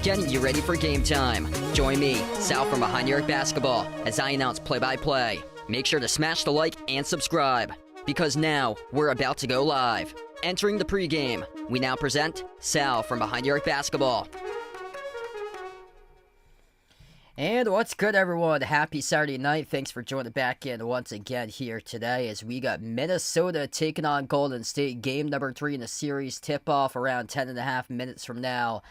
Getting you ready for game time. Join me, Sal from Behind the Arc Basketball, as I announce play-by-play. Make sure to smash the like and subscribe, because now we're about to go live. Entering the pregame, we now present Sal from Behind the Arc Basketball. And what's good, everyone? Happy Saturday night. Thanks for joining back in once again here today as we got Minnesota taking on Golden State. Game number 3 in the series. Tip-off around 10.5 minutes from now,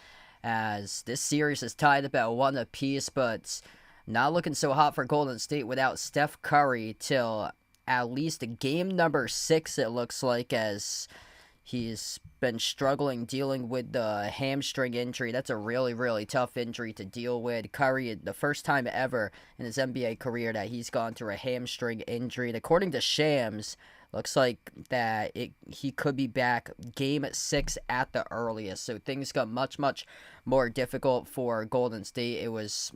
as this series is tied about 1 apiece, but not looking so hot for Golden State without Steph Curry till at least game number 6, it looks like, as he's been struggling dealing with the hamstring injury. That's a really, really tough injury to deal with. Curry, the first time ever in his NBA career that he's gone through a hamstring injury. And according to Shams, looks like that he could be back game 6 at the earliest. So things got much, much more difficult for Golden State. It was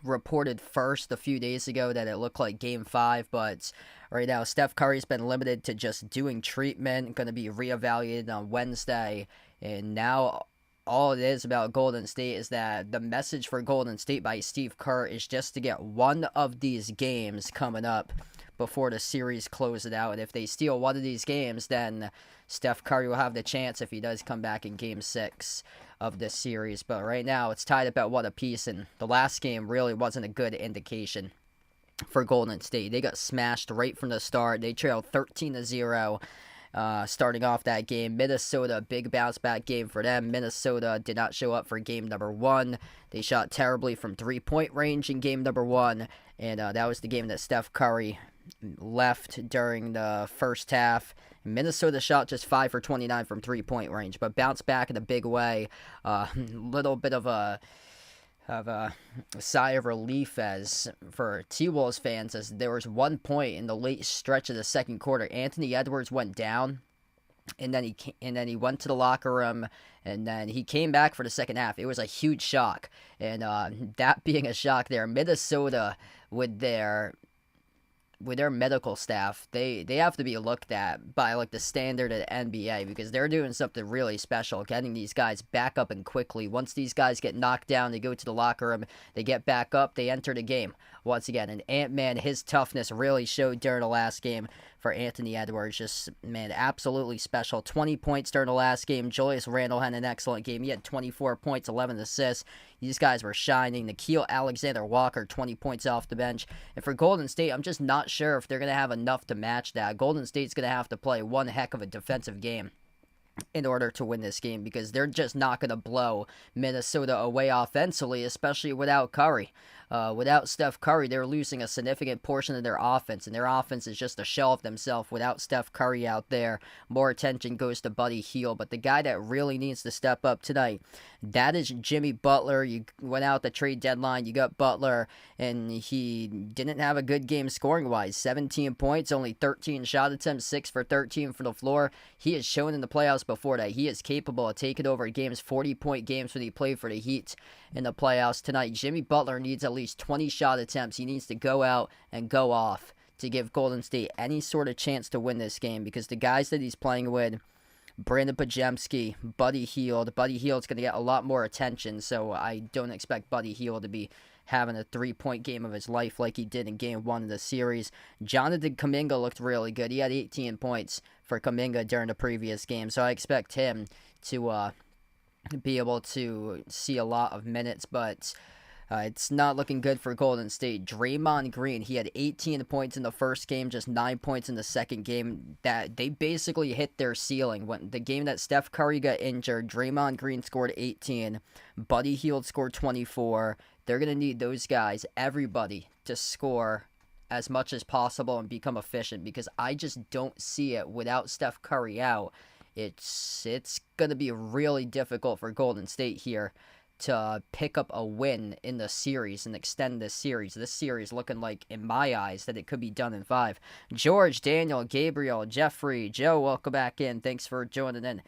reported first a few days ago that it looked like game 5, but right now Steph Curry's been limited to just doing treatment, going to be reevaluated on Wednesday, and now all it is about Golden State is that the message for Golden State by Steve Kerr is just to get one of these games coming up before the series closes out. And if they steal one of these games, then Steph Curry will have the chance if he does come back in game 6 of this series. But right now it's tied about 1 apiece, and the last game really wasn't a good indication for Golden State. They got smashed right from the start. They trailed 13-0 starting off that game. Minnesota, big bounce back game for them. Minnesota did not show up for game number 1. They shot terribly from 3-point range in game number 1, and that was the game that Steph Curry left during the first half. Minnesota shot just 5 for 29 from 3-point range, but bounced back in a big way. Little bit of a sigh of relief as for T-Wolves fans, as there was one point in the late stretch of the second quarter. Anthony Edwards went down, and then he went to the locker room, and then he came back for the second half. It was a huge shock, and that being a shock there, Minnesota with their medical staff, they have to be looked at by like the standard of the NBA, because they're doing something really special, getting these guys back up and quickly. Once these guys get knocked down, they go to the locker room, they get back up, they enter the game once again. And Ant-Man, his toughness really showed during the last game for Anthony Edwards. Just, man, absolutely special. 20 points during the last game. Julius Randle had an excellent game. He had 24 points, 11 assists. These guys were shining. Nickeil Alexander-Walker, 20 points off the bench. And for Golden State, I'm just not sure if they're going to have enough to match that. Golden State's going to have to play one heck of a defensive game in order to win this game, because they're just not going to blow Minnesota away offensively, especially without Curry. Without Steph Curry, they're losing a significant portion of their offense, and their offense is just a shell of themselves without Steph Curry out there. More attention goes to Buddy Hield, but the guy that really needs to step up tonight, that is Jimmy Butler. You went out the trade deadline, you got Butler, and he didn't have a good game scoring-wise. 17 points, only 13 shot attempts, 6 for 13 from the floor. He has shown in the playoffs before that he is capable of taking over games, 40-point games when he played for the Heat in the playoffs. Tonight, Jimmy Butler needs at least 20 shot attempts. He needs to go out and go off to give Golden State any sort of chance to win this game, because the guys that he's playing with, Brandon Podziemski, Buddy Hield. Buddy Hield's going to get a lot more attention, so I don't expect Buddy Hield to be having a 3-point game of his life like he did in Game 1 of the series. Jonathan Kuminga looked really good. He had 18 points for Kuminga during the previous game, so I expect him to be able to see a lot of minutes, but it's not looking good for Golden State. Draymond Green, he had 18 points in the first game, just 9 points in the second game. That they basically hit their ceiling. When the game that Steph Curry got injured, Draymond Green scored 18, Buddy Hield scored 24. They're going to need those guys, everybody, to score as much as possible and become efficient, because I just don't see it without Steph Curry out. It's going to be really difficult for Golden State here to pick up a win in the series and extend this series. This series looking like, in my eyes, that it could be done in 5. George, Daniel, Gabriel, Jeffrey, Joe, welcome back in. Thanks for joining in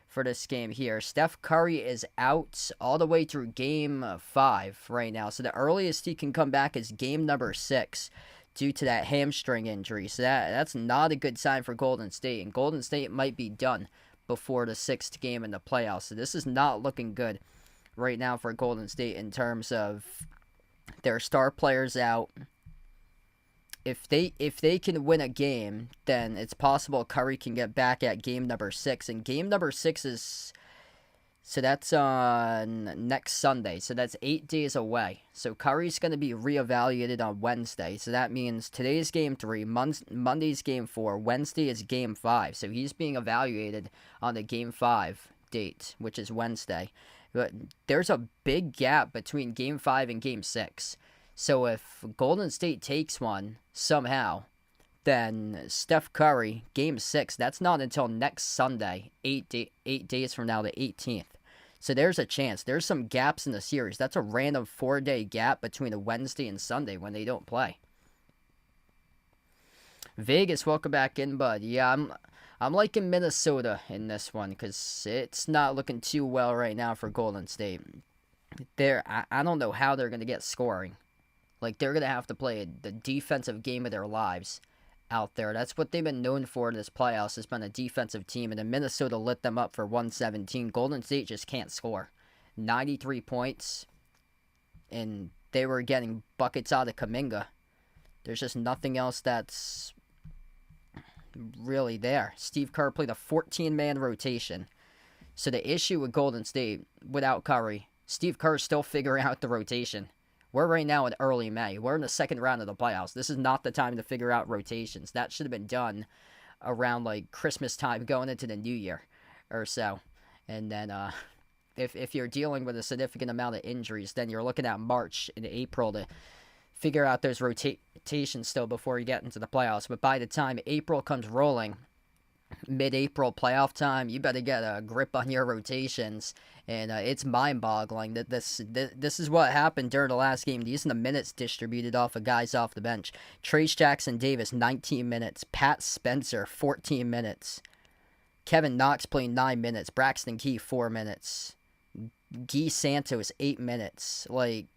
for this game here. Steph Curry is out all the way through Game 5 right now. So the earliest he can come back is Game number 6 due to that hamstring injury. So that's not a good sign for Golden State. And Golden State might be done before the 6th game in the playoffs. So this is not looking good right now for Golden State in terms of their star players out. If they can win a game, then it's possible Curry can get back at game number 6. And game number 6 is, so that's on next Sunday. So that's 8 days away. So Curry's going to be reevaluated on Wednesday. So that means today's game 3, Monday's game 4, Wednesday is game 5. So he's being evaluated on the game 5 date, which is Wednesday. But there's a big gap between game 5 and game 6. So if Golden State takes one somehow, then Steph Curry, game 6, that's not until next Sunday, 8 days from now, the 18th. So there's a chance. There's some gaps in the series. That's a random 4-day gap between a Wednesday and Sunday when they don't play. Vegas, welcome back in, bud. Yeah, I'm liking Minnesota in this one because it's not looking too well right now for Golden State. I don't know how they're going to get scoring. Like, they're going to have to play the defensive game of their lives out there. That's what they've been known for in this playoffs, has been a defensive team, and then Minnesota lit them up for 117. Golden State just can't score. 93 points, and they were getting buckets out of Kuminga. There's just nothing else that's really there. Steve Kerr played a 14-man rotation. So the issue with Golden State, without Curry, Steve Kerr's still figuring out the rotation. We're right now in early May. We're in the second round of the playoffs. This is not the time to figure out rotations. That should have been done around like Christmas time going into the new year or so. And then if you're dealing with a significant amount of injuries, then you're looking at March and April to figure out those rotations still before you get into the playoffs. But by the time April comes rolling, mid-April playoff time, you better get a grip on your rotations. And it's mind-boggling that this is what happened during the last game. These are the minutes distributed off of guys off the bench. Trayce Jackson-Davis, 19 minutes. Pat Spencer, 14 minutes. Kevin Knox playing 9 minutes. Braxton Key, 4 minutes. Guy Santos, 8 minutes. Like,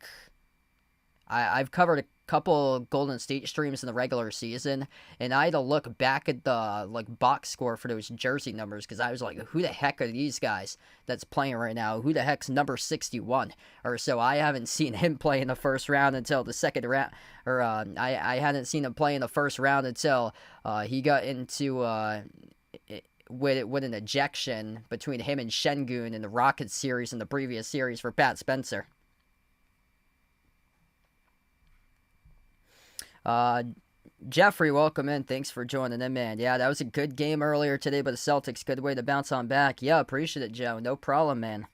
I've covered couple Golden State streams in the regular season, and I had to look back at the box score for those jersey numbers because I was like, who the heck are these guys that's playing right now? Who the heck's number 61 or so? I haven't seen him play in the first round until the second round, or I hadn't seen him play in the first round until he got into with an ejection between him and Şengün in the Rockets series in the previous series for Pat Spencer. Jeffrey, welcome in. Thanks for joining in, man. Yeah, that was a good game earlier today by the Celtics. Good way to bounce on back. Yeah, appreciate it, Joe. No problem, man.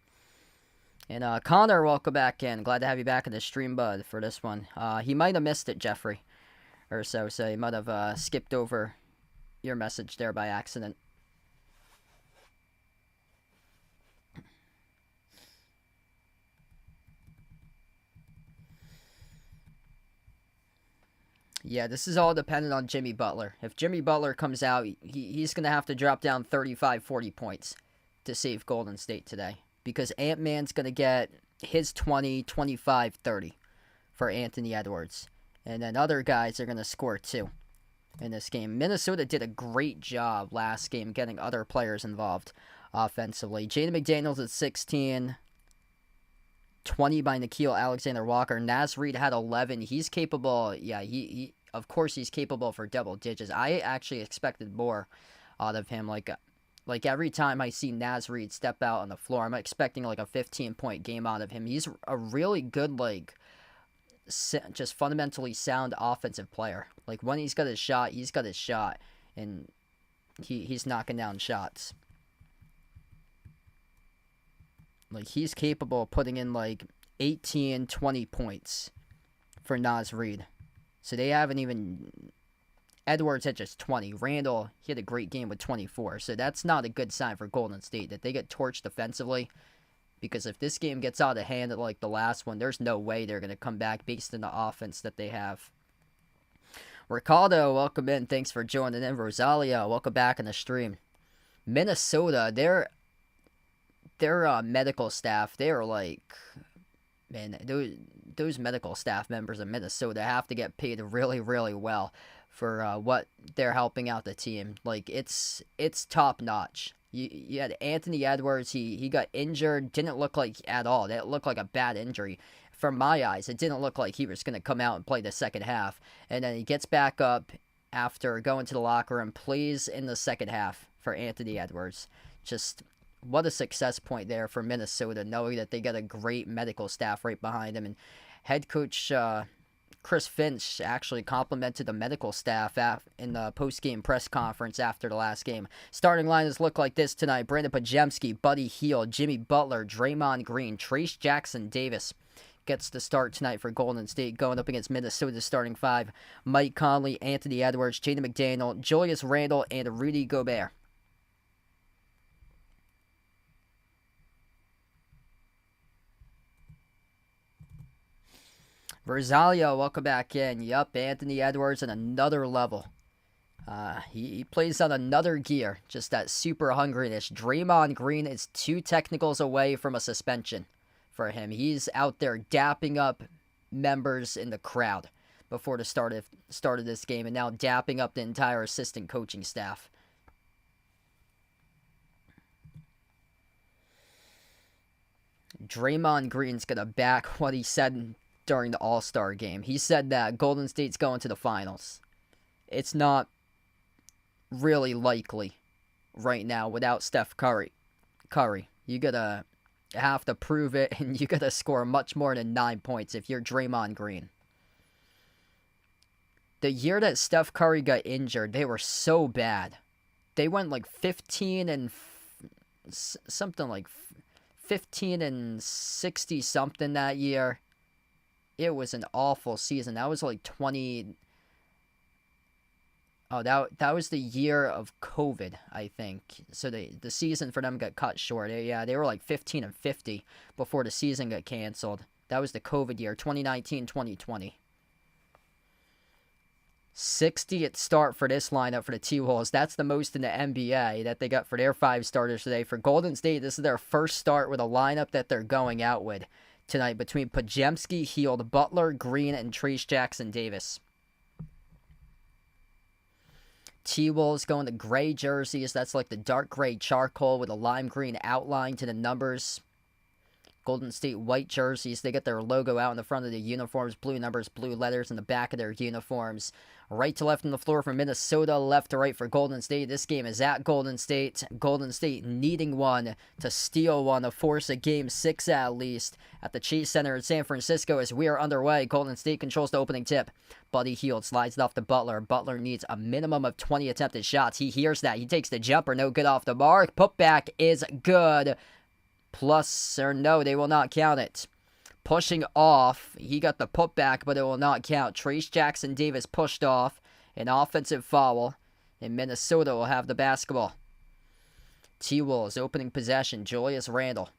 And Connor, welcome back in. Glad to have you back in the stream, bud, for this one. He might have missed it, Jeffrey, or so he might have skipped over your message there by accident. Yeah, this is all dependent on Jimmy Butler. If Jimmy Butler comes out, he's going to have to drop down 35, 40 points to save Golden State today. Because Ant-Man's going to get his 20, 25, 30 for Anthony Edwards. And then other guys are going to score too in this game. Minnesota did a great job last game getting other players involved offensively. Jaden McDaniels at 16. 20 by Nickeil Alexander-Walker. Naz Reid had 11. He's capable. Yeah, he of course he's capable for double digits. I actually expected more out of him. Like every time I see Naz Reid step out on the floor, I'm expecting like a 15-point game out of him. He's a really good, just fundamentally sound offensive player. Like when he's got his shot, and he's knocking down shots. Like, he's capable of putting in, 18, 20 points for Naz Reid. So they haven't even... Edwards had just 20. Randall, he had a great game with 24. So that's not a good sign for Golden State, that they get torched defensively. Because if this game gets out of hand like the last one, there's no way they're going to come back based on the offense that they have. Ricardo, welcome in. Thanks for joining in. Rosalia, welcome back in the stream. Minnesota, their medical staff, they're man, those medical staff members in Minnesota have to get paid really, really well for what they're helping out the team. It's top notch. You had Anthony Edwards, he got injured, didn't look like at all. That looked like a bad injury. From my eyes, it didn't look like he was going to come out and play the second half. And then he gets back up after going to the locker room, plays in the second half for Anthony Edwards. Just... what a success point there for Minnesota, knowing that they got a great medical staff right behind them. And head coach Chris Finch actually complimented the medical staff in the post-game press conference after the last game. Starting lineups look like this tonight. Brandon Podziemski, Buddy Hield, Jimmy Butler, Draymond Green, Trace Jackson Davis gets the start tonight for Golden State, going up against Minnesota's starting five. Mike Conley, Anthony Edwards, Jaden McDaniel, Julius Randle, and Rudy Gobert. Rosalia, welcome back in. Yup, Anthony Edwards on another level. He plays on another gear, just that super hungriness. Draymond Green is 2 technicals away from a suspension for him. He's out there dapping up members in the crowd before the start of this game, and now dapping up the entire assistant coaching staff. Draymond Green's going to back what he said during the All-Star game. He said that Golden State's going to the finals. It's not really likely right now without Steph Curry. You gotta have to prove it, and you gotta score much more than 9 points if you're Draymond Green. The year that Steph Curry got injured, they were so bad. They went 15 and 60 something that year. It was an awful season. That was 20... Oh, that was the year of COVID, I think. So the season for them got cut short. They were 15 and 50 before the season got canceled. That was the COVID year, 2019-2020. 60th start for this lineup for the T-Wolves. That's the most in the NBA that they got for their 5 starters today. For Golden State, this is their first start with a lineup that they're going out with. tonight between Pajemski, Hield, Butler, Green, and Trace Jackson-Davis. T-Wolves going to gray jerseys. That's like the dark gray charcoal with a lime green outline to the numbers. Golden State white jerseys. They get their logo out in the front of the uniforms. Blue numbers, blue letters in the back of their uniforms. Right to left on the floor for Minnesota. Left to right for Golden State. This game is at Golden State. Golden State needing one to steal one to force a game 6 at least at the Chase Center in San Francisco as we are underway. Golden State controls the opening tip. Buddy Hield slides it off to Butler. Butler needs a minimum of 20 attempted shots. He hears that. He takes the jumper. No good off the mark. Putback is good. Plus, or no, they will not count it. Pushing off, he got the putback, but it will not count. Trace Jackson-Davis pushed off, an offensive foul, and Minnesota will have the basketball. T-Wolves opening possession, Julius Randle.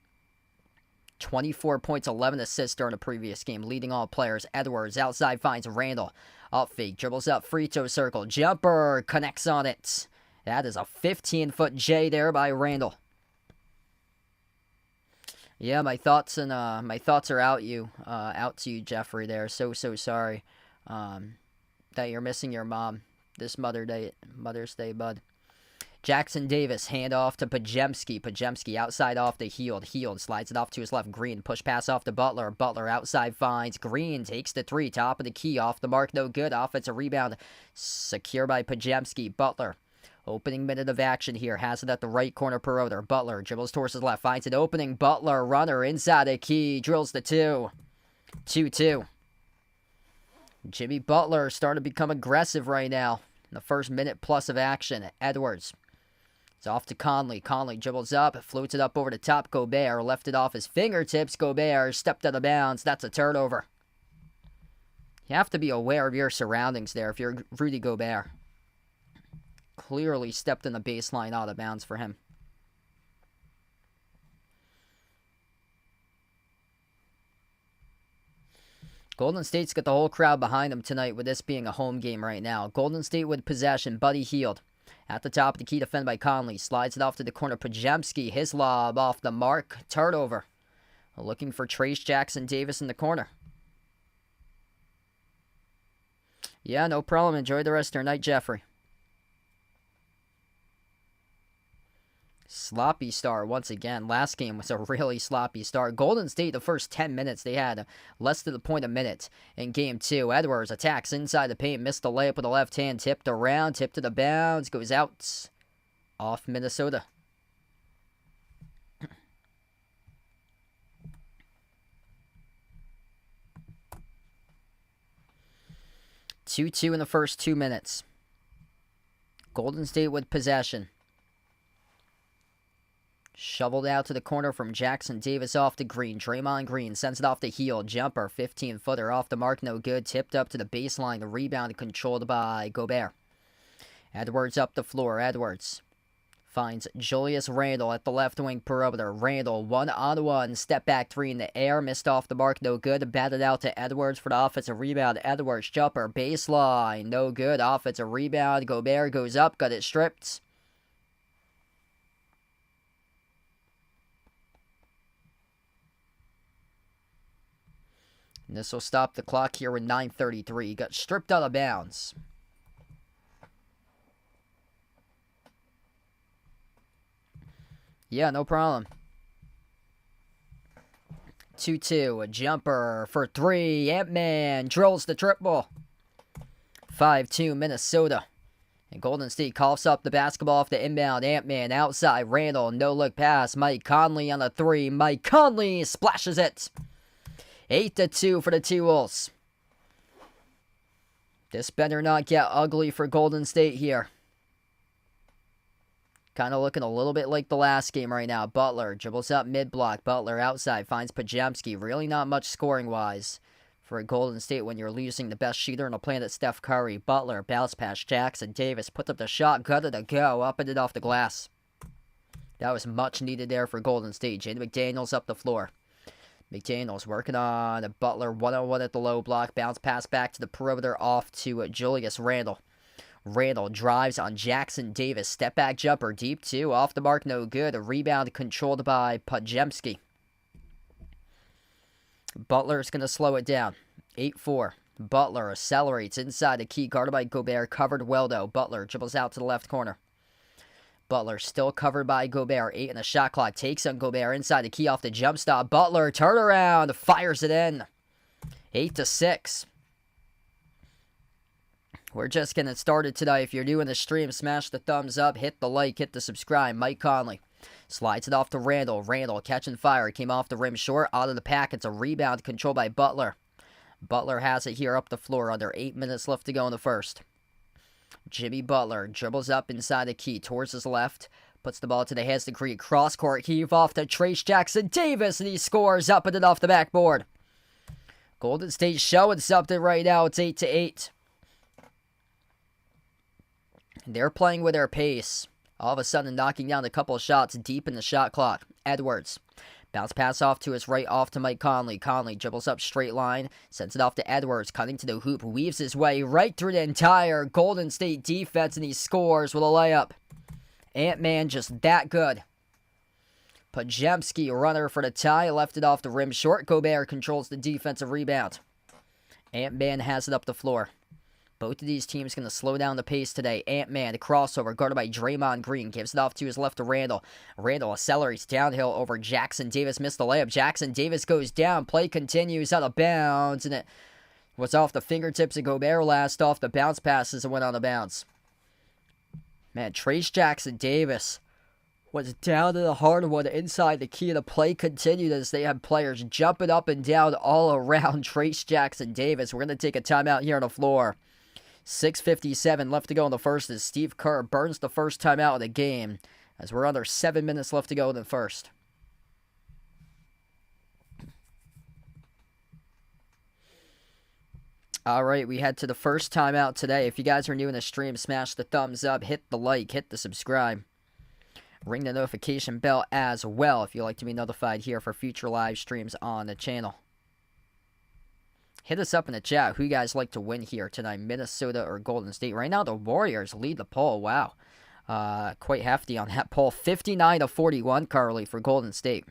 24 points, 11 assists during the previous game, leading all players. Edwards outside finds Randle. Up fake, dribbles up, free throw circle, jumper, connects on it. That is a 15-foot J there by Randle. Yeah, my thoughts are out to you, Jeffrey. There, so sorry, that you're missing your mom this Mother's Day, bud. Jackson-Davis hand off to Pajemski. Pajemski outside off to Hield. Hield slides it off to his left. Green push pass off to Butler. Butler outside finds Green, takes the three, top of the key, off the mark, no good. Offensive rebound, secure by Pajemski. Butler. Opening minute of action here. Has it at the right corner perimeter. Butler dribbles towards his left. Finds an opening. Butler, runner inside the key. Drills the 2. 2-2. Jimmy Butler starting to become aggressive right now. In the first minute plus of action. Edwards. It's off to Conley. Conley dribbles up. Floats it up over the top. Gobert left it off his fingertips. Gobert stepped out of bounds. That's a turnover. You have to be aware of your surroundings there if you're Rudy Gobert. Clearly stepped in the baseline out of bounds for him. Golden State's got the whole crowd behind them tonight with this being a home game right now. Golden State with possession. Buddy Hield at the top of the key, defended by Conley. Slides it off to the corner. Pajemski, his lob off the mark. Turnover. Looking for Trace Jackson-Davis in the corner. Yeah, no problem. Enjoy the rest of your night, Jeffrey. Sloppy start once again. Last game was a really sloppy start. Golden State, the first 10 minutes, they had less than a point a minute in game 2. Edwards attacks inside the paint, missed the layup with the left hand, tipped around, tipped to the bounds, goes out off Minnesota. Two in the first 2 minutes. Golden State with possession. Shoveled out to the corner from Jackson-Davis off to Green. Draymond Green sends it off to Hield. Jumper, 15-footer off the mark, no good. Tipped up to the baseline. The rebound controlled by Gobert. Edwards up the floor. Edwards finds Julius Randle at the left wing perimeter. Randle, 1-on-1. Step back 3 in the air. Missed off the mark, no good. Batted out to Edwards for the offensive rebound. Edwards, jumper, baseline, no good. Offensive rebound. Gobert goes up, got it stripped. And this will stop the clock here with 9:33. He got stripped out of bounds. Yeah, no problem. 2-2. A jumper for 3. Ant-Man drills the triple. 5-2 Minnesota. And Golden State coughs up the basketball off the inbound. Ant-Man outside. Randle, no-look pass. Mike Conley on the 3. Mike Conley splashes it. 8-2 for the T-Wolves. This better not get ugly for Golden State here. Kind of looking a little bit like the last game right now. Butler dribbles up mid-block. Butler outside finds Pajemski. Really not much scoring-wise for Golden State when you're losing the best shooter on the planet, Steph Curry. Butler bounce pass. Jackson-Davis puts up the shot. Gutted to go. Up and it off the glass. That was much needed there for Golden State. Jaden McDaniels up the floor. McDaniels working on a Butler 1-on-1 at the low block. Bounce pass back to the perimeter off to Julius Randle. Randle drives on Jackson-Davis. Step back jumper. Deep 2. Off the mark. No good. A rebound controlled by Pajemski. Butler's going to slow it down. 8-4. Butler accelerates inside the key, guarded by Gobert, covered well though. Butler dribbles out to the left corner. Butler still covered by Gobert. 8 in the shot clock. Takes on Gobert inside the key off the jump stop. Butler turnaround. Fires it in. 8-6. We're just getting started today. If you're new in the stream, smash the thumbs up, hit the like, hit the subscribe. Mike Conley slides it off to Randall. Randall catching fire. Came off the rim short. Out of the pack. It's a rebound controlled by Butler. Butler has it here up the floor. Under 8 minutes left to go in the first. Jimmy Butler dribbles up inside the key towards his left. Puts the ball to the hands to Creed. Cross court heave off to Trace Jackson Davis. And he scores up and off the backboard. Golden State showing something right now. It's 8-8. They're playing with their pace. All of a sudden knocking down a couple of shots deep in the shot clock. Edwards. Bounce pass off to his right, off to Mike Conley. Conley dribbles up straight line, sends it off to Edwards, cutting to the hoop, weaves his way right through the entire Golden State defense, and he scores with a layup. Ant-Man just that good. Pajemski, runner for the tie, left it off the rim short. Gobert controls the defensive rebound. Ant-Man has it up the floor. Both of these teams going to slow down the pace today. Ant-Man, the crossover, guarded by Draymond Green. Gives it off to his left to Randall. Randall accelerates downhill over Jackson Davis. Missed the layup. Jackson Davis goes down. Play continues out of bounds. And it was off the fingertips of Gobert last off the bounce passes and went on the bounce. Man, Trace Jackson Davis was down to the hardwood inside the key. The play continued as they had players jumping up and down all around Trace Jackson Davis. We're going to take a timeout here on the floor. 6:57 left to go in the first as Steve Kerr burns the first timeout of the game as we're under 7 minutes left to go in the first. All right, we head to the first timeout today. If you guys are new in the stream, smash the thumbs up, hit the like, hit the subscribe. Ring the notification bell as well if you'd like to be notified here for future live streams on the channel. Hit us up in the chat who you guys like to win here tonight, Minnesota or Golden State. Right now, the Warriors lead the poll. Wow. Quite hefty on that poll. 59-41, Carly, for Golden State.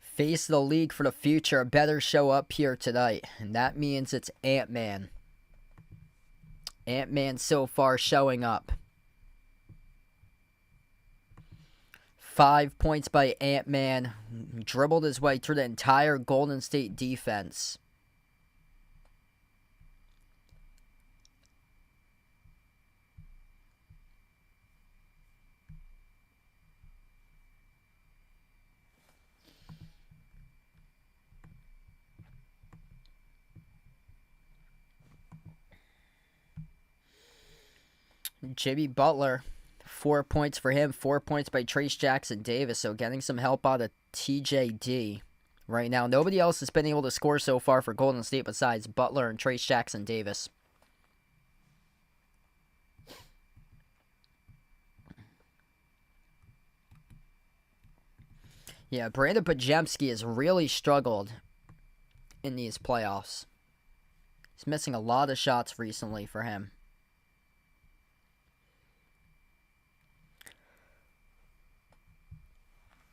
Face the league for the future better show up here tonight. And that means it's Ant-Man. Ant-Man so far showing up. 5 points by Ant-Man. Dribbled his way through the entire Golden State defense. Jimmy Butler, 4 points for him, 4 points by Trace Jackson Davis, so getting some help out of TJD right now. Nobody else has been able to score so far for Golden State besides Butler and Trace Jackson Davis. Yeah, Brandon Pajemski has really struggled in these playoffs. He's missing a lot of shots recently for him.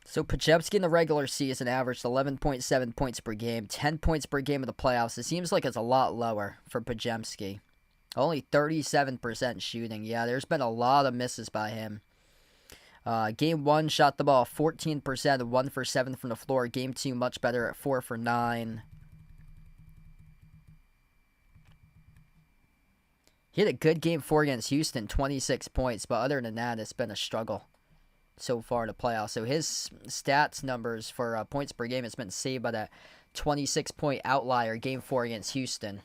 So Pajemski in the regular season averaged 11.7 points per game, 10 points per game in the playoffs. It seems like it's a lot lower for Pajemski. Only 37% shooting. Yeah, there's been a lot of misses by him. Game 1 shot the ball 14%, 1 for 7 from the floor. Game 2 much better at 4 for 9. He had a good game 4 against Houston, 26 points, but other than that, it's been a struggle so far in the playoffs. So his stats numbers for points per game has been saved by that 26-point outlier game 4 against Houston.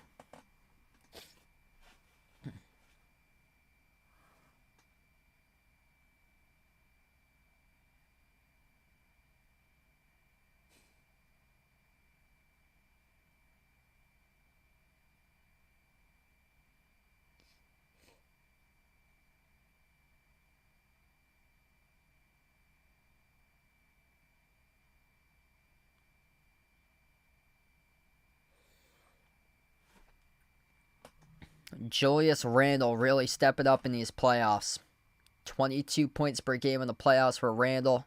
Julius Randle really stepping up in these playoffs. 22 points per game in the playoffs for Randle.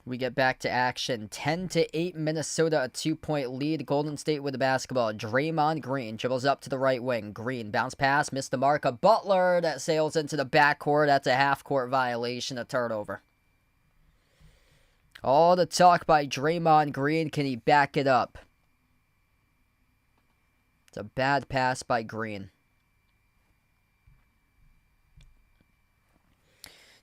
We get back to action. 10-8 Minnesota, a 2-point lead. Golden State with the basketball. Draymond Green dribbles up to the right wing. Green bounce pass, missed the mark. A Butler that sails into the backcourt. That's a half-court violation, a turnover. All the talk by Draymond Green. Can he back it up? It's a bad pass by Green.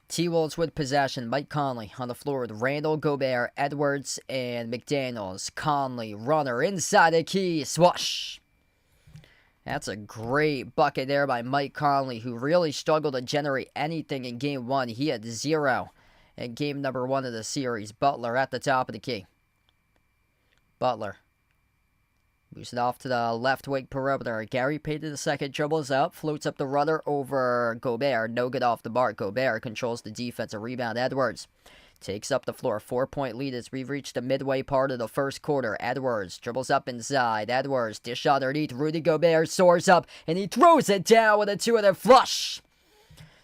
T-Wolves with possession. Mike Conley on the floor with Randle, Gobert, Edwards, and McDaniels. Conley, runner, inside the key. Swash! That's a great bucket there by Mike Conley, who really struggled to generate anything in Game 1. He had 0 in Game number 1 of the series. Butler at the top of the key. Butler moves it off to the left wing perimeter. Gary Payton II dribbles up, floats up the runner over Gobert. No good off the mark. Gobert controls the defensive rebound. Edwards takes up the floor. 4-point lead as we've reached the midway part of the first quarter. Edwards dribbles up inside. Edwards dish underneath. Rudy Gobert soars up, and he throws it down with a two-handed flush.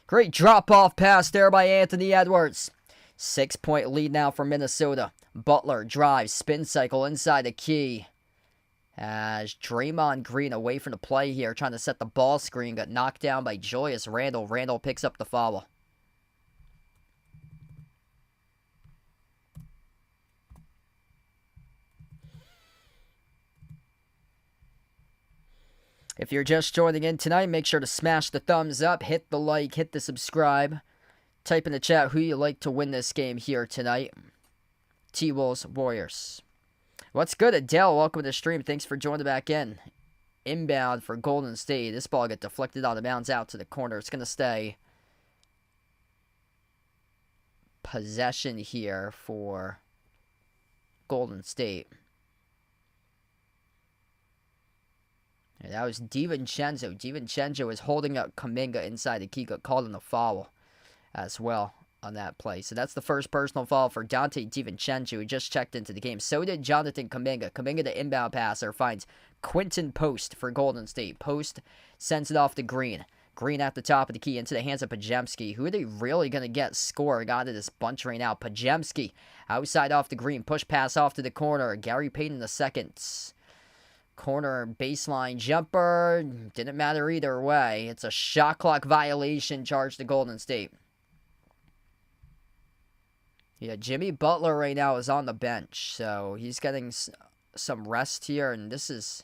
Great drop-off pass there by Anthony Edwards. 6-point lead now for Minnesota. Butler drives, spin cycle inside the key. As Draymond Green away from the play here, trying to set the ball screen, got knocked down by Julius Randle. Randle picks up the foul. If you're just joining in tonight, make sure to smash the thumbs up, hit the like, hit the subscribe. Type in the chat who you like to win this game here tonight. T-Wolves, Warriors. What's good, Adele? Welcome to the stream. Thanks for joining back in. Inbound for Golden State. This ball got deflected out of bounds out to the corner. It's going to stay possession here for Golden State. And that was DiVincenzo. DiVincenzo is holding up Kuminga inside the key. Got called in the foul as well on that play. So that's the first personal foul for Dante DiVincenzo, who just checked into the game. So did Jonathan Kuminga. Kuminga, the inbound passer, finds Quentin Post for Golden State. Post sends it off to Green. Green at the top of the key into the hands of Podziemski. Who are they really going to get scoring out of this bunch right now? Podziemski outside off the Green. Push pass off to the corner. Gary Payton II. Corner baseline jumper. Didn't matter either way. It's a shot clock violation charge to Golden State. Yeah, Jimmy Butler right now is on the bench, so he's getting some rest here, and this is...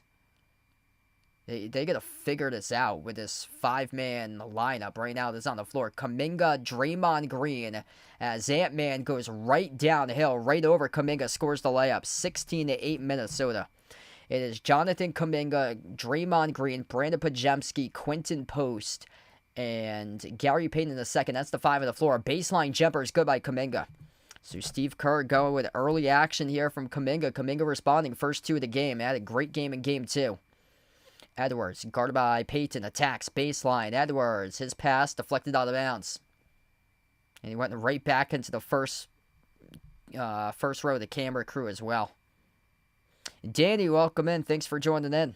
They got to figure this out with this 5-man lineup right now that's on the floor. Kuminga, Draymond Green, as Ant-Man goes right downhill, right over Kuminga, scores the layup. 16-8 Minnesota. It is Jonathan Kuminga, Draymond Green, Brandon Podziemski, Quentin Post, and Gary Payton II. That's the 5 on the floor. Baseline jumper is good by Kuminga. So Steve Kerr going with early action here from Kuminga. Kuminga responding first 2 of the game. Had a great game in game 2. Edwards, guarded by Payton, attacks baseline. Edwards, his pass deflected out of bounds. And he went right back into the first row of the camera crew as well. Danny, welcome in. Thanks for joining in.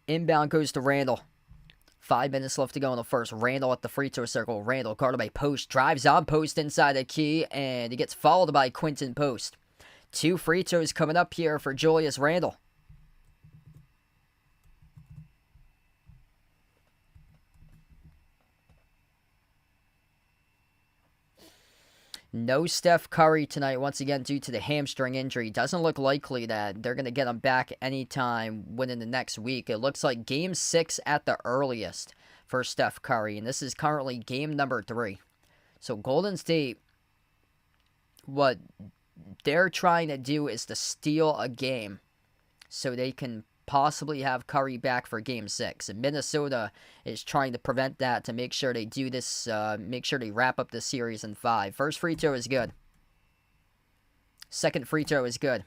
Inbound goes to Randle. 5 minutes left to go in the first. Randle at the free throw circle. Randle guarded by Post. Drives on Post inside the key. And he gets fouled by Quentin Post. 2 free throws coming up here for Julius Randle. No Steph Curry tonight, once again, due to the hamstring injury. Doesn't look likely that they're going to get him back anytime within the next week. It looks like Game 6 at the earliest for Steph Curry, and this is currently game number 3. So Golden State, what they're trying to do is to steal a game so they can possibly have Curry back for Game 6. And Minnesota is trying to prevent that to make sure they do this, make sure they wrap up this series in 5. First free throw is good. Second free throw is good.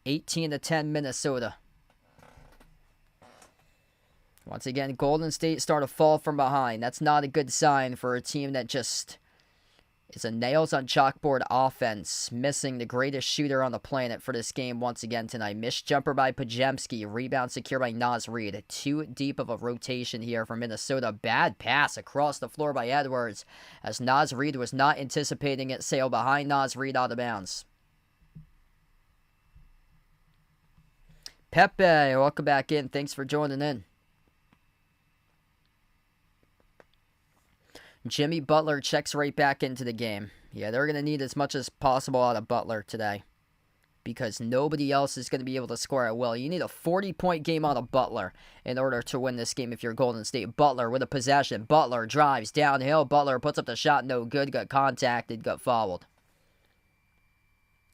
18-10 Minnesota. Once again, Golden State start to fall from behind. That's not a good sign for a team that just is a nails-on-chalkboard offense, missing the greatest shooter on the planet for this game once again tonight. Missed jumper by Pajemski, rebound secured by Naz Reid. Too deep of a rotation here for Minnesota. Bad pass across the floor by Edwards, as Naz Reid was not anticipating it. Sail behind Naz Reid out of bounds. Pepe, welcome back in. Thanks for joining in. Jimmy Butler checks right back into the game. Yeah, they're going to need as much as possible out of Butler today, because nobody else is going to be able to score at will. You need a 40-point game out of Butler in order to win this game if you're Golden State. Butler with a possession. Butler drives downhill. Butler puts up the shot. No good. Got contacted. Got fouled.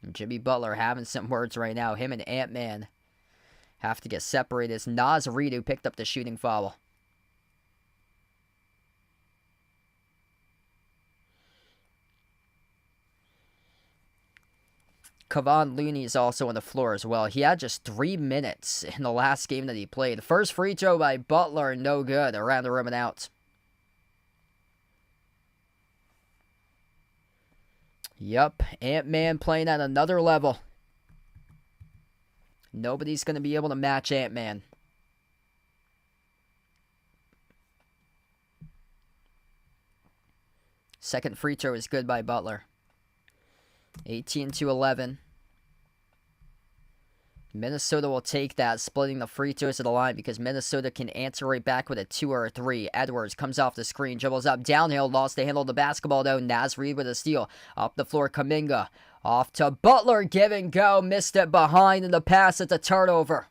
And Jimmy Butler having some words right now. Him and Ant-Man have to get separated. It's Naz Reid who picked up the shooting foul. Kevon Looney is also on the floor as well. He had just 3 minutes in the last game that he played. The first free throw by Butler, no good. Around the rim and out. Yup, Ant-Man playing at another level. Nobody's going to be able to match Ant-Man. Second free throw is good by Butler. 18-11. Minnesota will take that, splitting the free throws to the line because Minnesota can answer right back with a 2 or a 3. Edwards comes off the screen, dribbles up downhill, lost the handle of the basketball though. Naz Reid with a steal. Up the floor, Kuminga. Off to Butler, give and go. Missed it behind in the pass. It's a turnover.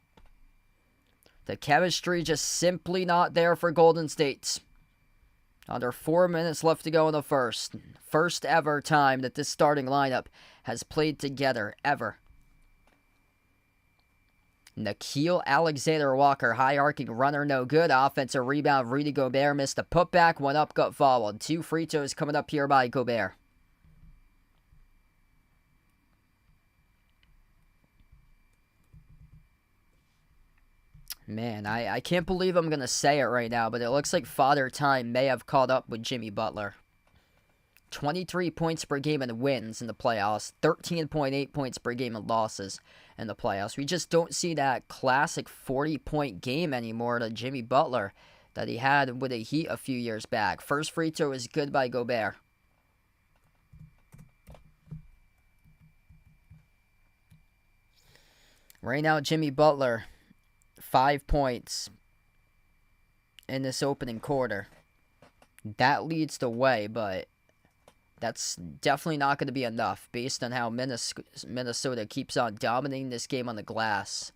The chemistry just simply not there for Golden State. Under 4 minutes left to go in the first. First ever time that this starting lineup has played together, ever. Nickeil Alexander-Walker, high-arcing runner, no good. Offensive rebound, Rudy Gobert missed a putback. One up, got fouled. 2 free throws coming up here by Gobert. Man, I can't believe I'm going to say it right now, but it looks like Father Time may have caught up with Jimmy Butler. 23 points per game in wins in the playoffs, 13.8 points per game in losses in the playoffs. We just don't see that classic 40-point game anymore to Jimmy Butler that he had with the Heat a few years back. First free throw is good by Gobert. Right now, Jimmy Butler, 5 points in this opening quarter. That leads the way, but that's definitely not going to be enough based on how Minnesota keeps on dominating this game on the glass.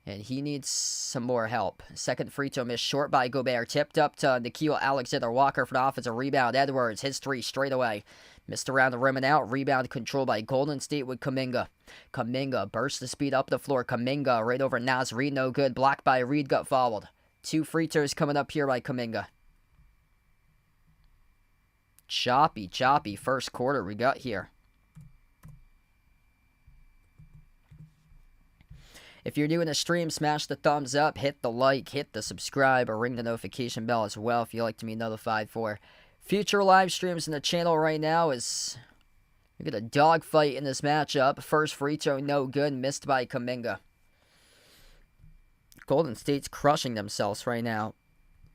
And he needs some more help. Second free throw missed short by Gobert. Tipped up to Nickeil Alexander-Walker for the offensive rebound. Edwards, his 3 straight away. Missed around the rim and out. Rebound controlled by Golden State with Kuminga. Kuminga bursts the speed up the floor. Kuminga right over Naz Reid. No good. Blocked by Reid. Got fouled. 2 free throws coming up here by Kuminga. Choppy first quarter we got here. If you're doing a stream, smash the thumbs up, hit the like, hit the subscribe, or ring the notification bell as well if you'd like to be notified for future live streams in the channel right now. Is we got a dogfight in this matchup. First free throw, no good, missed by Kuminga. Golden State's crushing themselves right now,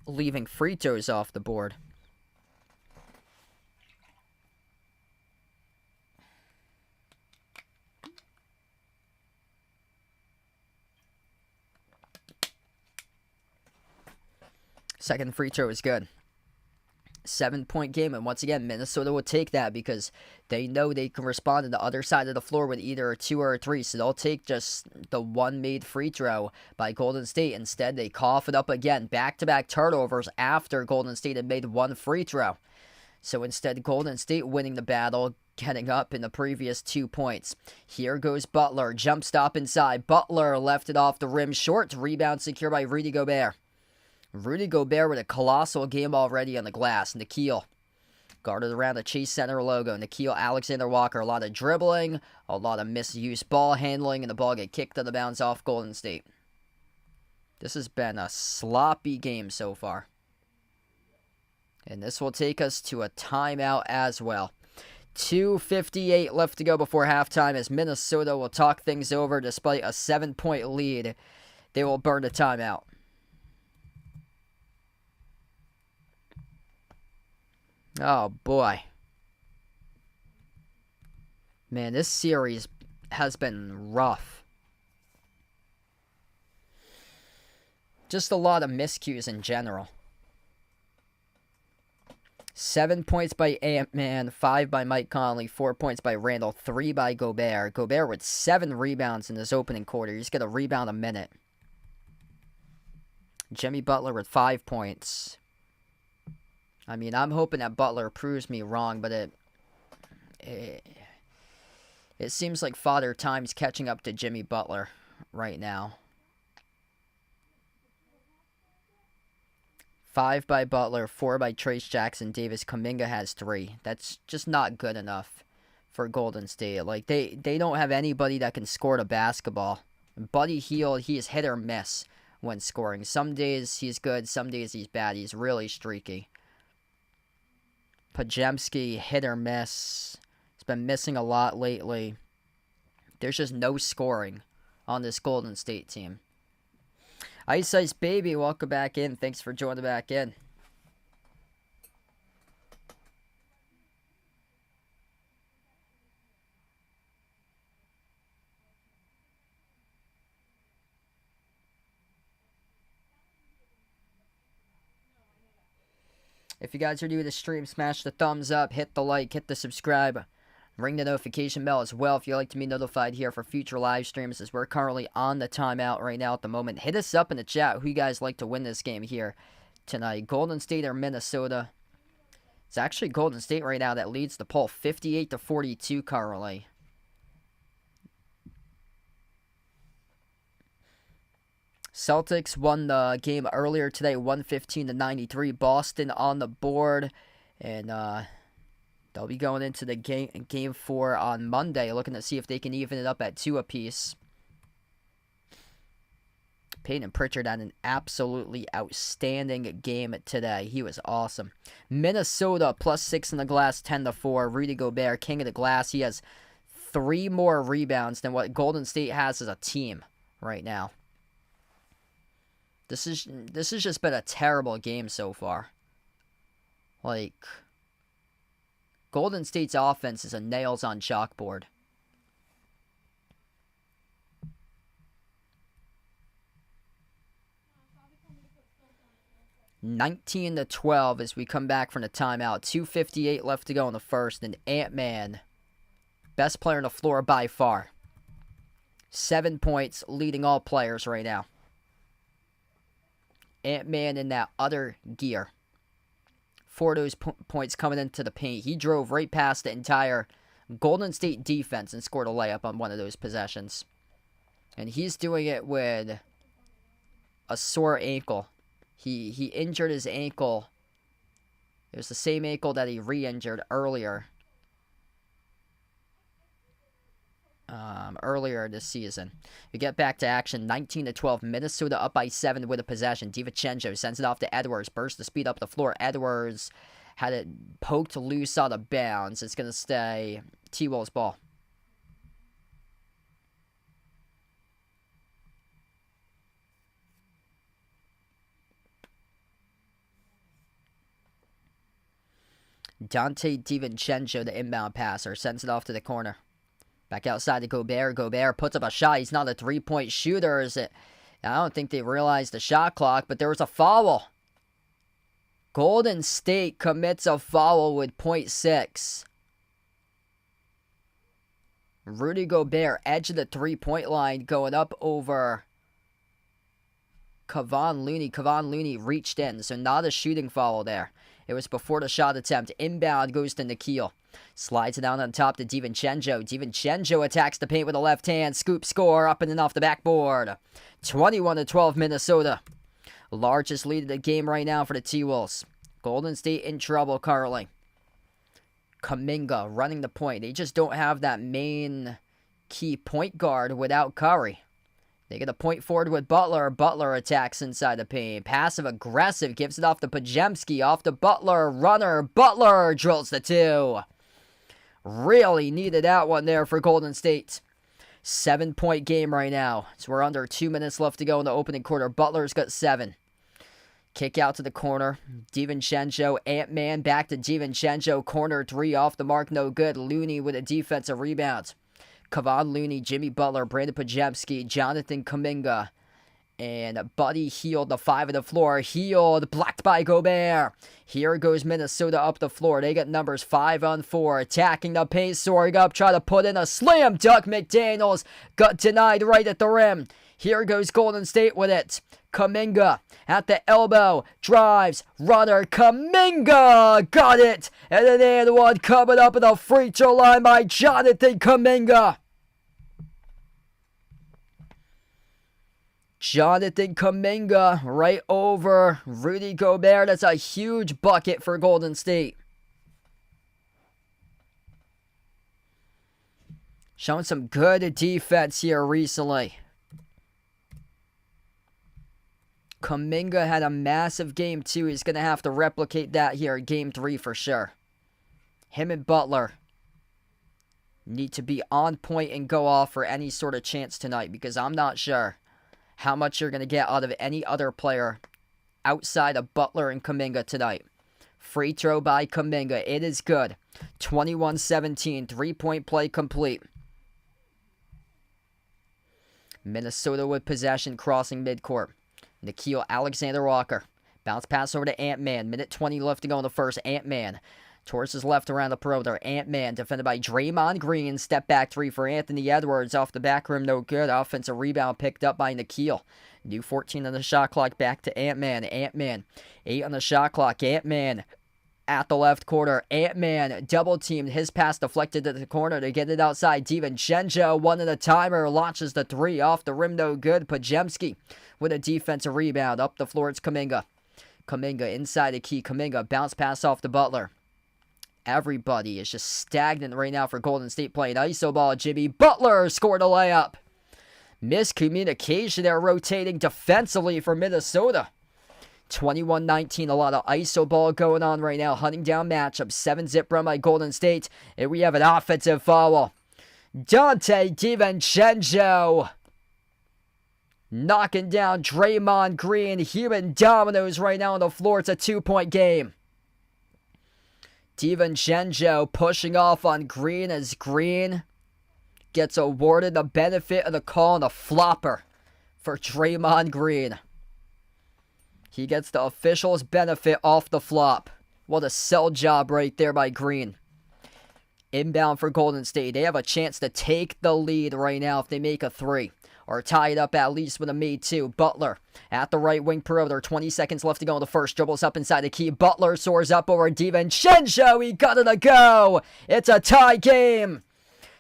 leaving free throws off the board. Second free throw is good. 7-point game, and once again, Minnesota will take that because they know they can respond to the other side of the floor with either a 2 or a 3, so they'll take just the one made free throw by Golden State. Instead, they cough it up again. Back-to-back turnovers after Golden State had made one free throw. So instead, Golden State winning the battle, getting up in the previous 2 points. Here goes Butler, jump stop inside. Butler left it off the rim short. Rebound secured by Rudy Gobert. Rudy Gobert with a colossal game already on the glass. Nickeil guarded around the Chase Center logo. Nickeil Alexander-Walker, a lot of dribbling, a lot of misused ball handling, and the ball get kicked out of bounds off Golden State. This has been a sloppy game so far. And this will take us to a timeout as well. 2:58 left to go before halftime as Minnesota will talk things over despite a 7-point lead. They will burn a timeout. Oh, boy. Man, this series has been rough. Just a lot of miscues in general. 7 points by Ant-Man, 5 by Mike Conley, 4 points by Randall, 3 by Gobert. Gobert with 7 rebounds in this opening quarter. He's got a rebound a minute. Jimmy Butler with 5 points. I mean, I'm hoping that Butler proves me wrong, but it seems like Father Time's catching up to Jimmy Butler right now. 5 by Butler, 4 by Trace Jackson Davis. Kuminga has 3. That's just not good enough for Golden State. Like, they don't have anybody that can score the basketball. Buddy Hield, he is hit or miss when scoring. Some days he's good, some days he's bad. He's really streaky. Podziemski, hit or miss. He's been missing a lot lately. There's just no scoring on this Golden State team. Ice Ice Baby, welcome back in. Thanks for joining back in. If you guys are new to the stream, smash the thumbs up, hit the like, hit the subscribe. Ring the notification bell as well if you'd like to be notified here for future live streams, as we're currently on the timeout right now at the moment. Hit us up in the chat who you guys like to win this game here tonight. Golden State or Minnesota? It's actually Golden State right now that leads the poll, 58-42 currently. Celtics won the game earlier today, 115-93. Boston on the board, and they'll be going into the game 4 on Monday, looking to see if they can even it up at 2 apiece. Peyton Pritchard had an absolutely outstanding game today. He was awesome. Minnesota +6 in the glass, 10-4. Rudy Gobert, king of the glass. He has 3 more rebounds than what Golden State has as a team right now. This has just been a terrible game so far. Like, Golden State's offense is a nails on chalkboard. (19-12) as we come back from the timeout. 2:58 left to go in the first, and Ant-Man, best player on the floor by far. 7 points, leading all players right now. Ant-Man in that other gear. 4 of those points coming into the paint. He drove right past the entire Golden State defense and scored a layup on one of those possessions. And he's doing it with a sore ankle. He injured his ankle. It was the same ankle that he re-injured earlier this season. We get back to action. 19-12. Minnesota up by 7 with a possession. DiVincenzo sends it off to Edwards. Bursts the speed up the floor. Edwards had it poked loose out of bounds. It's going to stay T-Wolves ball. Dante DiVincenzo, the inbound passer, sends it off to the corner. Back outside to Gobert. Gobert puts up a shot. He's not a three-point shooter. I don't think they realized the shot clock, but there was a foul. Golden State commits a foul with .6. Rudy Gobert, edge of the three-point line, going up over Kevon Looney. Kevon Looney reached in, so not a shooting foul there. It was before the shot attempt. Inbound goes to Nikhil. Slides it down on top to DiVincenzo. DiVincenzo attacks the paint with a left hand. Scoop score up and off the backboard. 21-12 Minnesota. Largest lead of the game right now for the T-Wolves. Golden State in trouble currently. Kuminga running the point. They just don't have that main key point guard without Curry. They get a point forward with Butler. Butler attacks inside the paint. Passive aggressive. Gives it off to Pajemski. Off to Butler. Runner. Butler drills the 2. Really needed that one there for Golden State. 7-point game right now. So we're under 2 minutes left to go in the opening quarter. Butler's got 7. Kick out to the corner. DiVincenzo, Ant-Man back to DiVincenzo. Corner 3 off the mark. No good. Looney with a defensive rebound. Kevon Looney, Jimmy Butler, Brandon Pajemski, Jonathan Kuminga, and Buddy Hield, the 5 of the floor. Hield, blocked by Gobert. Here goes Minnesota up the floor. They got numbers 5 on 4. Attacking the paint, soaring up, try to put in a slam dunk. McDaniels got denied right at the rim. Here goes Golden State with it. Kuminga at the elbow, drives, runner, Kuminga got it, and an and one coming up in the free throw line by Jonathan Kuminga. Jonathan Kuminga right over Rudy Gobert. That's a huge bucket for Golden State. Showing some good defense here recently. Kuminga had a massive game too. He's going to have to replicate that here in game 3 for sure. Him and Butler need to be on point and go off for any sort of chance tonight, because I'm not sure how much you're going to get out of any other player outside of Butler and Kuminga tonight. Free throw by Kuminga. It is good. 21-17. 3-point play complete. Minnesota with possession, crossing midcourt. Nickeil Alexander-Walker. Bounce pass over to Ant-Man. Minute 20 left to go in the first. Ant-Man towards his left around the perimeter. Ant-Man defended by Draymond Green. Step back 3 for Anthony Edwards. Off the back rim, no good. Offensive rebound picked up by Nickeil. New 14 on the shot clock. Back to Ant-Man. Ant-Man 8 on the shot clock. Ant-Man at the left corner. Ant-Man double teamed. His pass deflected to the corner to get it outside. DiVincenzo, 1 in a timer. Launches the 3 off the rim, no good. Pajemski with a defensive rebound. Up the floor, it's Kuminga. Kuminga inside the key. Kuminga bounce pass off to Butler. Everybody is just stagnant right now for Golden State playing iso ball. Jimmy Butler scored a layup. Miscommunication there, rotating defensively for Minnesota. 21-19, a lot of iso ball going on right now. Hunting down matchup. 7-zip run by Golden State. And we have an offensive foul. Dante DiVincenzo knocking down Draymond Green. Human dominoes right now on the floor. It's a 2-point game. DiVincenzo pushing off on Green as Green gets awarded the benefit of the call and a flopper for Draymond Green. He gets the official's benefit off the flop. What a sell job right there by Green. Inbound for Golden State. They have a chance to take the lead right now if they make a 3. Or tie it up at least with a made 2. Butler at the right wing perimeter. 20 seconds left to go in the first. Dribbles up inside the key. Butler soars up over DiVincenzo. He got it to go. It's a tie game.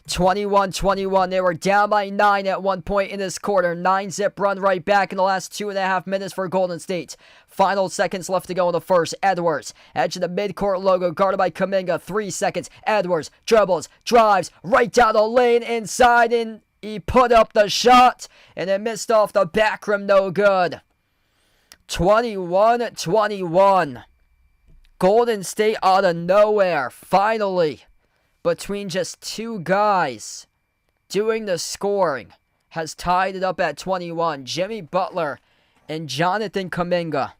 21-21. They were down by 9 at one point in this quarter. 9-zip run right back in the last 2.5 minutes for Golden State. Final seconds left to go in the first. Edwards, edge of the midcourt logo, guarded by Kuminga. 3 seconds. Edwards dribbles, drives right down the lane inside, and he put up the shot, and it missed off the back rim, no good. 21-21. Golden State out of nowhere, finally, between just 2 guys doing the scoring, has tied it up at 21. Jimmy Butler and Jonathan Kuminga.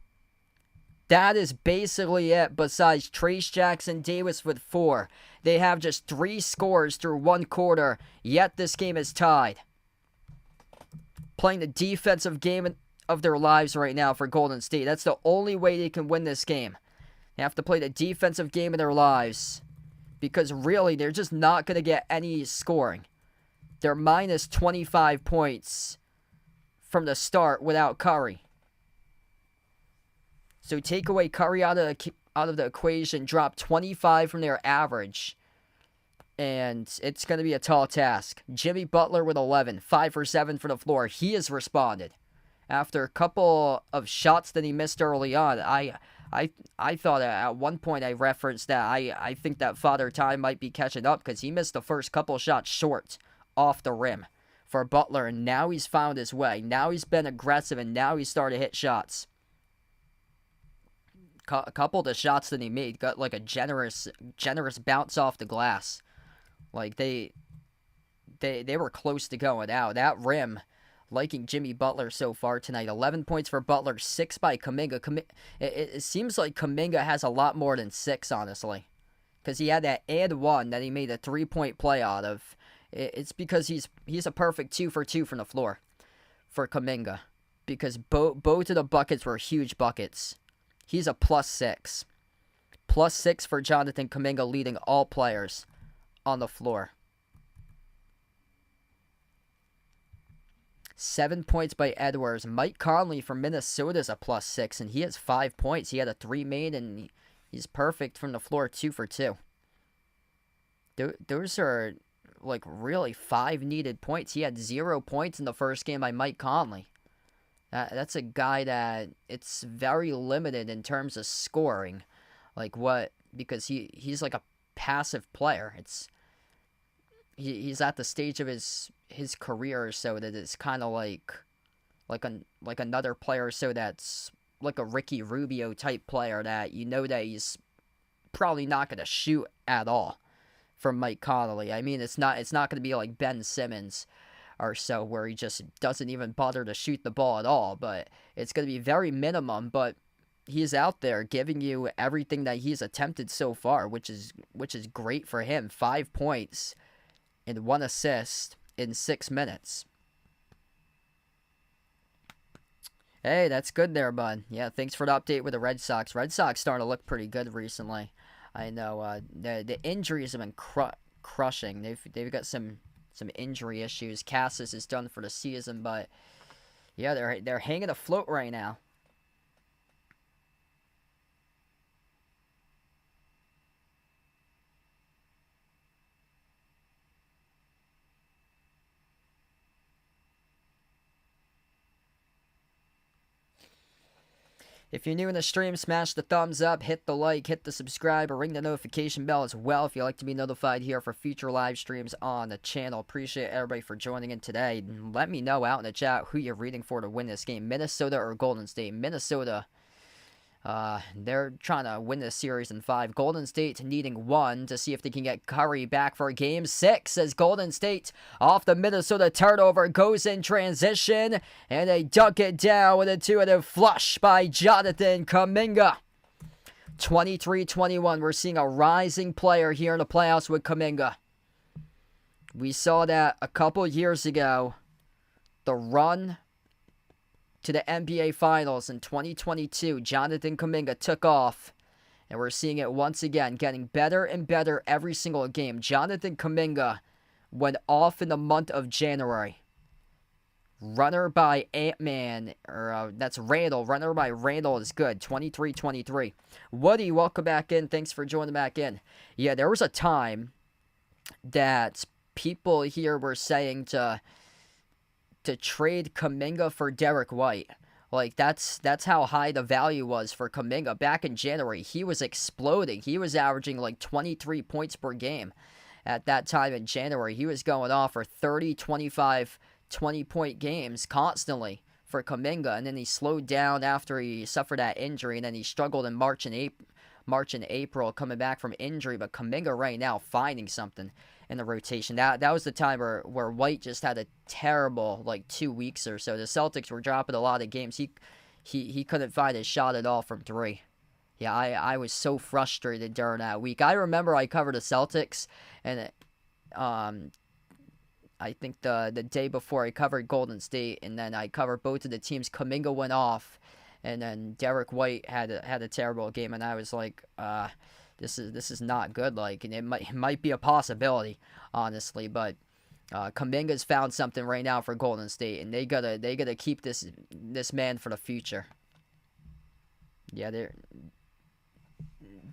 That is basically it, besides Trace Jackson Davis with 4. They have just 3 scores through 1 quarter, yet this game is tied. Playing the defensive game of their lives right now for Golden State. That's the only way they can win this game. They have to play the defensive game of their lives, because really, they're just not going to get any scoring. They're minus 25 points from the start without Curry. So take away Curry out of the equation, drop 25 from their average, and it's going to be a tall task. Jimmy Butler with 11, 5 for 7 for the floor. He has responded. After a couple of shots that he missed early on, I thought at one point I referenced that I think that Father Time might be catching up, because he missed the first couple shots short off the rim for Butler, and now he's found his way. Now he's been aggressive, and now he's started to hit shots. A couple of the shots that he made got like a generous bounce off the glass. Like they were close to going out. That rim, liking Jimmy Butler so far tonight. 11 points for Butler, 6 by Kuminga. It seems like Kuminga has a lot more than 6, honestly. Because he had that and one that he made a 3-point play out of. It's because he's a perfect 2 for 2 from the floor for Kuminga. Because both of the buckets were huge buckets. He's a +6. +6 for Jonathan Kuminga, leading all players on the floor. 7 points by Edwards. Mike Conley from Minnesota is a +6, and he has 5 points. He had a 3 made, and he's perfect from the floor, 2 for 2. Those are, like, really 5 needed points. He had 0 points in the first game by Mike Conley. That's a guy that it's very limited in terms of scoring. Like what? Because he's like a passive player. He's at the stage of his career, so that it's kind of like another player, so that's like a Ricky Rubio type player that you know that he's probably not going to shoot at all from Mike Conley. I mean, it's not going to be like Ben Simmons or so, where he just doesn't even bother to shoot the ball at all, but it's going to be very minimum. But he's out there giving you everything that he's attempted so far, which is great for him. 5 points and 1 assist in 6 minutes. Hey, that's good there, bud. Yeah, thanks for the update with the Red Sox. Red Sox starting to look pretty good recently. I know the injuries have been crushing. They've got some injury issues. Cassis is done for the season, but yeah, they're hanging afloat right now. If you're new in the stream, smash the thumbs up, hit the like, hit the subscribe, or ring the notification bell as well if you'd like to be notified here for future live streams on the channel. Appreciate everybody for joining in today. Let me know out in the chat who you're rooting for to win this game, Minnesota or Golden State. Minnesota, they're trying to win this series in 5. Golden State needing 1 to see if they can get Curry back for Game 6, as Golden State, off the Minnesota turnover, goes in transition, and they dunk it down with a two-handed flush by Jonathan Kuminga. 23-21, we're seeing a rising player here in the playoffs with Kuminga. We saw that a couple years ago, the run to the NBA Finals in 2022, Jonathan Kuminga took off, and we're seeing it once again, getting better and better every single game. Jonathan Kuminga went off in the month of January. Runner by Ant-Man, or that's Randall. Runner by Randall is good, 23-23. Woody, welcome back in. Thanks for joining back in. Yeah, there was a time that people here were saying to trade Kuminga for Derek White. Like, that's how high the value was for Kuminga. Back in January, he was exploding. He was averaging like 23 points per game at that time in January. He was going off for 30, 25, 20-point games constantly for Kuminga, and then he slowed down after he suffered that injury, and then he struggled in March and April coming back from injury. But Kuminga right now finding something in the rotation. That was the time where White just had a terrible, like, 2 weeks or so. The Celtics were dropping a lot of games. He couldn't find his shot at all from 3. Yeah, I was so frustrated during that week. I remember I covered the Celtics, and I think the day before I covered Golden State, and then I covered both of the teams. Kuminga went off, and then Derek White had a terrible game, and I was like, This is not good. Like, and it might be a possibility, honestly. But Kuminga's found something right now for Golden State, and they gotta keep this man for the future. Yeah,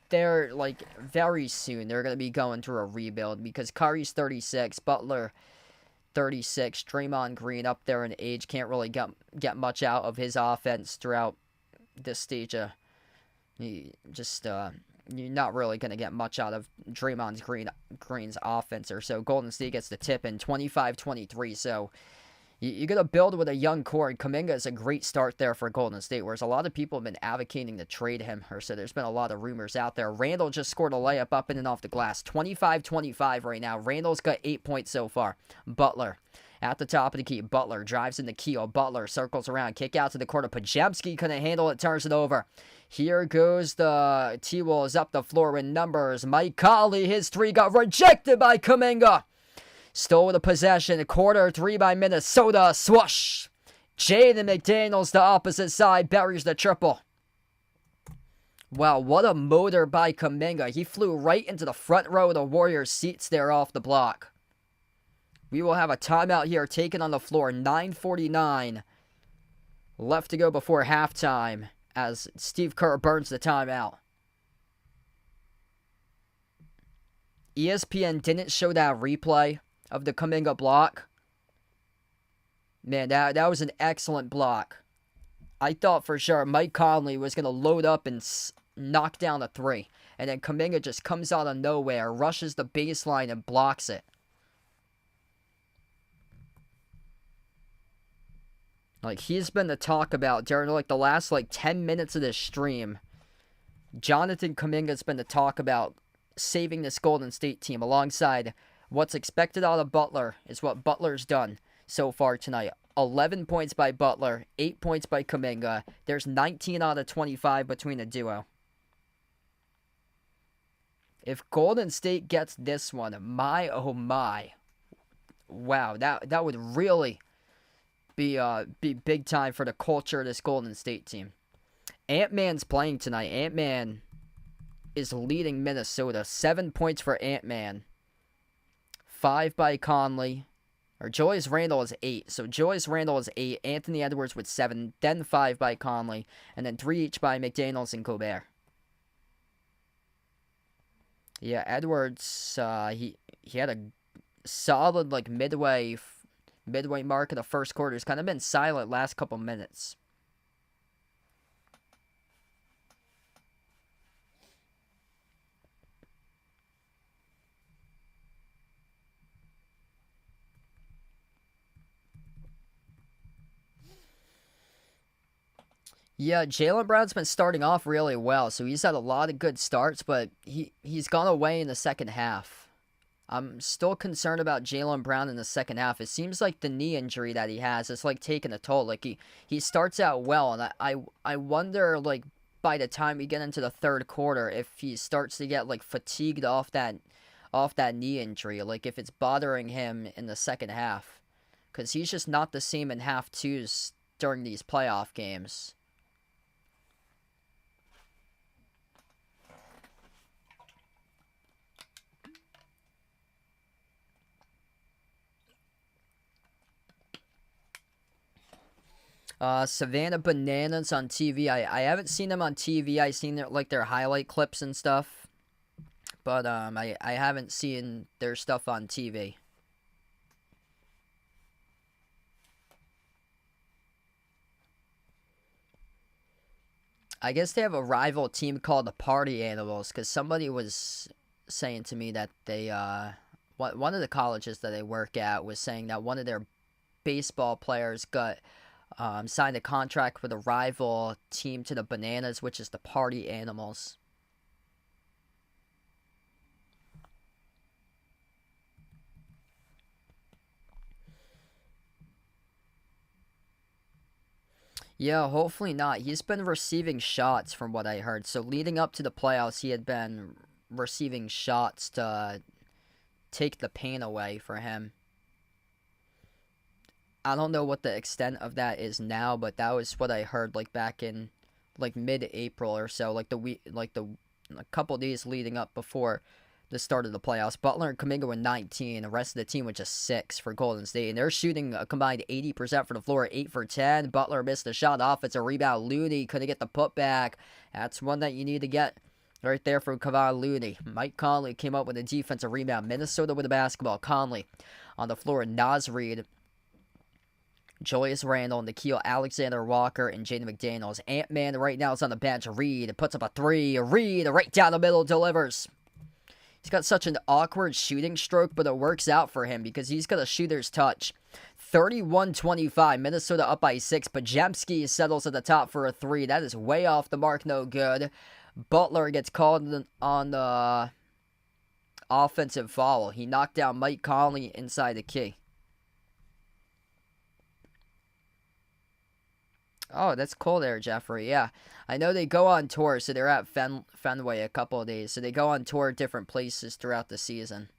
they're like very soon they're gonna be going through a rebuild, because Curry's 36, Butler 36, Draymond Green up there in age, can't really get much out of his offense throughout this stage of just you're not really going to get much out of Draymond Green's offense or so. Golden State gets the tip in 25-23, so you're going to build with a young core, and Kuminga is a great start there for Golden State, whereas a lot of people have been advocating to trade him, or so there's been a lot of rumors out there. Randall just scored a layup up in and off the glass, 25-25 right now. Randall's got 8 points so far. Butler at the top of the key. Butler drives in the keel. Butler circles around. Kick out to the corner. Pajemski couldn't handle it. Turns it over. Here goes the T-Wolves up the floor with numbers. Mike Conley, his three got rejected by Kuminga. Stole the possession. Quarter three by Minnesota. Swoosh. Jaden McDaniels, the opposite side, buries the triple. Wow, what a motor by Kuminga. He flew right into the front row of the Warriors' seats there off the block. We will have a timeout here taken on the floor. 9:49 left to go before halftime as Steve Kerr burns the timeout. ESPN didn't show that replay of the Kuminga block. Man, that was an excellent block. I thought for sure Mike Conley was going to load up and knock down a three. And then Kuminga just comes out of nowhere, rushes the baseline, and blocks it. Like, he's been the talk about during, like, the last, 10 minutes of this stream. Jonathan Kuminga's been the talk about saving this Golden State team alongside what's expected out of Butler is what Butler's done so far tonight. 11 points by Butler, 8 points by Kuminga. There's 19 out of 25 between the duo. If Golden State gets this one, my oh my. Wow, that would really be big time for the culture of this Golden State team. Ant-Man's playing tonight. Ant-Man is leading Minnesota. 7 points for Ant-Man. 5 by Conley. Or Julius Randle is 8. So Julius Randle is 8. Anthony Edwards with 7. Then 5 by Conley. And then 3 each by McDaniels and Gobert. Yeah, Edwards, he had a solid, midway mark of the first quarter. He's kind of been silent last couple minutes. Yeah, Jaylen Brown's been starting off really well, so he's had a lot of good starts, but he's gone away in the second half. I'm still concerned about Jaylen Brown in the second half. It seems like the knee injury that he has is taking a toll. He starts out well, and I wonder by the time we get into the third quarter if he starts to get fatigued off that knee injury, if it's bothering him in the second half, because he's just not the same in half twos during these playoff games. Savannah Bananas on TV. I haven't seen them on TV. I've seen their highlight clips and stuff. But I haven't seen their stuff on TV. I guess they have a rival team called the Party Animals, because somebody was saying to me that they, one of the colleges that they work at was saying that one of their baseball players got signed a contract with a rival team to the Bananas, which is the Party Animals. Yeah, hopefully not. He's been receiving shots from what I heard. So leading up to the playoffs, he had been receiving shots to take the pain away for him. I don't know what the extent of that is now, but that was what I heard back in mid-April or so, a couple days leading up before the start of the playoffs. Butler and Kuminga with 19, the rest of the team with just 6 for Golden State, and they're shooting a combined 80% from the floor, 8 for 10. Butler missed a shot, offensive rebound. Looney couldn't get the putback. That's one that you need to get right there from Kevon Looney. Mike Conley came up with a defensive rebound. Minnesota with the basketball. Conley on the floor. Naz Reid Julius Randle, Nickeil Alexander-Walker, and Jaden McDaniels. Ant-Man right now is on the bench. Reed puts up a three. Reed right down the middle delivers. He's got such an awkward shooting stroke, but it works out for him because he's got a shooter's touch. 31-25, Minnesota up by 6. Pajemski settles at the top for a three. That is way off the mark, no good. Butler gets called on the offensive foul. He knocked down Mike Conley inside the key. Oh, that's cool there, Jeffrey. Yeah, I know they go on tour, so they're at Fenway a couple of days. So they go on tour at different places throughout the season.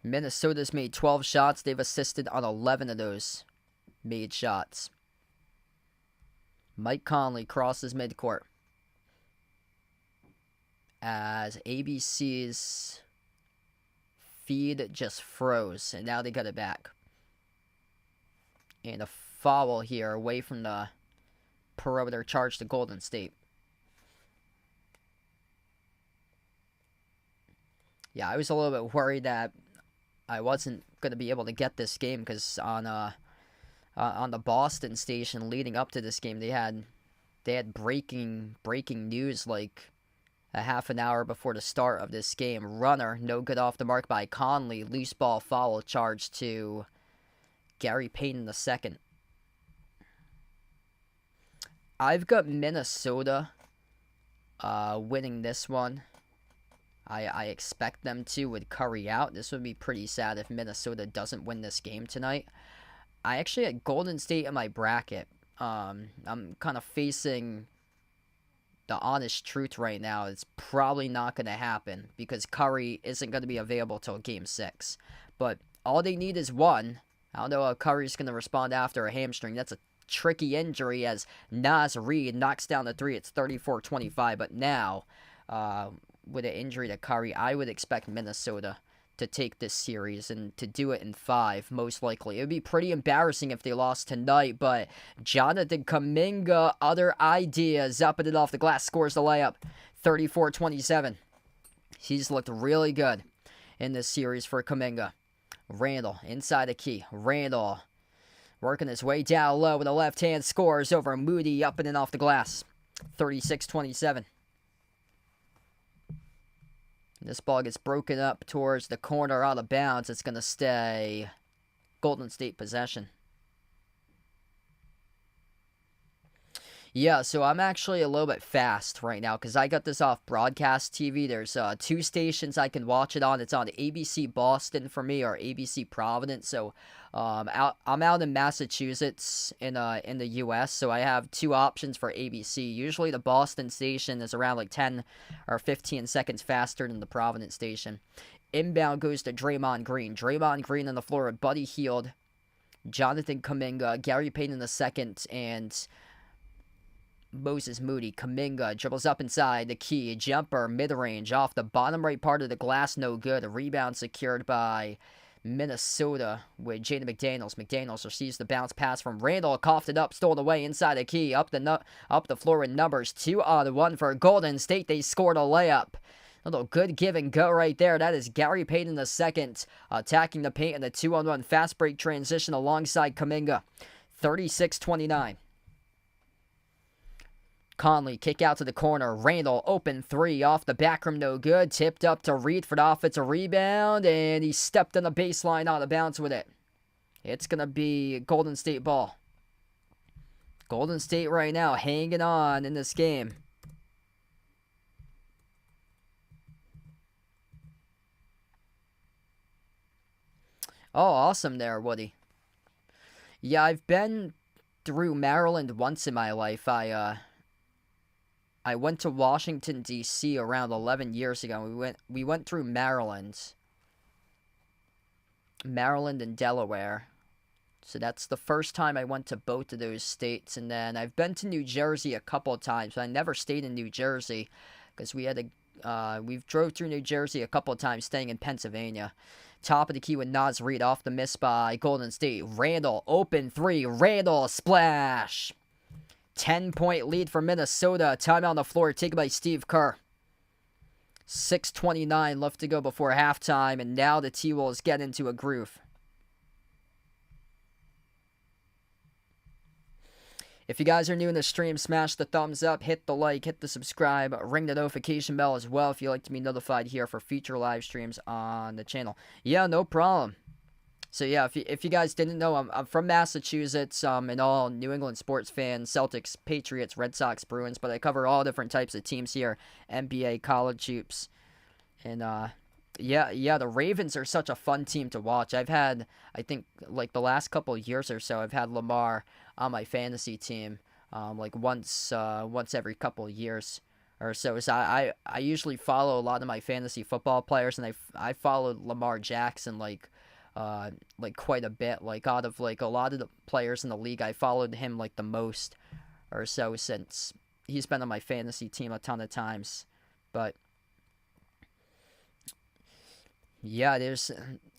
Minnesota's made 12 shots. They've assisted on 11 of those made shots. Mike Conley crosses midcourt as ABC's feed just froze, and now they got it back. And a foul here away from the perimeter charge to Golden State. Yeah, I was a little bit worried that I wasn't going to be able to get this game because on the Boston station leading up to this game, they had breaking news like a half an hour before the start of this game. Runner, no good off the mark by Conley. Loose ball foul charge to Gary Payton II. I've got Minnesota winning this one. I expect them to with Curry out. This would be pretty sad if Minnesota doesn't win this game tonight. I actually had Golden State in my bracket. I'm kind of facing the honest truth right now. It's probably not going to happen because Curry isn't going to be available till Game 6. But all they need is one. I don't know how Curry's going to respond after a hamstring. That's a tricky injury as Naz Reid knocks down the three. It's 34-25. But now, with an injury to Curry, I would expect Minnesota to take this series and to do it in 5, most likely. It would be pretty embarrassing if they lost tonight, but Jonathan Kuminga, other ideas, up and off the glass, scores the layup, 34-27. He's looked really good in this series for Kuminga. Randle, inside the key. Randle working his way down low with a left hand, scores over Moody, up and off the glass, 36-27. This ball gets broken up towards the corner, out of bounds. It's going to stay Golden State possession. Yeah, so I'm actually a little bit fast right now because I got this off broadcast TV. There's 2 stations I can watch it on. It's on ABC Boston for me or ABC Providence. So I'm out in Massachusetts in the U.S., so I have 2 options for ABC. Usually the Boston station is around like 10 or 15 seconds faster than the Providence station. Inbound goes to Draymond Green. Draymond Green on the floor with Buddy Hield, Jonathan Kuminga, Gary Payton II, and Moses Moody. Kuminga dribbles up inside the key. Jumper, mid-range, off the bottom right part of the glass, no good. A rebound secured by Minnesota with Jaden McDaniels. McDaniels receives the bounce pass from Randle. Coughed it up, stole away inside the key. Up the floor with numbers. 2-on-1 for Golden State. They scored a layup. A little good give and go right there. That is Gary Payton II attacking the paint in the 2-on-1 fast break transition alongside Kuminga. 36-29. Conley, kick out to the corner. Randle, open 3 off the back rim, no good. Tipped up to Reed for the offensive rebound, and he stepped on the baseline out of bounds with it. It's going to be Golden State ball. Golden State right now hanging on in this game. Oh, awesome there, Woody. Yeah, I've been through Maryland once in my life. I went to Washington, D.C. around 11 years ago. We went through Maryland and Delaware. So that's the first time I went to both of those states. And then I've been to New Jersey a couple of times. But I never stayed in New Jersey because we've drove through New Jersey a couple of times staying in Pennsylvania. Top of the key with Naz Reid off the miss by Golden State. Randle, open 3. Randle, splash. 10-point lead for Minnesota. Timeout on the floor taken by Steve Kerr. 6:29 left to go before halftime, and now the T-Wolves get into a groove. If you guys are new in the stream, smash the thumbs up, hit the like, hit the subscribe, ring the notification bell as well if you'd like to be notified here for future live streams on the channel. Yeah, no problem. So yeah, if you guys didn't know, I'm from Massachusetts. And all New England sports fans, Celtics, Patriots, Red Sox, Bruins, but I cover all different types of teams here, NBA, college hoops, and yeah, the Ravens are such a fun team to watch. I've had, I think, like the last couple of years or so, I've had Lamar on my fantasy team, like once every couple of years or so. So I usually follow a lot of my fantasy football players, and I followed Lamar Jackson like quite a bit. Like out of like a lot of the players in the league, I followed him like the most or so, since he's been on my fantasy team a ton of times. But yeah,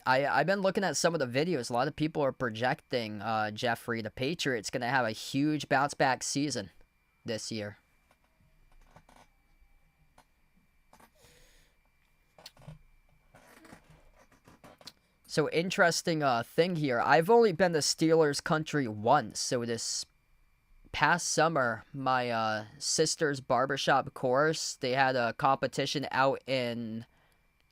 I've been looking at some of the videos. A lot of people are projecting, Jeffrey, the Patriots going to have a huge bounce back season this year. So interesting thing here. I've only been to Steelers country once. So this past summer, my sister's barbershop course, they had a competition out in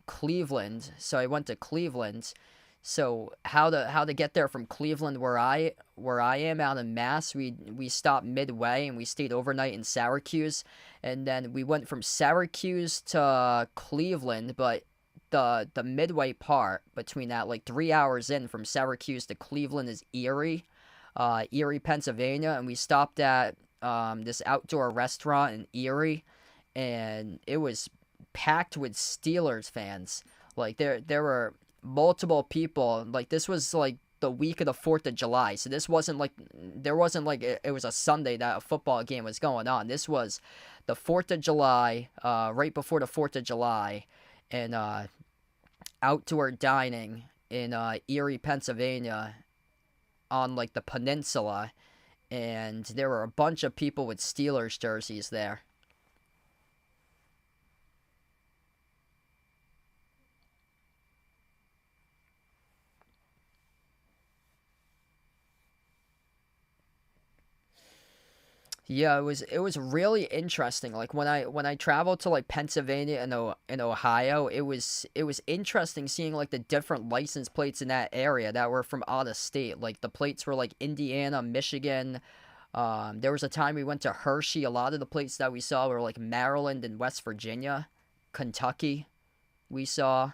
Cleveland. So I went to Cleveland. So how to get there from Cleveland, where I am out in Mass, we stopped midway and we stayed overnight in Syracuse, and then we went from Syracuse to Cleveland, but the midway part between that, like 3 hours in from Syracuse to Cleveland, is Erie, Pennsylvania, and we stopped at this outdoor restaurant in Erie, and it was packed with Steelers fans. Like there were multiple people. Like this was like the week of the 4th of July, so this wasn't like it was a Sunday that a football game was going on. This was the 4th of July, right before the 4th of July, and outdoor dining in Erie, Pennsylvania, on like the peninsula, and there were a bunch of people with Steelers jerseys there. Yeah, it was really interesting. Like when I traveled to like Pennsylvania and Ohio, it was interesting seeing like the different license plates in that area that were from out of state. Like the plates were like Indiana, Michigan. There was a time we went to Hershey. A lot of the plates that we saw were like Maryland and West Virginia, Kentucky. We saw.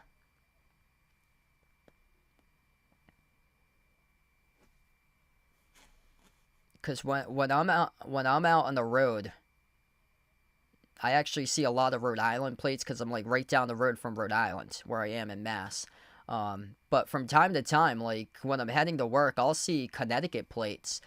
Because when I'm out on the road, I actually see a lot of Rhode Island plates because I'm like right down the road from Rhode Island, where I am in Mass. But from time to time, like when I'm heading to work, I'll see Connecticut plates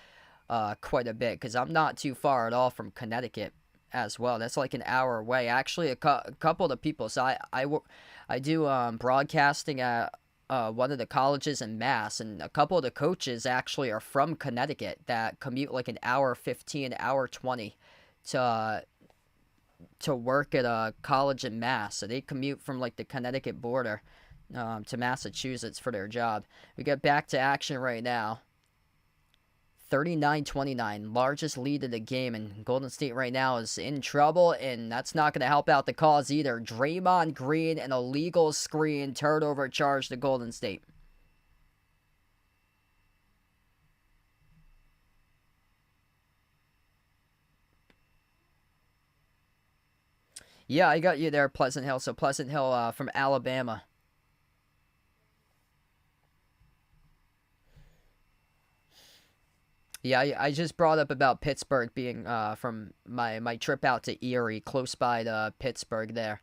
quite a bit, because I'm not too far at all from Connecticut as well. That's like an hour away. Actually, a couple of the people. So I do broadcasting at one of the colleges in Mass, and a couple of the coaches actually are from Connecticut that commute like an hour 15, hour 20 to work at a college in Mass. So they commute from like the Connecticut border to Massachusetts for their job. We get back to action right now. 39-29, largest lead of the game, and Golden State right now is in trouble, and that's not going to help out the cause either. Draymond Green, an illegal screen, turnover charge to Golden State. Yeah, I got you there, Pleasant Hill. So Pleasant Hill from Alabama. Yeah, I just brought up about Pittsburgh being from my trip out to Erie, close by to Pittsburgh there.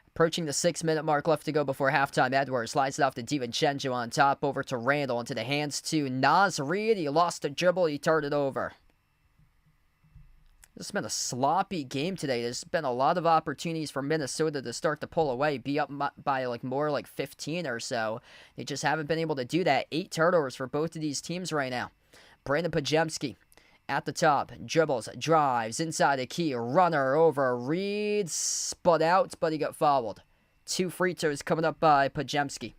Approaching the 6-minute mark left to go before halftime. Edwards slides it off to DiVincenzo on top, over to Randall, into the hands to Naz Reid. He lost the dribble, he turned it over. This has been a sloppy game today. There's been a lot of opportunities for Minnesota to start to pull away, be up by like more like 15 or so. They just haven't been able to do that. 8 turnovers for both of these teams right now. Brandon Pajemski At the top, dribbles, drives, inside the key, runner over, Reed, spun out, but he got fouled. 2 free throws coming up by Pajemski.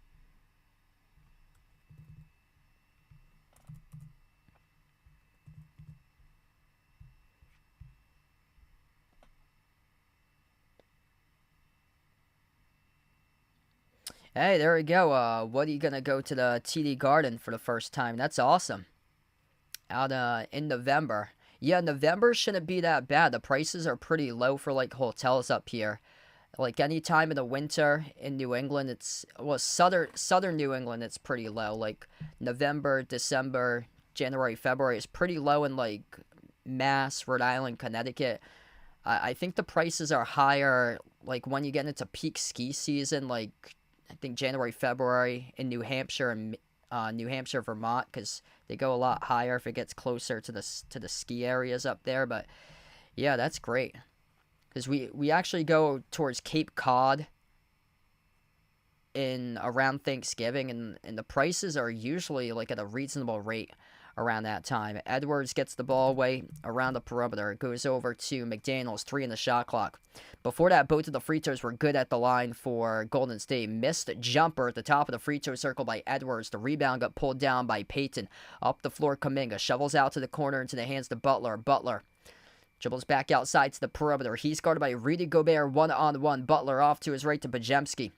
Hey, there we go. What are you going to go to the TD Garden for the first time? That's awesome. Out in November. Yeah, November shouldn't be that bad. The prices are pretty low for like hotels up here. Like any time in the winter in New England, it's southern New England, it's pretty low. Like November, December, January, February is pretty low in like Mass, Rhode Island, Connecticut. I think the prices are higher like when you get into peak ski season, like I think January, February in New Hampshire and New Hampshire, Vermont, because they go a lot higher if it gets closer to the ski areas up there. But yeah, that's great because we actually go towards Cape Cod in around Thanksgiving, and the prices are usually like at a reasonable rate around that time. Edwards gets the ball away around the perimeter. It goes over to McDaniels, 3 in the shot clock. Before that, both of the free throws were good at the line for Golden State. Missed jumper at the top of the free throw circle by Edwards. The rebound got pulled down by Payton. Up the floor, Kuminga shovels out to the corner into the hands to Butler. Butler dribbles back outside to the perimeter. He's guarded by Rudy Gobert, one-on-one. Butler off to his right to Pajemski.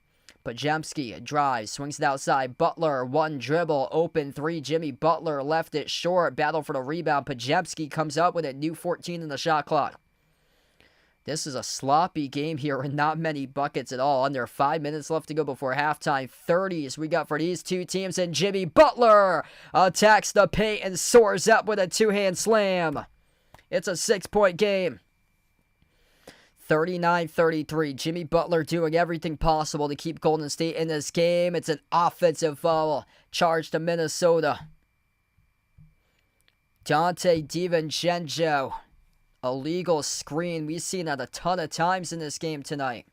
Pajemski drives, swings it outside. Butler, one dribble, open 3. Jimmy Butler left it short. Battle for the rebound. Pajemski comes up with it. New 14 in the shot clock. This is a sloppy game here and not many buckets at all. Under 5 minutes left to go before halftime. 30s we got for these two teams. And Jimmy Butler attacks the paint and soars up with a 2-hand slam. It's a 6-point game. 39-33. Jimmy Butler doing everything possible to keep Golden State in this game. It's an offensive foul charged to Minnesota. Dante DiVincenzo. Illegal screen. We've seen that a ton of times in this game tonight.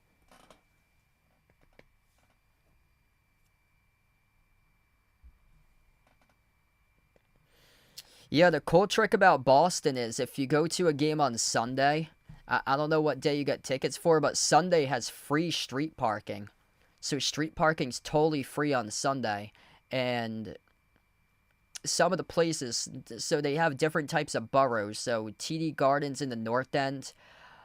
Yeah, the cool trick about Boston is if you go to a game on Sunday, I don't know what day you get tickets for, but Sunday has free street parking. So street parking's totally free on Sunday. And some of the places, so they have different types of boroughs. So TD Gardens in the north end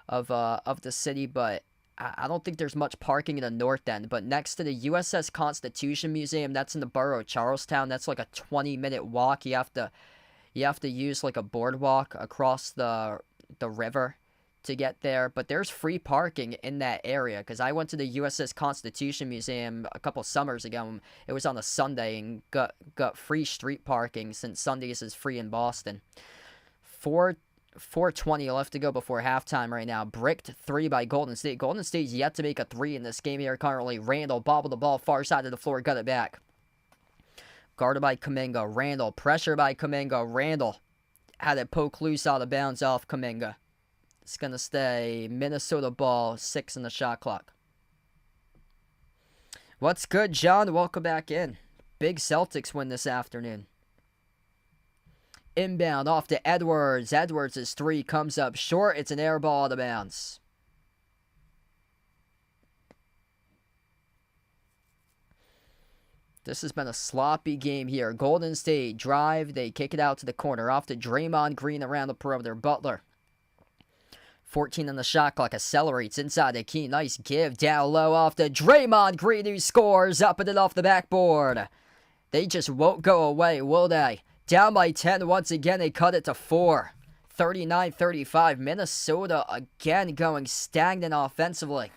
of the city, but I don't think there's much parking in the north end. But next to the USS Constitution Museum, that's in the borough of Charlestown. That's like a 20-minute walk. You have to use like a boardwalk across the river to get there, but there's free parking in that area because I went to the USS Constitution Museum a couple summers ago. It was on a Sunday and got free street parking since Sundays is free in Boston. 4:20 left to go before halftime right now. Bricked 3 by Golden State. Golden State's yet to make a 3 in this game here currently. Randall bobbled the ball far side of the floor, got it back. Guarded by Kuminga. Randall, pressure by Kuminga. Randall had it poke loose out of bounds off Kuminga. It's going to stay Minnesota ball, 6 in the shot clock. What's good, John? Welcome back in. Big Celtics win this afternoon. Inbound off to Edwards. Edwards' 3 comes up short. It's an air ball out of bounds. This has been a sloppy game here. Golden State drive. They kick it out to the corner. Off to Draymond Green around the perimeter. Butler. 14 on the shot clock, accelerates inside the key. Nice give down low off to Draymond Green, who scores up and it off the backboard. They just won't go away, will they? Down by 10 once again. They cut it to 4. 39-35. Minnesota again going stagnant offensively.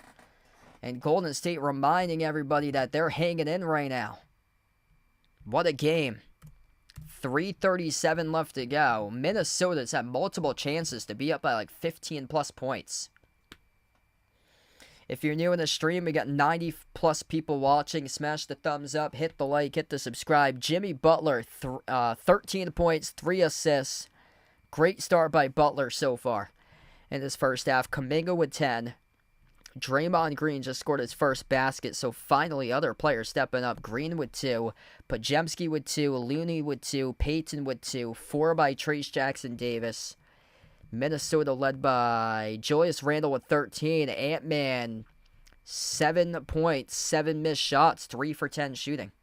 And Golden State reminding everybody that they're hanging in right now. What a game. 3:37 left to go. Minnesota's had multiple chances to be up by like 15 plus points. If you're new in the stream, we got 90 plus people watching. Smash the thumbs up, hit the like, hit the subscribe. Jimmy Butler, 13 points, 3 assists. Great start by Butler so far in this first half. Kuminga with 10. Draymond Green just scored his first basket, so finally other players stepping up. Green with 2, Podziemski with 2, Looney with 2, Payton with 2, 4 by Trace Jackson Davis. Minnesota led by Julius Randle with 13. Ant-Man, 7 points, 7 missed shots, 3 for 10 shooting.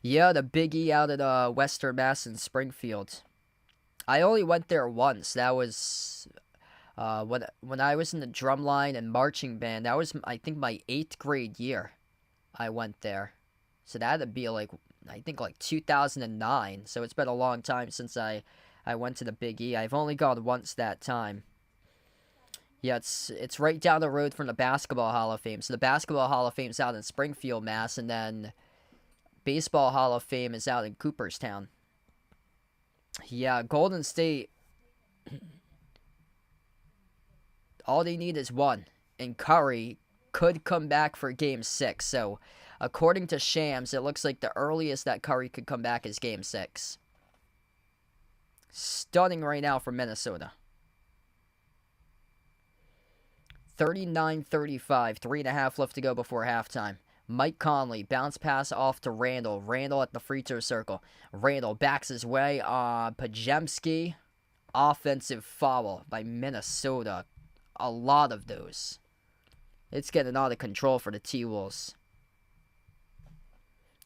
Yeah, the Big E out at Western Mass in Springfield. I only went there once. That was when I was in the drumline and marching band. That was, I think, my 8th grade year. I went there. So that had to be like, I think, like 2009. So it's been a long time since I went to the Big E. I've only gone once that time. Yeah, it's right down the road from the Basketball Hall of Fame. So the Basketball Hall of Fame is out in Springfield, Mass. And then Baseball Hall of Fame is out in Cooperstown. Yeah, Golden State, all they need is 1. And Curry could come back for Game 6. So, according to Shams, it looks like the earliest that Curry could come back is Game 6. Stunning right now for Minnesota. 39-35, 3.5 left to go before halftime. Mike Conley, bounce pass off to Randle. Randle at the free throw circle. Randle backs his way on Podziemski. Offensive foul by Minnesota. A lot of those. It's getting out of control for the T-Wolves.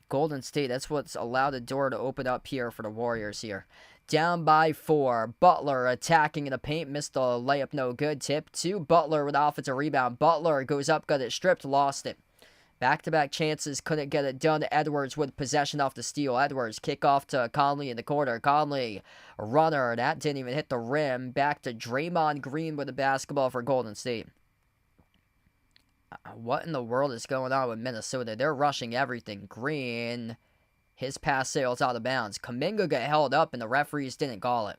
Golden State, that's what's allowed the door to open up here for the Warriors here. Down by 4. Butler attacking in the paint. Missed the layup, no good. Tip to Butler with the offensive rebound. Butler goes up, got it stripped, lost it. Back-to-back chances, couldn't get it done. Edwards with possession off the steal. Edwards, kick off to Conley in the corner. Conley, runner, that didn't even hit the rim. Back to Draymond Green with the basketball for Golden State. What in the world is going on with Minnesota? They're rushing everything. Green, his pass sails out of bounds. Kuminga got held up and the referees didn't call it.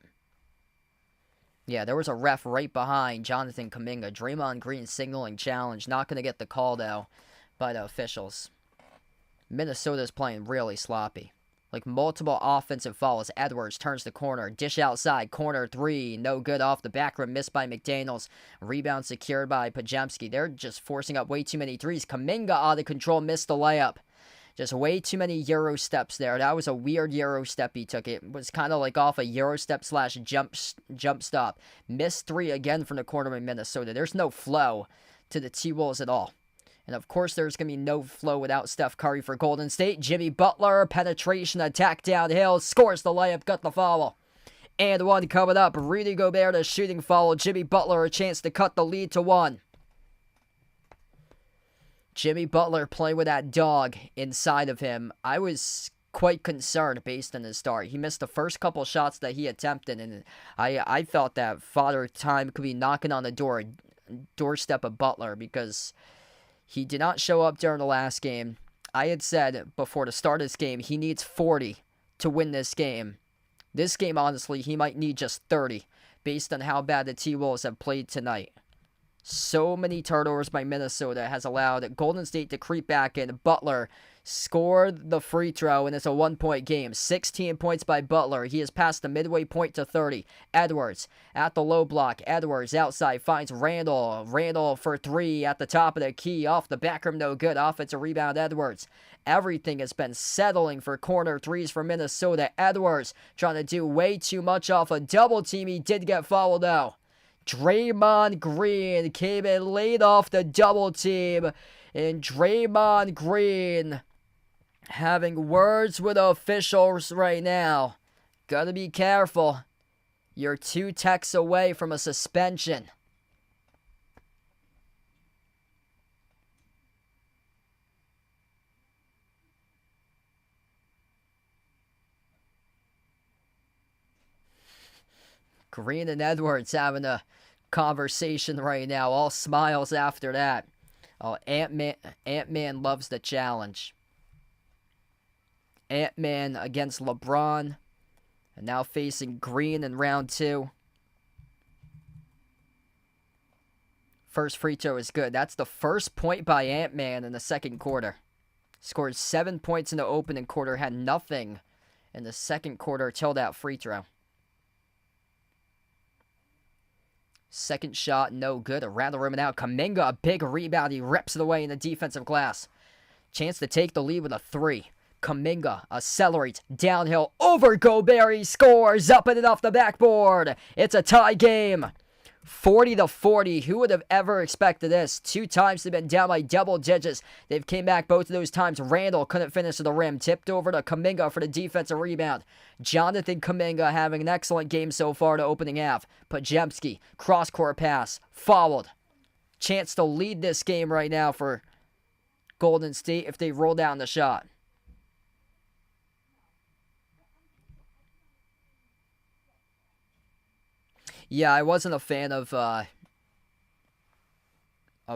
Yeah, there was a ref right behind Jonathan Kuminga. Draymond Green signaling challenge. Not going to get the call, though, by the officials. Minnesota's playing really sloppy. Like multiple offensive fouls. Edwards turns the corner. Dish outside. Corner 3. No good off the back rim. Missed by McDaniels. Rebound secured by Podziemski. They're just forcing up way too many threes. Kuminga out of control. Missed the layup. Just way too many Euro steps there. That was a weird Euro step he took. It was kind of like off a Euro step / jump stop. Missed 3 again from the corner of Minnesota. There's no flow to the T-Wolves at all. And, of course, there's going to be no flow without Steph Curry for Golden State. Jimmy Butler, penetration, attack downhill, scores the layup, got the foul. And 1 coming up. Rudy Gobert, a shooting foul. Jimmy Butler, a chance to cut the lead to 1. Jimmy Butler playing with that dog inside of him. I was quite concerned based on his start. He missed the first couple shots that he attempted, and I felt that Father Time could be knocking on the doorstep of Butler because he did not show up during the last game. I had said before the start of this game, he needs 40 to win this game. This game, honestly, he might need just 30 based on how bad the T-Wolves have played tonight. So many turnovers by Minnesota has allowed Golden State to creep back in. Butler scored the free throw, and it's a 1-point game. 16 points by Butler. He has passed the midway point to 30. Edwards at the low block. Edwards outside finds Randle. Randle for 3 at the top of the key. Off the back rim, no good. Offensive rebound, Edwards. Everything has been settling for corner 3s for Minnesota. Edwards trying to do way too much off a double team. He did get fouled though. Draymond Green came in late off the double team. And Draymond Green having words with officials right now. Gotta be careful. You're 2 techs away from a suspension. Green and Edwards having a conversation right now. All smiles after that. Oh, Ant-Man loves the challenge. Ant-Man against LeBron. And now facing Green in round 2. First free throw is good. That's the first point by Ant-Man in the second quarter. Scored 7 points in the opening quarter. Had nothing in the second quarter till that free throw. Second shot, no good. Around the rim and out. Kuminga, a big rebound. He rips it away in the defensive glass. Chance to take the lead with a 3. Kuminga accelerates downhill over Gobert. He scores up and off the backboard. It's a tie game. 40-40. Who would have ever expected this? 2 times they've been down by double digits. They've came back both of those times. Randall couldn't finish to the rim. Tipped over to Kuminga for the defensive rebound. Jonathan Kuminga having an excellent game so far to opening half. Podziemski, cross-court pass, fouled. Chance to lead this game right now for Golden State if they roll down the shot. Yeah, I wasn't a fan of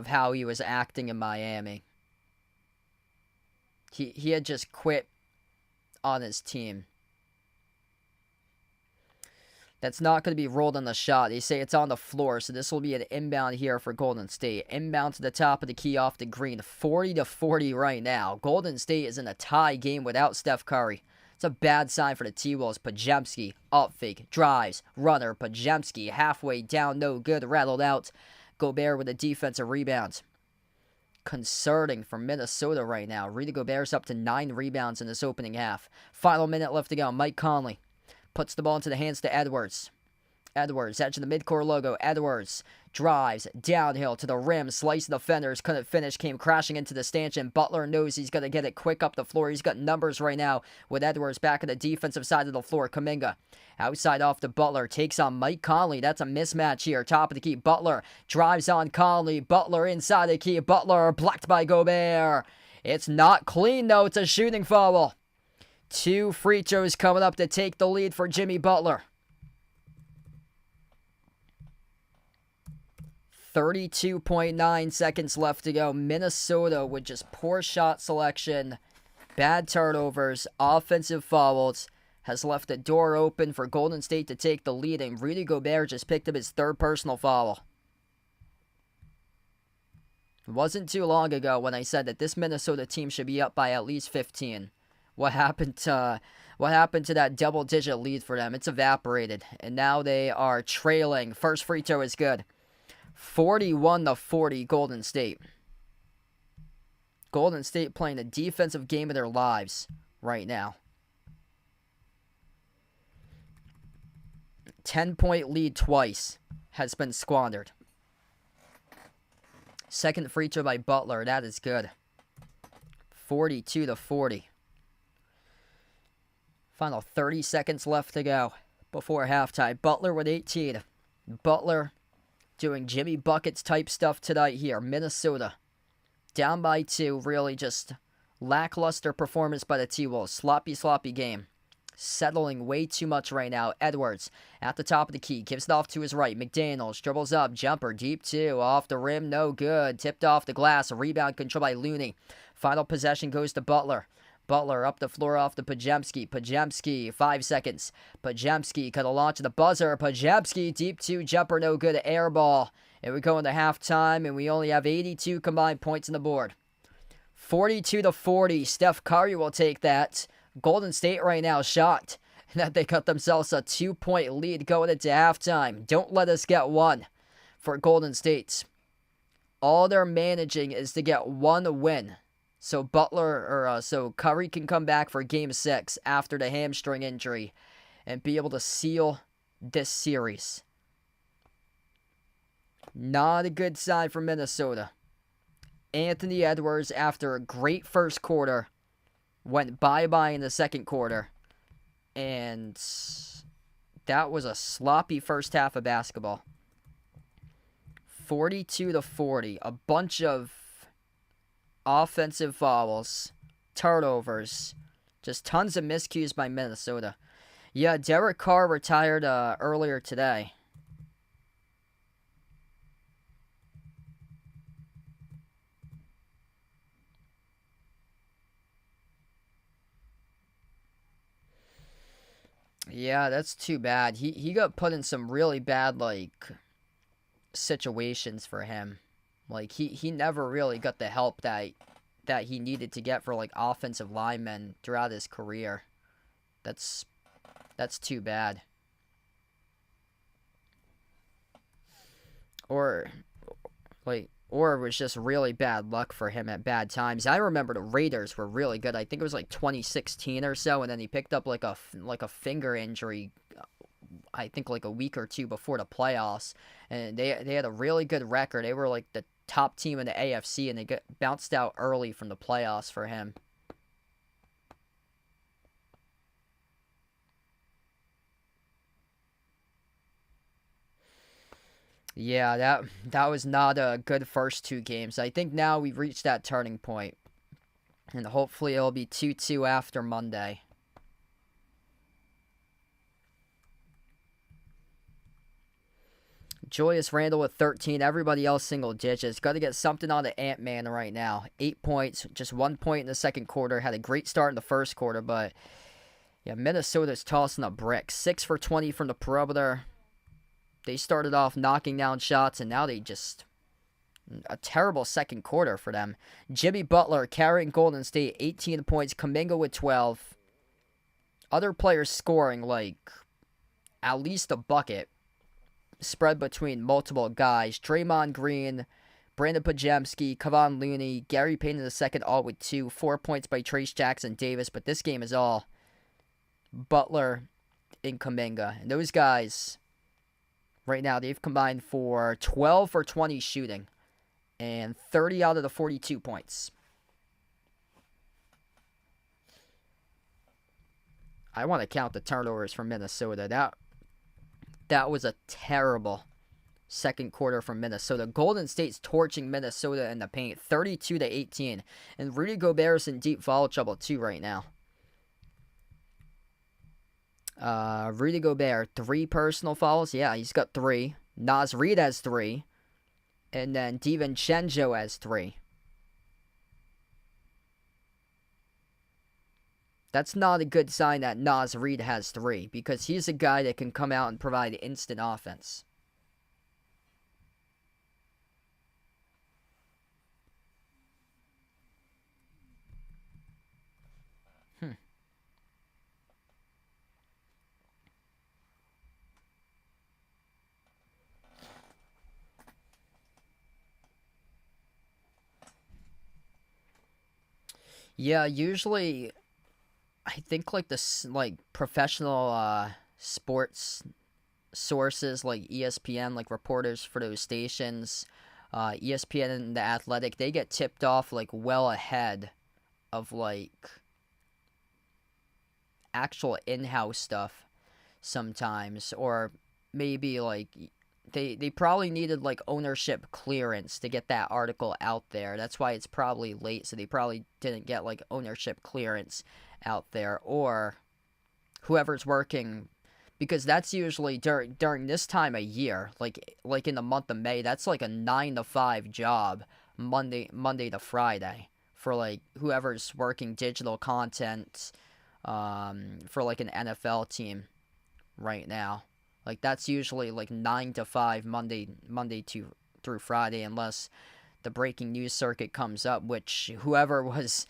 how he was acting in Miami. He had just quit on his team. That's not going to be rolled on the shot. They say it's on the floor, so this will be an inbound here for Golden State. Inbound to the top of the key off the green. 40-40 right now. Golden State is in a tie game without Steph Curry. It's a bad sign for the T-Wolves. Podziemski, up fake, drives, runner. Podziemski halfway down, no good, rattled out. Gobert with a defensive rebound. Concerning for Minnesota right now. Rudy Gobert's up to 9 rebounds in this opening half. Final minute left to go. Mike Conley puts the ball into the hands to Edwards. Edwards, edge of the midcourt logo. Edwards drives downhill to the rim. Slice the defenders. Couldn't finish. Came crashing into the stanchion. Butler knows he's going to get it quick up the floor. He's got numbers right now with Edwards back on the defensive side of the floor. Kuminga outside off to Butler. Takes on Mike Conley. That's a mismatch here. Top of the key. Butler drives on Conley. Butler inside the key. Butler blocked by Gobert. It's not clean though. It's a shooting foul. 2 free throws coming up to take the lead for Jimmy Butler. 32.9 seconds left to go. Minnesota with just poor shot selection, bad turnovers, offensive fouls, has left the door open for Golden State to take the lead, and Rudy Gobert just picked up his 3rd personal foul. It wasn't too long ago when I said that this Minnesota team should be up by at least 15. What happened to that double-digit lead for them? It's evaporated, and now they are trailing. First free throw is good. 41-40 Golden State. Golden State playing the defensive game of their lives right now. 10-point lead twice has been squandered. Second free throw by Butler. That is good. 42-40. Final 30 seconds left to go before halftime. Butler with 18. Butler doing Jimmy Buckets type stuff tonight here. Minnesota down by 2. Really just lackluster performance by the T-Wolves. Sloppy game. Settling way too much right now. Edwards at the top of the key. Gives it off to his right. McDaniels dribbles up. Jumper deep 2. Off the rim. No good. Tipped off the glass. A rebound controlled by Looney. Final possession goes to Butler. Butler up the floor off to Podziemski. Podziemski, 5 seconds. Podziemski cut a launch to the buzzer. Podziemski, deep 2, jumper, no good, air ball. And we go into halftime, and we only have 82 combined points on the board. 42-40. Steph Curry will take that. Golden State right now shocked that they cut themselves a 2-point lead going into halftime. Don't let us get one for Golden State. All they're managing is to get one win. So so Curry can come back for Game 6 after the hamstring injury and be able to seal this series. Not a good sign for Minnesota. Anthony Edwards, after a great first quarter, went bye-bye in the second quarter. And that was a sloppy first half of basketball. 42-40. A bunch of offensive fouls, turnovers, just tons of miscues by Minnesota. Yeah, Derek Carr retired earlier today. Yeah, that's too bad. He got put in some really bad, situations for him. He never really got the help that he needed to get for, offensive linemen throughout his career. That's too bad. or or it was just really bad luck for him at bad times. I remember the Raiders were really good. I think it was like 2016 or so, and then he picked up like a finger injury. I think like a week or two before the playoffs, and they had a really good record. They were like the top team in the AFC, and they got bounced out early from the playoffs for him. Yeah, that was not a good first two games. I think now we've reached that turning point, and hopefully it'll be 2-2 after Monday. Julius Randle with 13. Everybody else single digits. Got to get something on the Ant-Man right now. 8 points, just 1 point in the second quarter. Had a great start in the first quarter, but yeah, Minnesota's tossing a brick. 6 for 20 from the perimeter. They started off knocking down shots, and now they just... a terrible second quarter for them. Jimmy Butler carrying Golden State, 18 points. Kuminga with 12. Other players scoring like at least a bucket. Spread between multiple guys. Draymond Green, Brandon Pajemski, Kevon Looney, Gary Payton II, all with 2. 4 points by Trace Jackson Davis. But this game is all Butler and Kuminga. And those guys, right now, they've combined for 12 for 20 shooting. And 30 out of the 42 points. I want to count the turnovers from Minnesota. That was a terrible second quarter from Minnesota. Golden State's torching Minnesota in the paint, 32-18. And Rudy Gobert's in deep foul trouble too right now. Rudy Gobert, 3 personal fouls. Yeah, he's got 3. Naz Reid has 3. And then DiVincenzo has 3. That's not a good sign that Naz Reid has 3, because he's a guy that can come out and provide instant offense. Yeah, usually I think like this professional sports sources like ESPN, like reporters for those stations, ESPN and The Athletic, they get tipped off like well ahead of like actual in-house stuff sometimes, or maybe like they probably needed like ownership clearance to get that article out there. That's why it's probably late, so they probably didn't get like ownership clearance out there, or whoever's working, because that's usually during this time of year, like in the month of May. That's like a 9 to 5 job, Monday to Friday, for like whoever's working digital content for like an NFL team right now. Like that's usually like 9 to 5 Monday through Friday, unless the breaking news circuit comes up, which whoever's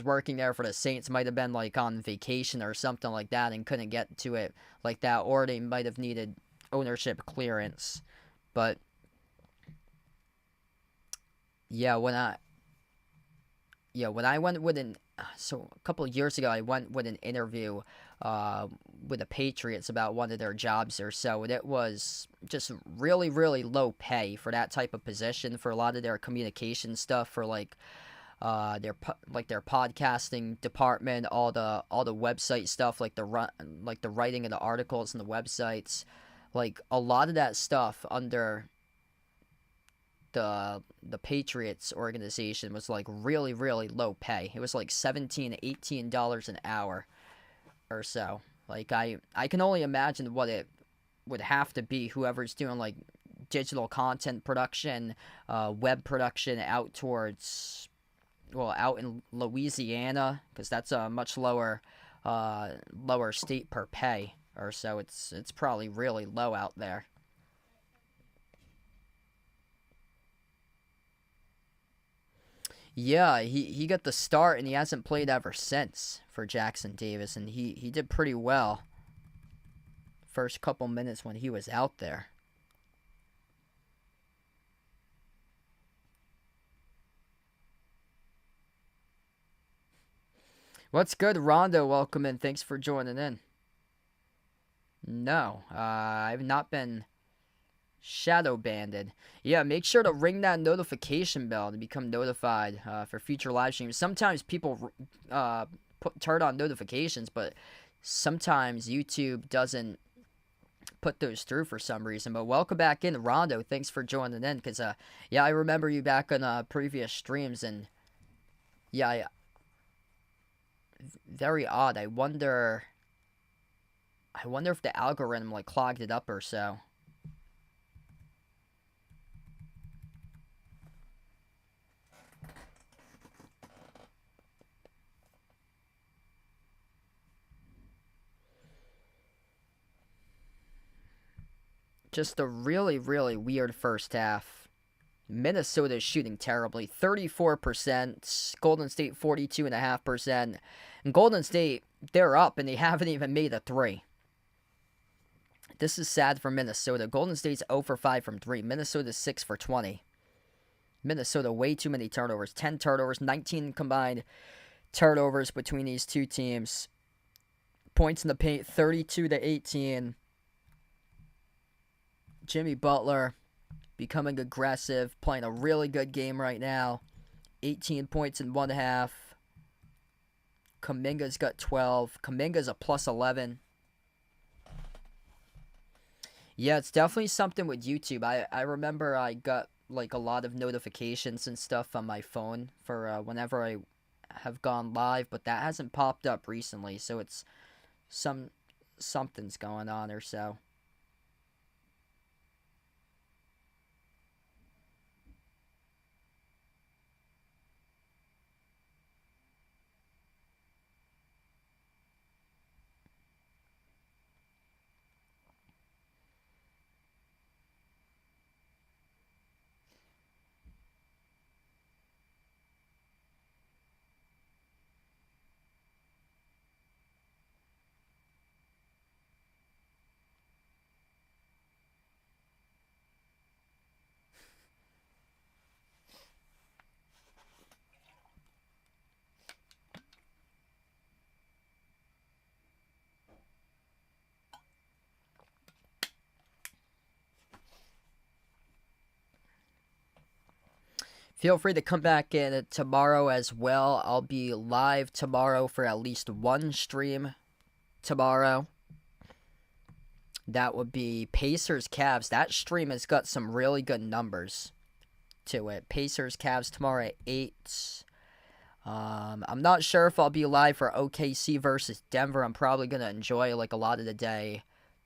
working there for the Saints might have been like on vacation or something like that and couldn't get to it like that, or they might have needed ownership clearance. But yeah, when I went with a couple of years ago, I went with an interview with the Patriots about one of their jobs or so, and it was just really, really low pay for that type of position, for a lot of their communication stuff, for like their podcasting department, all the website stuff, like the writing of the articles and the websites, like a lot of that stuff under the Patriots organization was like really, really low pay. It was like $17-18 an hour or so. Like I can only imagine what it would have to be, whoever's doing like digital content production, web production out in Louisiana, because that's a much lower state per pay or so. It's probably really low out there. Yeah, he got the start, and he hasn't played ever since for Jackson Davis, and he did pretty well first couple minutes when he was out there. What's good, Rondo? Welcome in. Thanks for joining in. No, I've not been shadow banded. Yeah, make sure to ring that notification bell to become notified for future live streams. Sometimes people turn on notifications, but sometimes YouTube doesn't put those through for some reason. But welcome back in, Rondo. Thanks for joining in, because yeah, I remember you back on previous streams, and yeah, very odd. I wonder if the algorithm like clogged it up or so. Just a really, really weird first half. Minnesota is shooting terribly. 34%. Golden State 42.5%. And Golden State, they're up and they haven't even made a three. This is sad for Minnesota. Golden State's 0 for 5 from 3. Minnesota's 6 for 20. Minnesota, way too many turnovers. 10 turnovers, 19 combined turnovers between these two teams. Points in the paint, 32 to 18. Jimmy Butler becoming aggressive, playing a really good game right now. 18 points in one half. Kuminga's got 12. Kuminga's a plus 11. Yeah, it's definitely something with YouTube. I remember I got like a lot of notifications and stuff on my phone for whenever I have gone live, but that hasn't popped up recently, so it's something's going on or so. Feel free to come back in tomorrow as well. I'll be live tomorrow for at least one stream tomorrow. That would be Pacers Cavs. That stream has got some really good numbers to it. Pacers Cavs tomorrow at 8. I'm not sure if I'll be live for OKC versus Denver. I'm probably going to enjoy like a lot of the day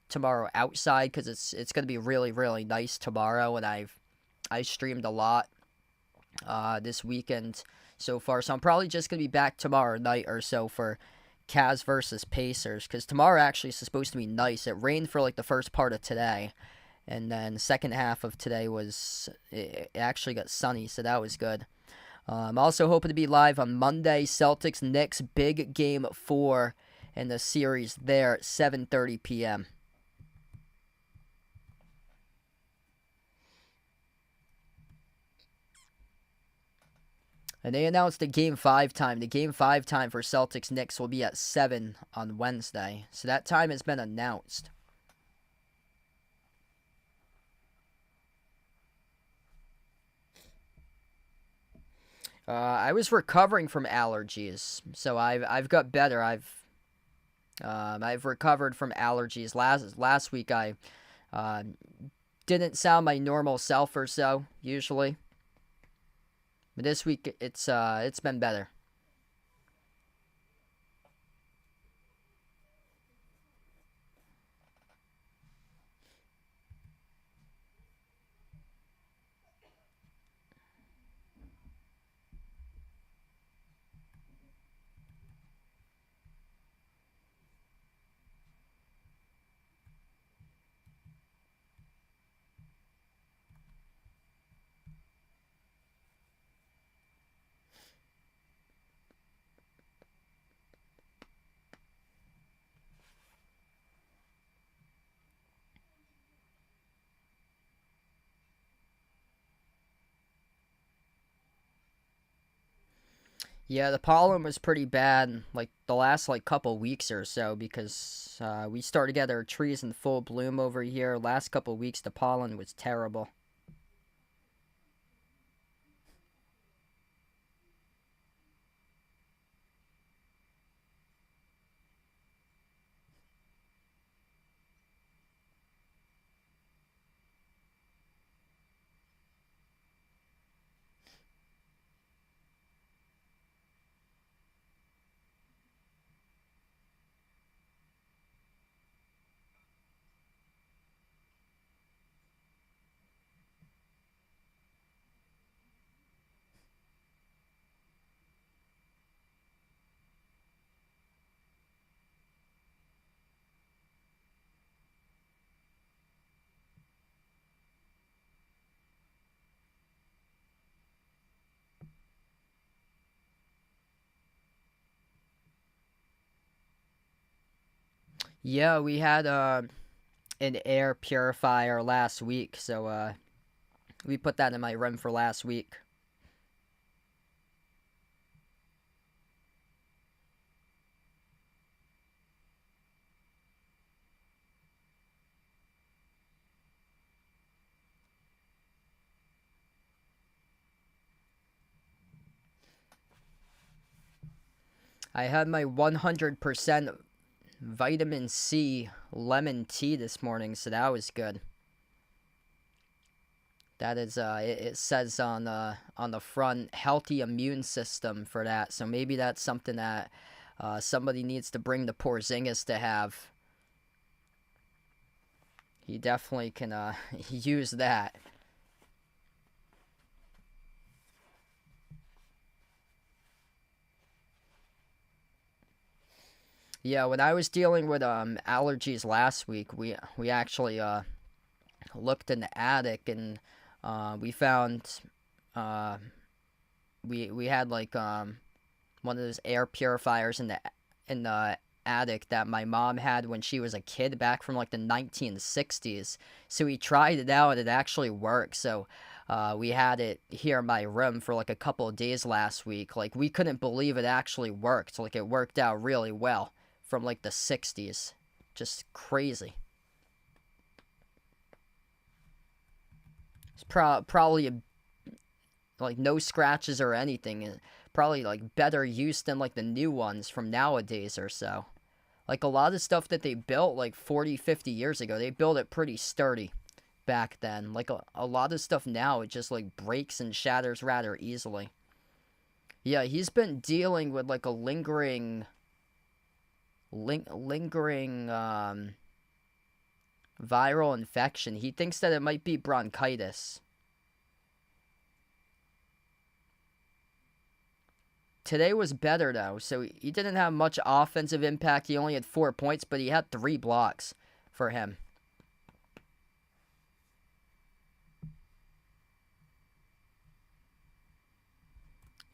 tomorrow outside, because it's going to be really, really nice tomorrow, and I streamed a lot this weekend so far, so I'm probably just going to be back tomorrow night or so for Cavs versus Pacers, because tomorrow actually is supposed to be nice. It rained for like the first part of today, and then the second half of today it actually got sunny, so that was good. I'm also hoping to be live on Monday. Celtics Knicks, big game 4 in the series there at 7:30 p.m. And they announced the Game 5 time. The Game 5 time for Celtics Knicks will be at 7 on Wednesday. So that time has been announced. I was recovering from allergies, so I've got better. I've recovered from allergies. Last week I didn't sound my normal self or so usually. But this week it's been better. Yeah, the pollen was pretty bad, like the last like couple weeks or so, because we started to get our trees in full bloom over here. Last couple weeks, the pollen was terrible. Yeah, we had an air purifier last week, so we put that in my room for last week. I had my 100% vitamin C lemon tea this morning, so that was good. That is, it says on the front, healthy immune system for that. So maybe that's something that somebody needs to bring the Porzingis to have. He definitely can use that. Yeah, when I was dealing with allergies last week, we actually looked in the attic and we found uh we had like one of those air purifiers in the attic that my mom had when she was a kid back from like the 1960s. So we tried it out and it actually worked. So we had it here in my room for like a couple of days last week. Like we couldn't believe it actually worked. Like it worked out really well from like the 60s. Just crazy. It's probably like no scratches or anything. And probably like better use than like the new ones from nowadays or so. Like a lot of stuff that they built like 40, 50 years ago, they built it pretty sturdy back then. Like a lot of stuff now, it just like breaks and shatters rather easily. Yeah, he's been dealing with like a lingering viral infection. He thinks that it might be bronchitis. Today was better though, so he didn't have much offensive impact. He only had 4 points, but he had 3 blocks for him.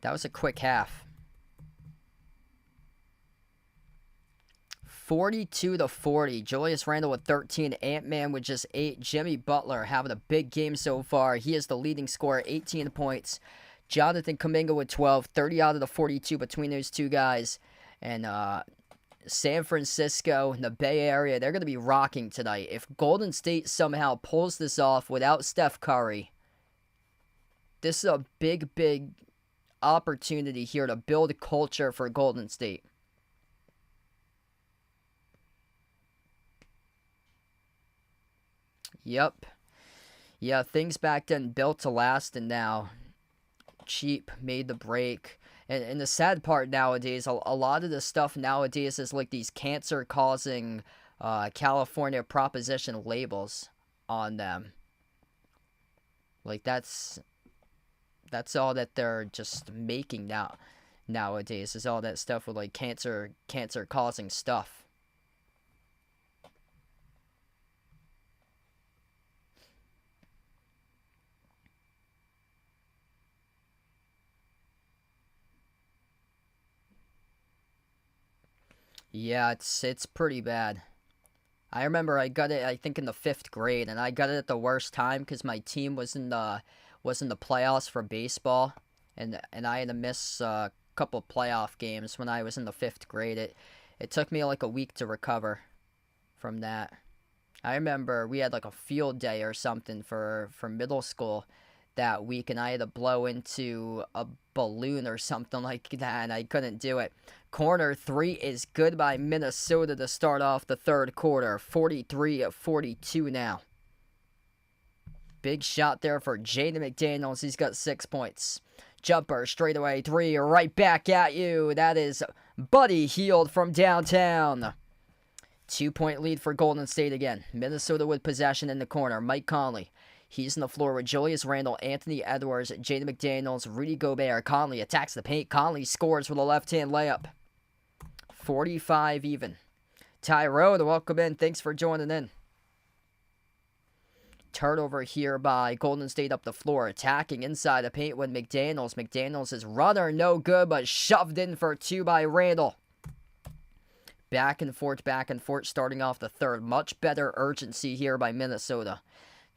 That was a quick half. 42-40. Julius Randle with 13. Ant-Man with just 8. Jimmy Butler having a big game so far. He is the leading scorer, 18 points. Jonathan Kuminga with 12. 30 out of the 42 between those two guys. And San Francisco, the Bay Area, they're going to be rocking tonight. If Golden State somehow pulls this off without Steph Curry, this is a big, big opportunity here to build a culture for Golden State. Yep. Yeah, things back then built to last, and now cheap made the break. And the sad part nowadays, a lot of the stuff nowadays is like these cancer causing California proposition labels on them. Like that's all that they're just making nowadays is all that stuff with like cancer causing stuff. Yeah, it's pretty bad. I remember I got it I think in the 5th grade, and I got it at the worst time because my team was in the playoffs for baseball, and I had to miss couple playoff games when I was in the 5th grade. It took me like a week to recover from that. I remember we had like a field day or something for middle school that week, and I had to blow into a balloon or something like that, and I couldn't do it. Corner 3 is good by Minnesota to start off the 3rd quarter. 43-42 now. Big shot there for Jaden McDaniels. He's got 6 points. Jumper, straightaway 3, right back at you. That is Buddy Hield from downtown. 2-point lead for Golden State again. Minnesota with possession in the corner. Mike Conley. He's on the floor with Julius Randle, Anthony Edwards, Jaden McDaniels, Rudy Gobert. Conley attacks the paint. Conley scores with a left-hand layup. 45 even. Tyrone, welcome in. Thanks for joining in. Turnover here by Golden State up the floor. Attacking inside the paint with McDaniels. McDaniels is runner, no good, but shoved in for 2 by Randle. Back and forth, starting off the 3rd. Much better urgency here by Minnesota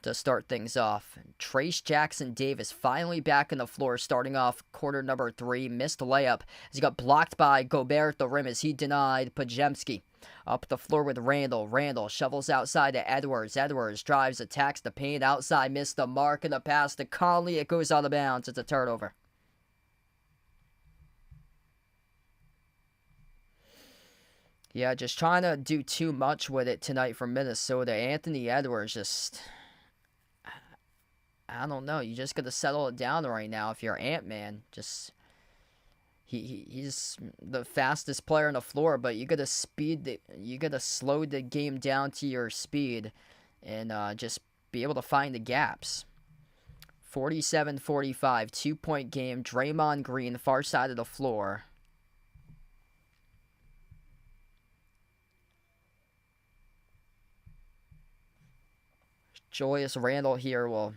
to start things off. Trace Jackson Davis finally back on the floor, starting off quarter number 3. Missed layup as he got blocked by Gobert at the rim as he denied Podziemski. Up the floor with Randle. Randle shovels outside to Edwards. Edwards drives, attacks the paint outside, missed the mark, and the pass to Conley. It goes out of bounds. It's a turnover. Yeah, just trying to do too much with it tonight for Minnesota. Anthony Edwards just... I don't know. You just got to settle it down right now if you're Ant-Man. Just... He's the fastest player on the floor, but you gotta slow the game down to your speed and just be able to find the gaps. 47-45, 2-point game. Draymond Green, far side of the floor. Julius Randle here will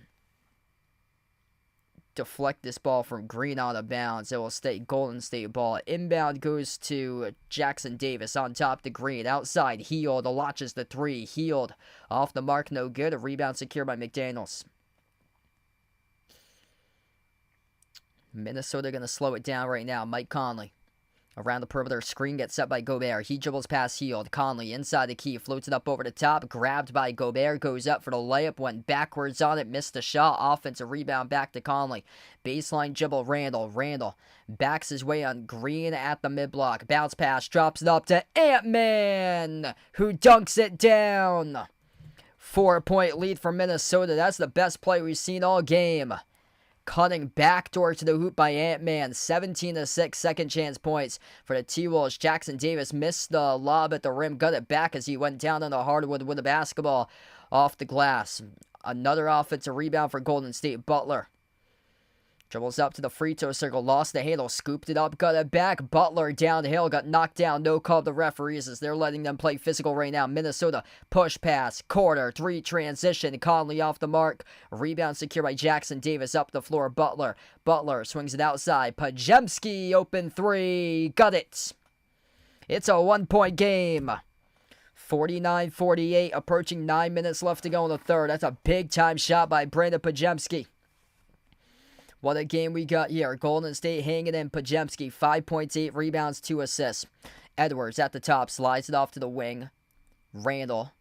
deflect this ball from Green out of bounds. It will stay Golden State ball. Inbound goes to Jackson Davis on top to Green. Outside, Hield launches the 3. Hield off the mark, no good. A rebound secured by McDaniels. Minnesota going to slow it down right now. Mike Conley. Around the perimeter, screen gets set by Gobert. He dribbles past Hield. Conley inside the key, floats it up over the top. Grabbed by Gobert, goes up for the layup, went backwards on it, missed the shot. Offensive rebound back to Conley. Baseline dribble, Randle. Randle backs his way on Green at the mid-block. Bounce pass, drops it up to Ant-Man, who dunks it down. 4-point lead for Minnesota. That's the best play we've seen all game. Cutting backdoor to the hoop by Ant-Man. 17-6 second chance points for the T-Wolves. Jackson Davis missed the lob at the rim. Got it back as he went down on the hardwood with the basketball off the glass. Another offensive rebound for Golden State. Butler dribbles up to the free throw circle. Lost the handle. Scooped it up. Got it back. Butler downhill. Got knocked down. No call to the referees as they're letting them play physical right now. Minnesota push pass. Quarter 3 transition. Conley off the mark. Rebound secured by Jackson Davis up the floor. Butler swings it outside. Podziemski open 3. Got it. It's a 1-point game. 49-48. Approaching 9 minutes left to go in the 3rd. That's a big time shot by Brandon Podziemski. What a game we got here. Golden State hanging in. Podziemski, 5 points, 8 rebounds, 2 assists. Edwards at the top, slides it off to the wing. Randle.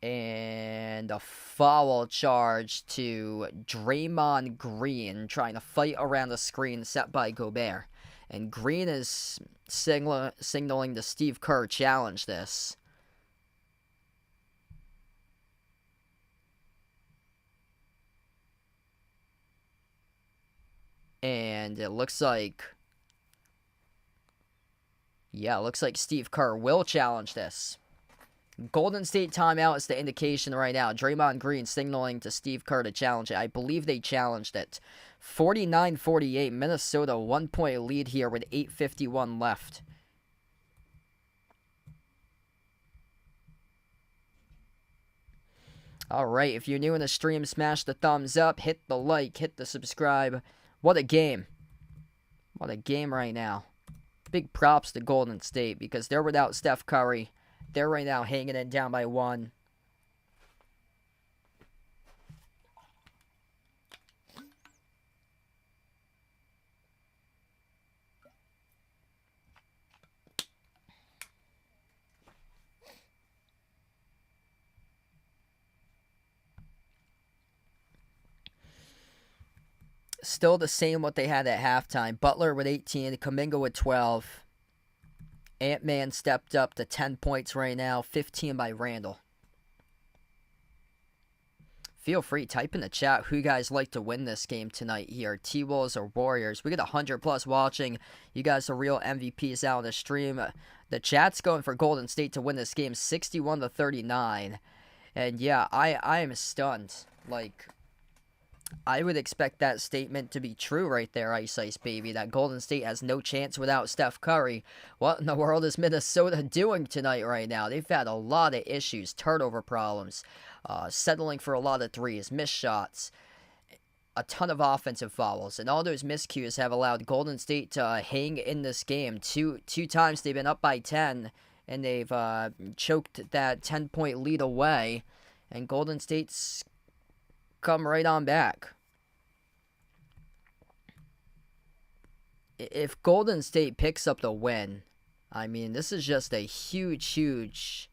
And a foul charge to Draymond Green, trying to fight around the screen set by Gobert. And Green is signaling to Steve Kerr, challenge this. And it looks like... yeah, it looks like Steve Kerr will challenge this. Golden State timeout is the indication right now. Draymond Green signaling to Steve Kerr to challenge it. I believe they challenged it. 49-48, Minnesota 1-point lead here with 8:51 left. Alright, if you're new in the stream, smash the thumbs up, hit the like, hit the subscribe. What a game. What a game right now. Big props to Golden State because they're without Steph Curry. They're right now hanging in down by 1. Still the same what they had at halftime. Butler with 18, Kuminga with 12. Ant-Man stepped up to 10 points right now, 15 by Randall. Feel free, type in the chat who you guys like to win this game tonight here, T-Wolves or Warriors. We got 100 plus watching. You guys are real MVPs out on the stream. The chat's going for Golden State to win this game 61-39. And yeah, I am stunned. Like, I would expect that statement to be true right there, Ice Ice Baby, that Golden State has no chance without Steph Curry. What in the world is Minnesota doing tonight right now? They've had a lot of issues, turnover problems, settling for a lot of threes, missed shots, a ton of offensive fouls, and all those miscues have allowed Golden State to hang in this game. Two times they've been up by 10, and they've choked that 10-point lead away, and Golden State's come right on back. If Golden State picks up the win, I mean, this is just a huge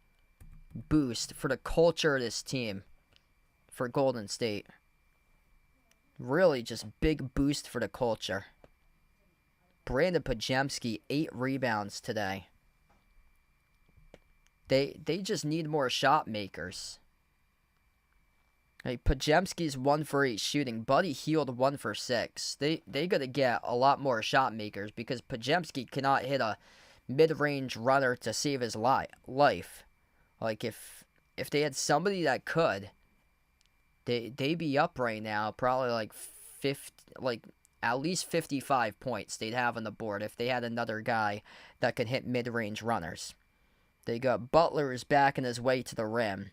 boost for the culture of this team for Golden State. Really just big boost for the culture. Brandon Pajemski, 8 rebounds today. They just need more shot makers. Hey, Pajemski's 1 for 8 shooting. Buddy Hield 1 for 6. They got to get a lot more shot makers because Pajemski cannot hit a mid-range runner to save his life. Like, if they had somebody that could, they'd be up right now, probably like at least 55 points they'd have on the board if they had another guy that could hit mid-range runners. They got Butler is backing his way to the rim.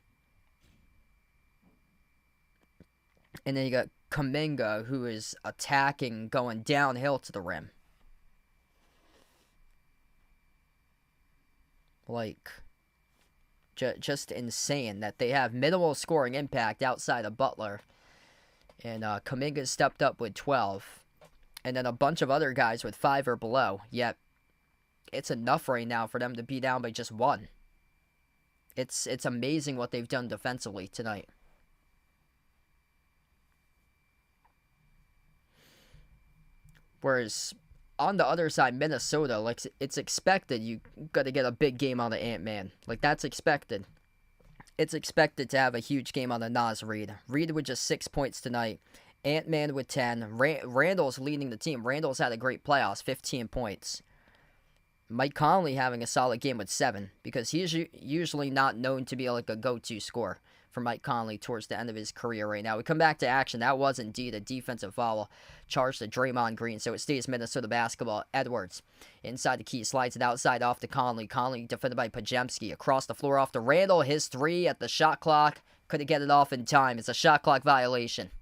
And then you got Kuminga, who is attacking, going downhill to the rim. Like, just insane that they have minimal scoring impact outside of Butler. And Kuminga stepped up with 12. And then a bunch of other guys with 5 or below. Yet, it's enough right now for them to be down by just 1. It's amazing what they've done defensively tonight. Whereas, on the other side, Minnesota, like, it's expected you got to get a big game on the Ant-Man. Like, that's expected. It's expected to have a huge game on the Naz Reid. Reid with just 6 points tonight. Ant-Man with 10. Randall's leading the team. Randall's had a great playoffs, 15 points. Mike Conley having a solid game with 7, because he's usually not known to be like a go-to scorer for Mike Conley towards the end of his career right now. We come back to action. That was indeed a defensive foul charged to Draymond Green, so it stays Minnesota basketball. Edwards inside the key, slides it outside off to Conley. Conley defended by Pajemski. Across the floor off to Randall. His 3 at the shot clock. Couldn't get it off in time. It's a shot clock violation.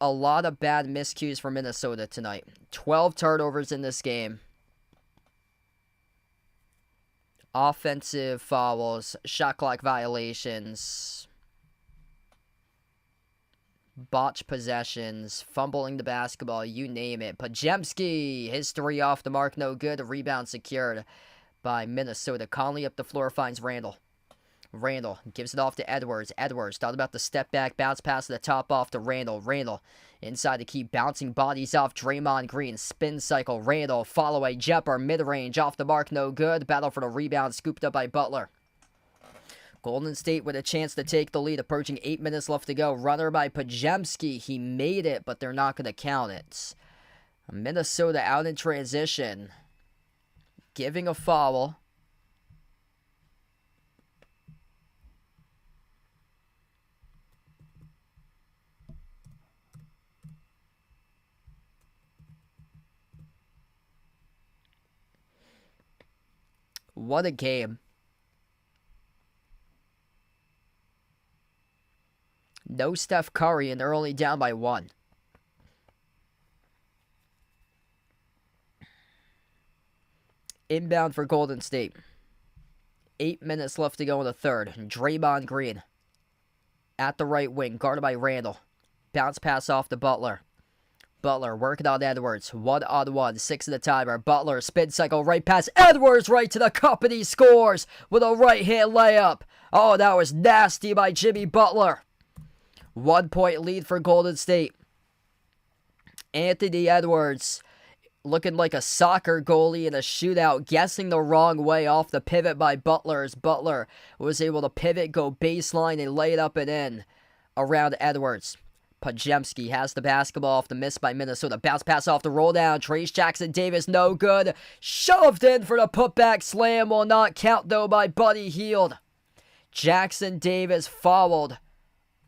A lot of bad miscues for Minnesota tonight. 12 turnovers in this game. Offensive fouls, shot clock violations, botched possessions, fumbling the basketball, you name it. Pajemski, his 3 off the mark, no good. A rebound secured by Minnesota. Conley up the floor finds Randall. Randall gives it off to Edwards. Edwards thought about the step back, bounce pass to the top off to Randall. Randall inside the key, bouncing bodies off Draymond Green. Spin cycle, Randall, follow a jumper, mid-range, off the mark, no good. Battle for the rebound, scooped up by Butler. Golden State with a chance to take the lead, approaching 8 minutes left to go. Runner by Pajemski, he made it, but they're not going to count it. Minnesota out in transition, giving a foul. What a game. No Steph Curry, and they're only down by 1. Inbound for Golden State. 8 minutes left to go in the third. Draymond Green at the right wing, guarded by Randall. Bounce pass off to Butler. Butler working on Edwards. 1-on-1. 6 in the timer. Butler spin cycle right past Edwards right to the cup, and he scores with a right hand layup. Oh, that was nasty by Jimmy Butler. 1 point lead for Golden State. Anthony Edwards looking like a soccer goalie in a shootout, guessing the wrong way off the pivot by Butler, as Butler was able to pivot, go baseline, and lay it up and in around Edwards. Podziemski has the basketball off the miss by Minnesota. Bounce pass off the roll down. Trace Jackson Davis, no good. Shoved in for the putback slam. Will not count, though, by Buddy Hield. Jackson Davis fouled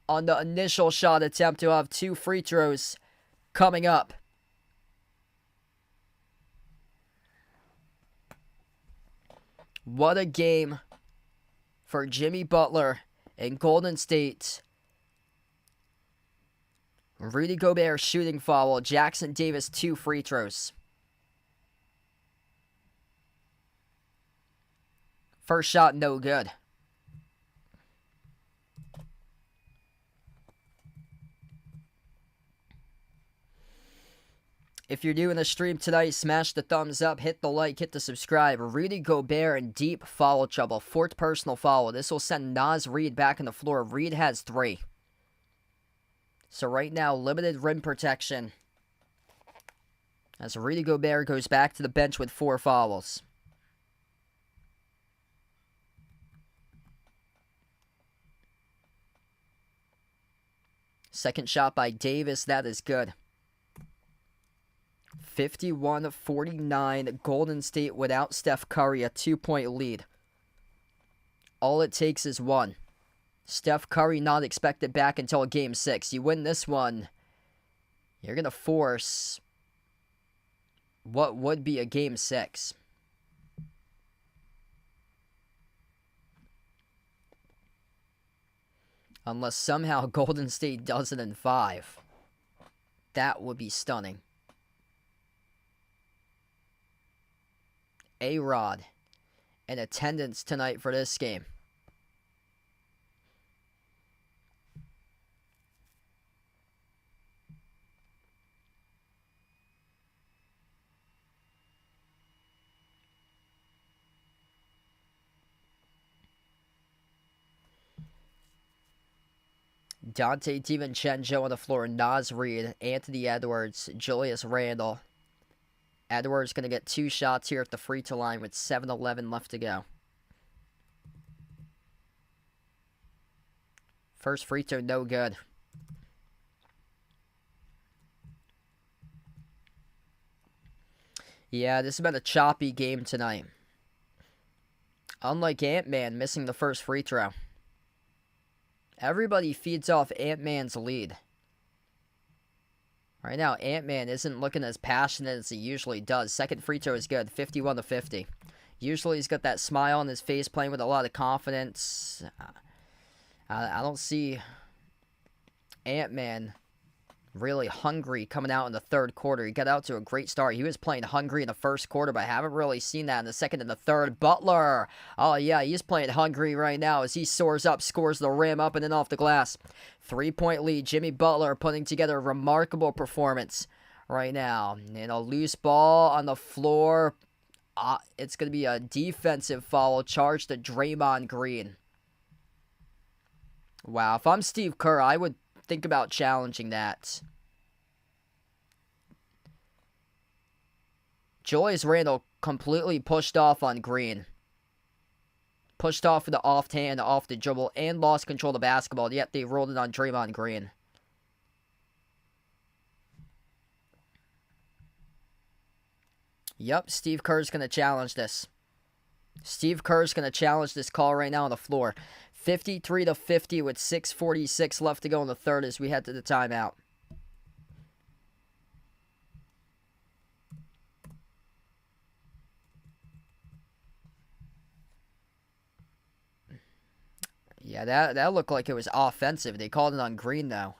on the initial shot attempt to have 2 free throws coming up. What a game for Jimmy Butler in Golden State. Rudy Gobert shooting foul. Jackson Davis 2 free throws. First shot no good. If you're doing the stream tonight, smash the thumbs up, hit the like, hit the subscribe. Rudy Gobert in deep foul trouble. 4th personal foul. This will send Naz Reid back on the floor. Reid has 3. So right now, limited rim protection as Rudy Gobert goes back to the bench with 4 fouls. Second shot by Davis, that is good. 51-49, Golden State without Steph Curry, a 2-point lead. All it takes is 1. Steph Curry not expected back until Game 6. You win this one, you're going to force what would be a Game 6. Unless somehow Golden State does it in 5. That would be stunning. A-Rod in attendance tonight for this game. Dante DiVincenzo on the floor, Naz Reid, Anthony Edwards, Julius Randle. Edwards going to get 2 shots here at the free throw line with 7:11 left to go. First free throw, no good. Yeah, this has been a choppy game tonight. Unlike Ant-Man missing the first free throw. Everybody feeds off Ant-Man's lead. Right now, Ant-Man isn't looking as passionate as he usually does. Second free throw is good, 51-50. Usually he's got that smile on his face, playing with a lot of confidence. I don't see Ant-Man really hungry coming out in the third quarter. He got out to a great start. He was playing hungry in the first quarter, but I haven't really seen that in the second and the third. Butler, oh yeah, he's playing hungry right now as he soars up, scores the rim up and then off the glass. 3-point lead. Jimmy Butler putting together a remarkable performance right now. And a loose ball on the floor. It's going to be a defensive foul charged to Draymond Green. Wow, if I'm Steve Kerr, I would think about challenging that. Julius Randle completely pushed off on Green. Pushed off with the offhand, off the dribble, and lost control of the basketball, yet they rolled it on Draymond Green. Yep, Steve Kerr's going to challenge this. Steve Kerr's going to challenge this call right now on the floor. 53-50 with 6:46 left to go in the third as we head to the timeout. Yeah, that looked like it was offensive. They called it on Green, though.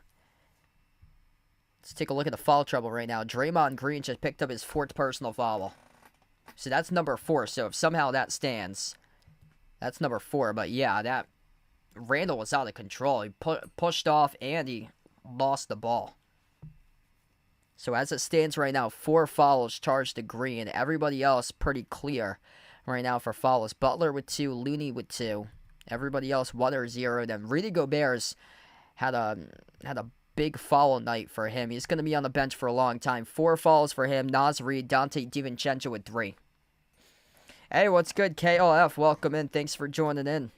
Let's take a look at the foul trouble right now. Draymond Green just picked up his 4th personal foul. So that's number 4. So if somehow that stands, that's number 4. But yeah, that Randle was out of control. He pushed off and he lost the ball. So as it stands right now, 4 fouls charged to Green. Everybody else pretty clear right now for fouls. Butler with 2, Looney with 2. Everybody else 1 or 0. Then Rudy Gobert's had a big foul night for him. He's going to be on the bench for a long time. 4 fouls for him. Naz Reid, Dante DiVincenzo with 3. Hey, what's good, KLF? Welcome in. Thanks for joining in.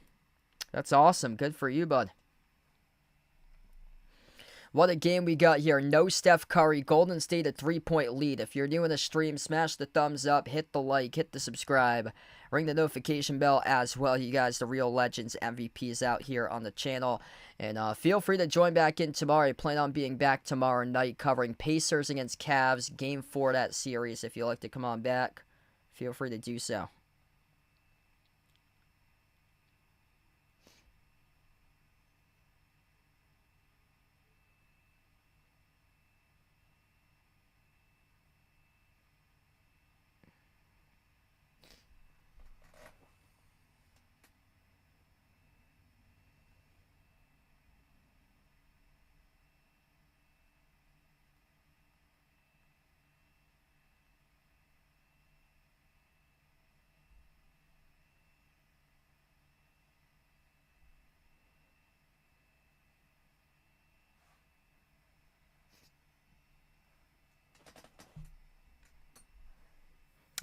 That's awesome. Good for you, bud. What a game we got here. No Steph Curry. Golden State a 3-point lead. If you're new in the stream, smash the thumbs up, hit the like, hit the subscribe, ring the notification bell as well. You guys, the real legends, MVPs out here on the channel. And feel free to join back in tomorrow. I plan on being back tomorrow night covering Pacers against Cavs, Game 4 of that series. If you'd like to come on back, feel free to do so.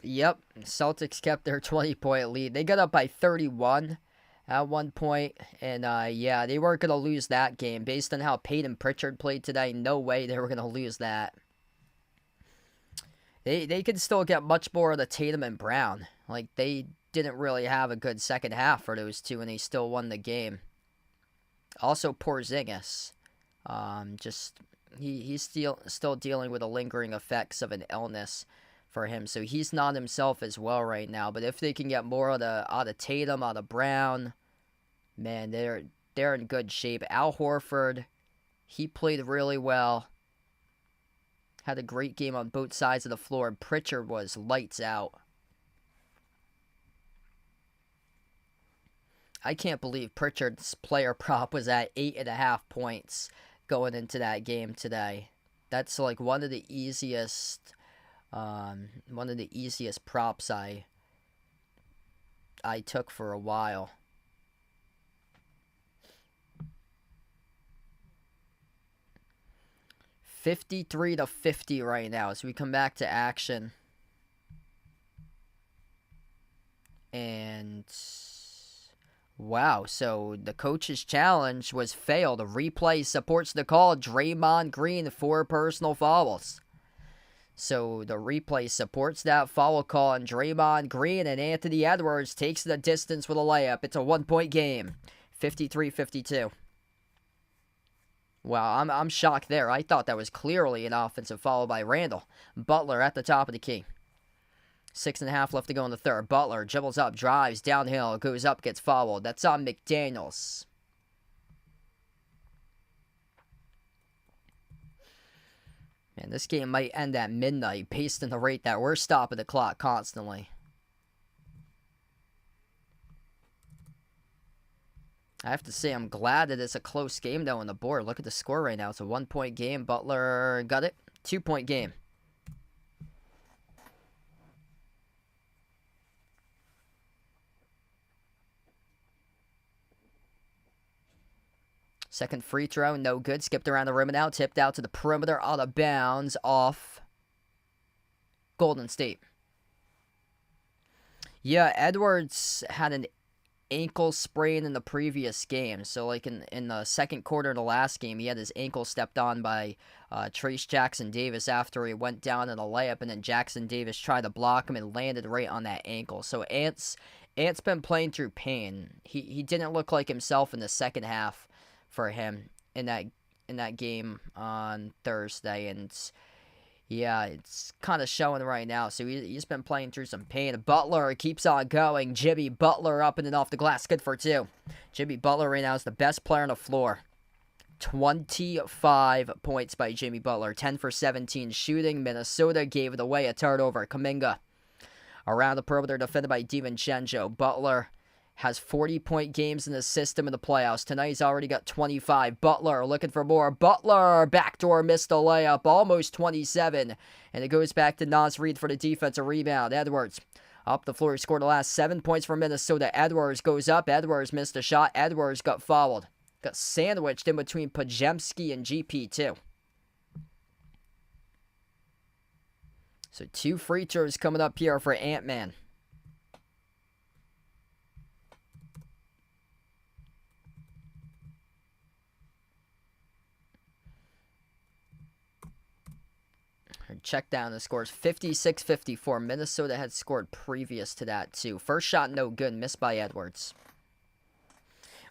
Yep, Celtics kept their 20-point lead. They got up by 31 at one point, and yeah, they weren't going to lose that game. Based on how Peyton Pritchard played today, no way they were going to lose that. They could still get much more of the Tatum and Brown. Like, they didn't really have a good second half for those two, and they still won the game. Also, Porzingis. He's still dealing with the lingering effects of an illness for him, so he's not himself as well right now. But if they can get more out of Tatum, out of Brown, man, they're in good shape. Al Horford, he played really well. Had a great game on both sides of the floor. And Pritchard was lights out. I can't believe Pritchard's player prop was at 8.5 points going into that game today. That's like one of the easiest props I took for a while. $53-50 right now as we come back to action. And wow, so the coach's challenge was failed. A replay supports the call. Draymond Green, 4 personal fouls. So the replay supports that foul call on Draymond Green, and Anthony Edwards takes the distance with a layup. It's a 1-point game, 53-52. Wow, I'm shocked there. I thought that was clearly an offensive foul by Randall. Butler at the top of the key. 6.5 left to go in the third. Butler dribbles up, drives downhill, goes up, gets fouled. That's on McDaniels. Man, this game might end at midnight based on the rate that we're stopping the clock constantly. I have to say, I'm glad that it's a close game, though, on the board. Look at the score right now. It's a 1-point game. Butler got it. 2-point game. Second free throw, no good. Skipped around the rim and out. Tipped out to the perimeter, out of bounds, off Golden State. Yeah, Edwards had an ankle sprain in the previous game. So, like, in the second quarter of the last game, he had his ankle stepped on by Trace Jackson-Davis after he went down in a layup, and then Jackson-Davis tried to block him and landed right on that ankle. So, Ant's been playing through pain. He didn't look like himself in the second half for him in that game on Thursday, and yeah, it's kind of showing right now. So he's been playing through some pain. Butler keeps on going. Jimmy Butler up and off the glass, good for 2. Jimmy Butler right now is the best player on the floor. 25 points by Jimmy Butler, 10 for 17 shooting. Minnesota gave it away, a turnover. Kuminga around the perimeter, defended by DiVincenzo. Butler has 40-point games in the system in the playoffs. Tonight he's already got 25. Butler looking for more. Butler, backdoor, missed a layup. Almost 27. And it goes back to Naz Reid for the defensive rebound. Edwards up the floor. He scored the last 7 points for Minnesota. Edwards goes up. Edwards missed a shot. Edwards got fouled. Got sandwiched in between Pajemski and GP2. So 2 free throws coming up here for Ant-Man. Check down the scores. 56-54. Minnesota had scored previous to that, too. First shot, no good. Missed by Edwards.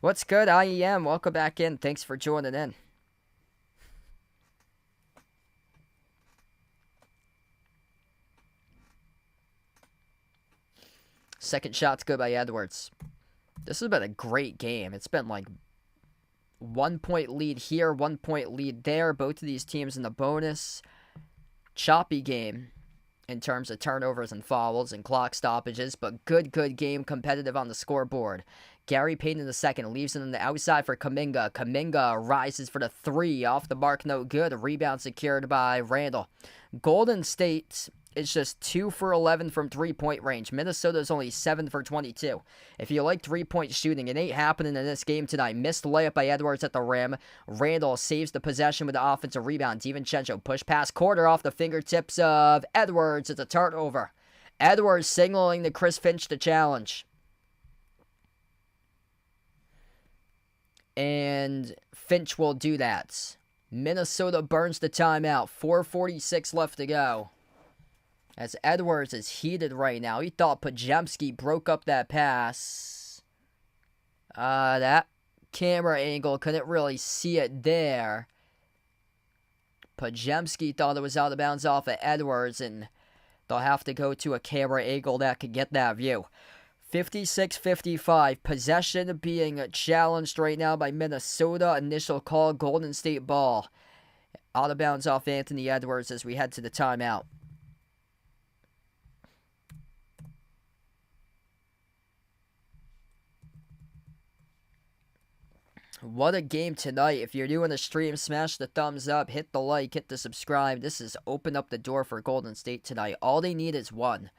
What's good, IEM? Welcome back in. Thanks for joining in. Second shot's good by Edwards. This has been a great game. It's been like 1 point lead here, 1 point lead there. Both of these teams in the bonus. Choppy game in terms of turnovers and fouls and clock stoppages, but good game, competitive on the scoreboard. Gary Payton in the second leaves it on the outside for Kuminga. Kuminga rises for the 3, off the mark, no good. Rebound secured by Randall. Golden State is just 2 for 11 from 3-point range. Minnesota is only 7 for 22. If you like 3-point shooting, it ain't happening in this game tonight. Missed layup by Edwards at the rim. Randall saves the possession with the offensive rebound. DiVincenzo push pass quarter off the fingertips of Edwards. It's a turnover. Edwards signaling to Chris Finch to challenge. And Finch will do that. Minnesota burns the timeout. 4:46 left to go. As Edwards is heated right now. He thought Pajemski broke up that pass. That camera angle, couldn't really see it there. Pajemski thought it was out of bounds off of Edwards, and they'll have to go to a camera angle that could get that view. 56-55. Possession being challenged right now by Minnesota. Initial call, Golden State ball. Out of bounds off Anthony Edwards as we head to the timeout. What a game tonight. If you're doing a stream, smash the thumbs up, hit the like, hit the subscribe. This has opened up the door for Golden State tonight. All they need is one.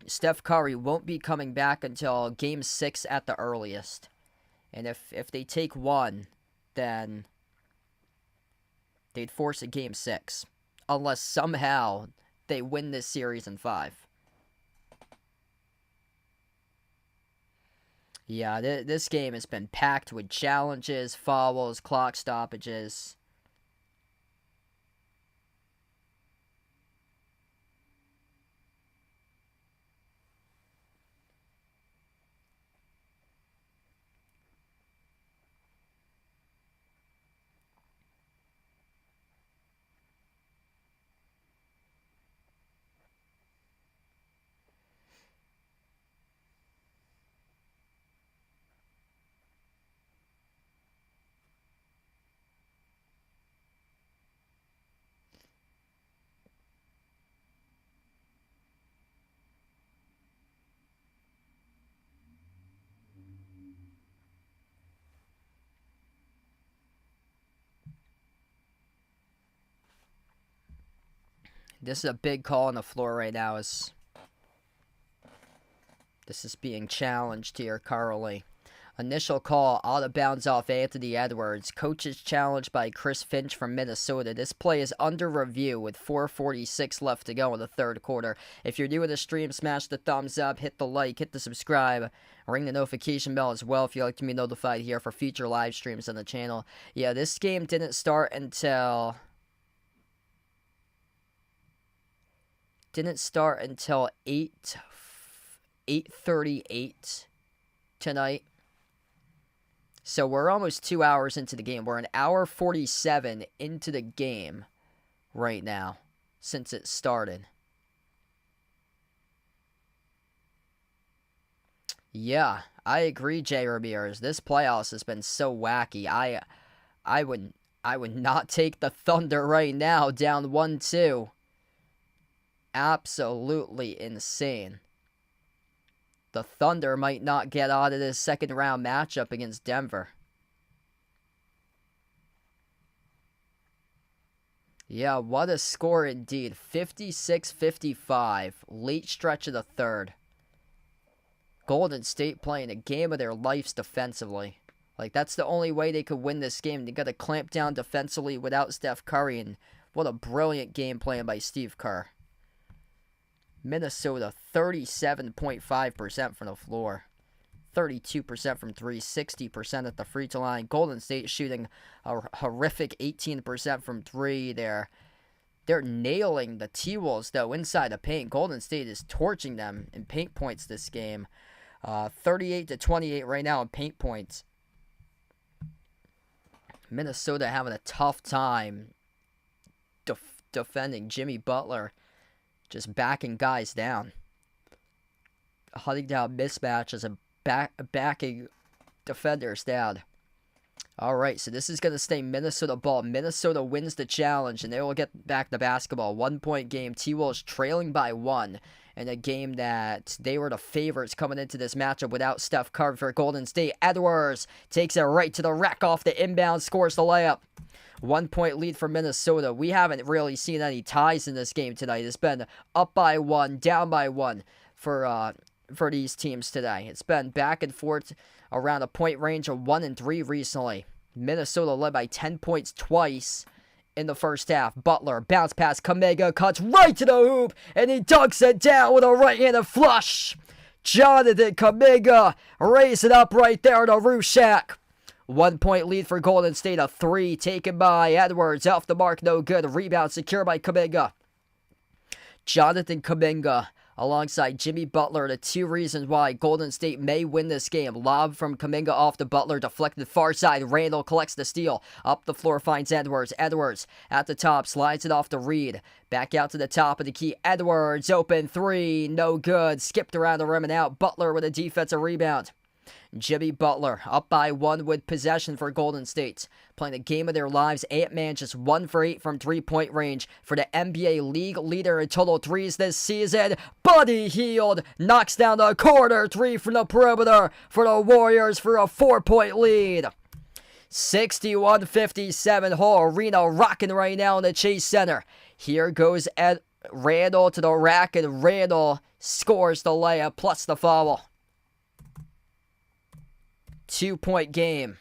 Steph Curry won't be coming back until Game 6 at the earliest. And if they take one, then they'd force a Game 6. Unless somehow they win this series in 5. Yeah, this game has been packed with challenges, fouls, clock stoppages. This is a big call on the floor right now. This is being challenged here, Carly. Initial call, out of bounds off Anthony Edwards. Coach's challenge by Chris Finch from Minnesota. This play is under review with 4:46 left to go in the third quarter. If you're new to the stream, smash the thumbs up, hit the like, hit the subscribe, ring the notification bell as well if you'd like to be notified here for future live streams on the channel. Yeah, this game didn't start until 8:38 tonight. So we're almost 2 hours into the game. We're an hour 47 into the game right now since it started. Yeah, I agree, Jay Ramirez. This playoffs has been so wacky. I would not take the Thunder right now, down 1-2. Absolutely insane. The Thunder might not get out of this second round matchup against Denver. Yeah, what a score indeed. 56-55. Late stretch of the third. Golden State playing a game of their lives defensively. Like, that's the only way they could win this game. They got to clamp down defensively without Steph Curry, and what a brilliant game plan by Steve Kerr. Minnesota, 37.5% from the floor. 32% from 3, 60% at the free throw line. Golden State shooting a horrific 18% from 3 there. They're nailing the T-Wolves, though, inside the paint. Golden State is torching them in paint points this game. 38-28 right now in paint points. Minnesota having a tough time defending. Jimmy Butler just backing guys down. Hunting down mismatches and backing defenders down. All right, so this is going to stay Minnesota ball. Minnesota wins the challenge, and they will get back the basketball. 1-point game. T-Wolves trailing by 1 in a game that they were the favorites coming into this matchup without Steph Curry for Golden State. Edwards takes it right to the rack off the inbound, scores the layup. 1-point lead for Minnesota. We haven't really seen any ties in this game tonight. It's been up by 1, down by 1 for these teams today. It's been back and forth around a point range of 1 and 3 recently. Minnesota led by 10 points twice in the first half. Butler, bounce pass, Kuminga cuts right to the hoop, and he dunks it down with a right-handed flush. Jonathan Kuminga raised it up right there to roof shack. 1-point lead for Golden State. A 3 taken by Edwards. Off the mark, no good. Rebound secured by Kuminga. Jonathan Kuminga alongside Jimmy Butler, the 2 reasons why Golden State may win this game. Lob from Kuminga off to Butler, deflected far side. Randall collects the steal. Up the floor finds Edwards. Edwards at the top, slides it off to Reed. Back out to the top of the key. Edwards, open 3, no good. Skipped around the rim and out. Butler with a defensive rebound. Jimmy Butler up by 1 with possession for Golden State. Playing the game of their lives. Ant-Man just 1 for 8 from 3-point range for the NBA league leader in total threes this season. Buddy Hield knocks down the corner 3 from the perimeter for the Warriors for a 4-point lead. 61-57, whole arena rocking right now in the Chase Center. Here goes Randall to the rack, and Randall scores the layup plus the foul. 2-point game.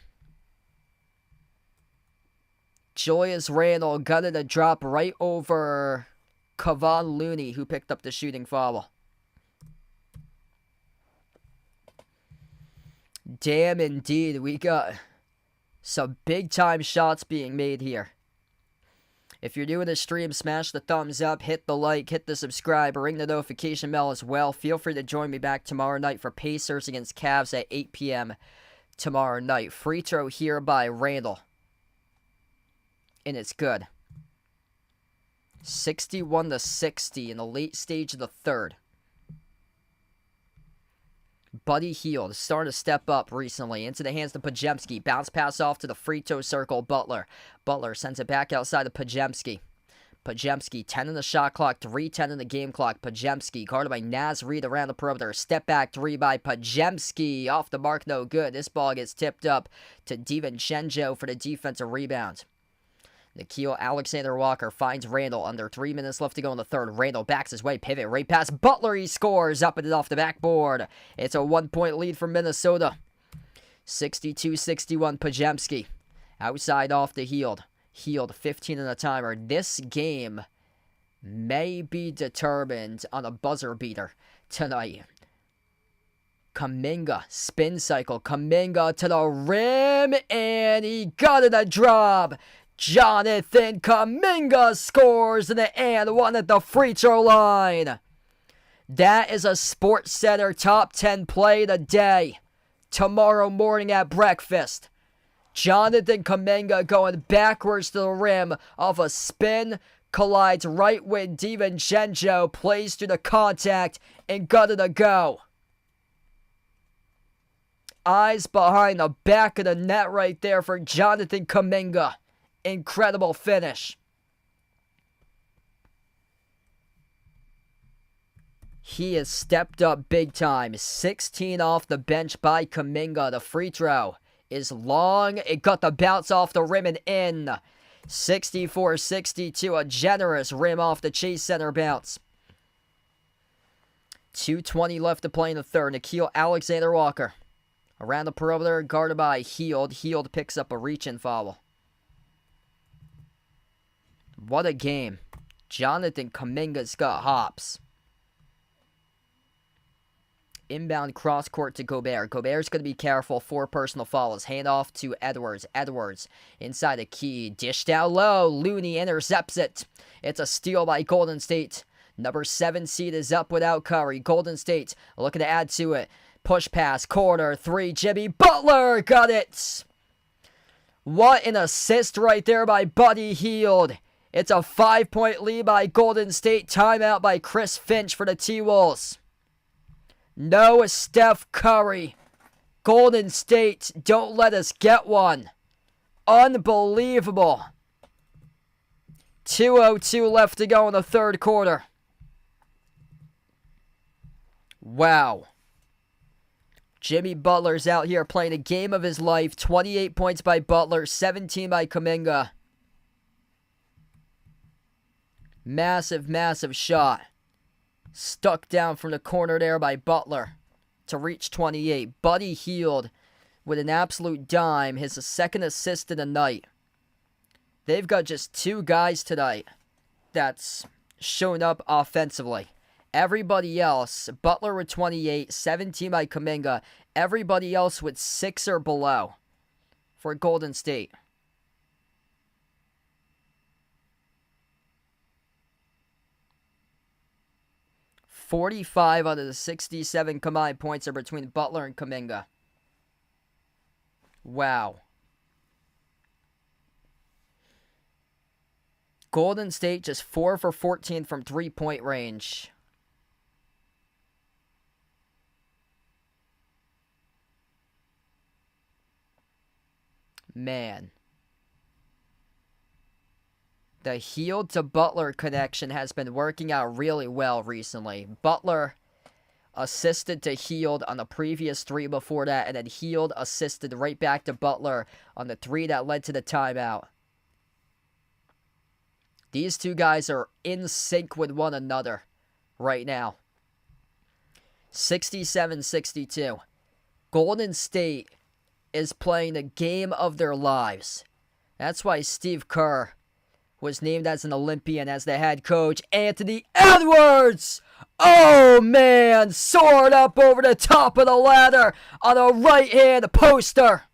Julius Randle got it a drop right over Kevon Looney, who picked up the shooting foul. Damn, indeed, we got some big-time shots being made here. If you're doing the stream, smash the thumbs up, hit the like, hit the subscribe, ring the notification bell as well. Feel free to join me back tomorrow night for Pacers against Cavs at 8 p.m. tomorrow night. Free throw here by Randall. And it's good. 61-60 in the late stage of the third. Buddy Hield starting to step up recently. Into the hands of Podziemski. Bounce pass off to the free throw circle. Butler. Butler sends it back outside of Podziemski. Podziemski, 10 in the shot clock, 3:10 in the game clock. Podziemski, guarded by Naz Reid around the perimeter. Step back 3 by Podziemski. Off the mark, no good. This ball gets tipped up to DiVincenzo for the defensive rebound. Nickeil Alexander-Walker finds Randall under 3 minutes left to go in the third. Randall backs his way, pivot, right past Butler. He scores up and off the backboard. It's a 1-point lead for Minnesota. 62-61 Podziemski. Outside off the Hield. Hield 15 in the timer. This game may be determined on a buzzer beater tonight. Kuminga, spin cycle. Kuminga to the rim, and he got it a drop. Jonathan Kuminga scores in the and 1 at the free throw line. That is a SportsCenter top 10 play of the day. Tomorrow morning at breakfast. Jonathan Kuminga going backwards to the rim off a spin, collides right with DiVincenzo, plays through the contact, and got it a go. Eyes behind the back of the net right there for Jonathan Kuminga. Incredible finish. He has stepped up big time. 16 off the bench by Kuminga. The free throw is long. It got the bounce off the rim and in. 64-62. A generous rim off the Chase Center bounce. 2:20 left to play in the third. Nickeil Alexander-Walker Around the perimeter, guarded by Hield. Hield picks up a reach-in foul. What a game. Jonathan Kuminga's got hops. Inbound cross-court to Gobert. Gobert's going to be careful. 4 personal fouls. Hand off to Edwards. Edwards inside the key. Dish down low. Looney intercepts it. It's a steal by Golden State. Number 7 seed is up without Curry. Golden State looking to add to it. Push pass. Corner 3. Jimmy Butler got it. What an assist right there by Buddy Hield. It's a 5-point lead by Golden State. Timeout by Chris Finch for the T-Wolves. No Steph Curry. Golden State, don't let us get one. Unbelievable. 2:02 left to go in the third quarter. Wow. Jimmy Butler's out here playing a game of his life. 28 points by Butler, 17 by Kuminga. Massive, massive shot. Stuck down from the corner there by Butler to reach 28. Buddy Hield with an absolute dime. His second assist of the night. They've got just 2 guys tonight that's shown up offensively. Everybody else, Butler with 28, 17 by Kuminga. Everybody else with 6 or below for Golden State. .45 out of the 67 combined points are between Butler and Kuminga. Wow. Golden State just 4 for 14 from 3-point range. Man. The Hield to Butler connection has been working out really well recently. Butler assisted to Hield on the previous 3 before that, and then Hield assisted right back to Butler on the 3 that led to the timeout. These 2 guys are in sync with one another right now. 67-62. Golden State is playing the game of their lives. That's why Steve Kerr was named as an Olympian as the head coach. Anthony Edwards! Oh, man! Soared up over the top of the ladder on a right-hand poster.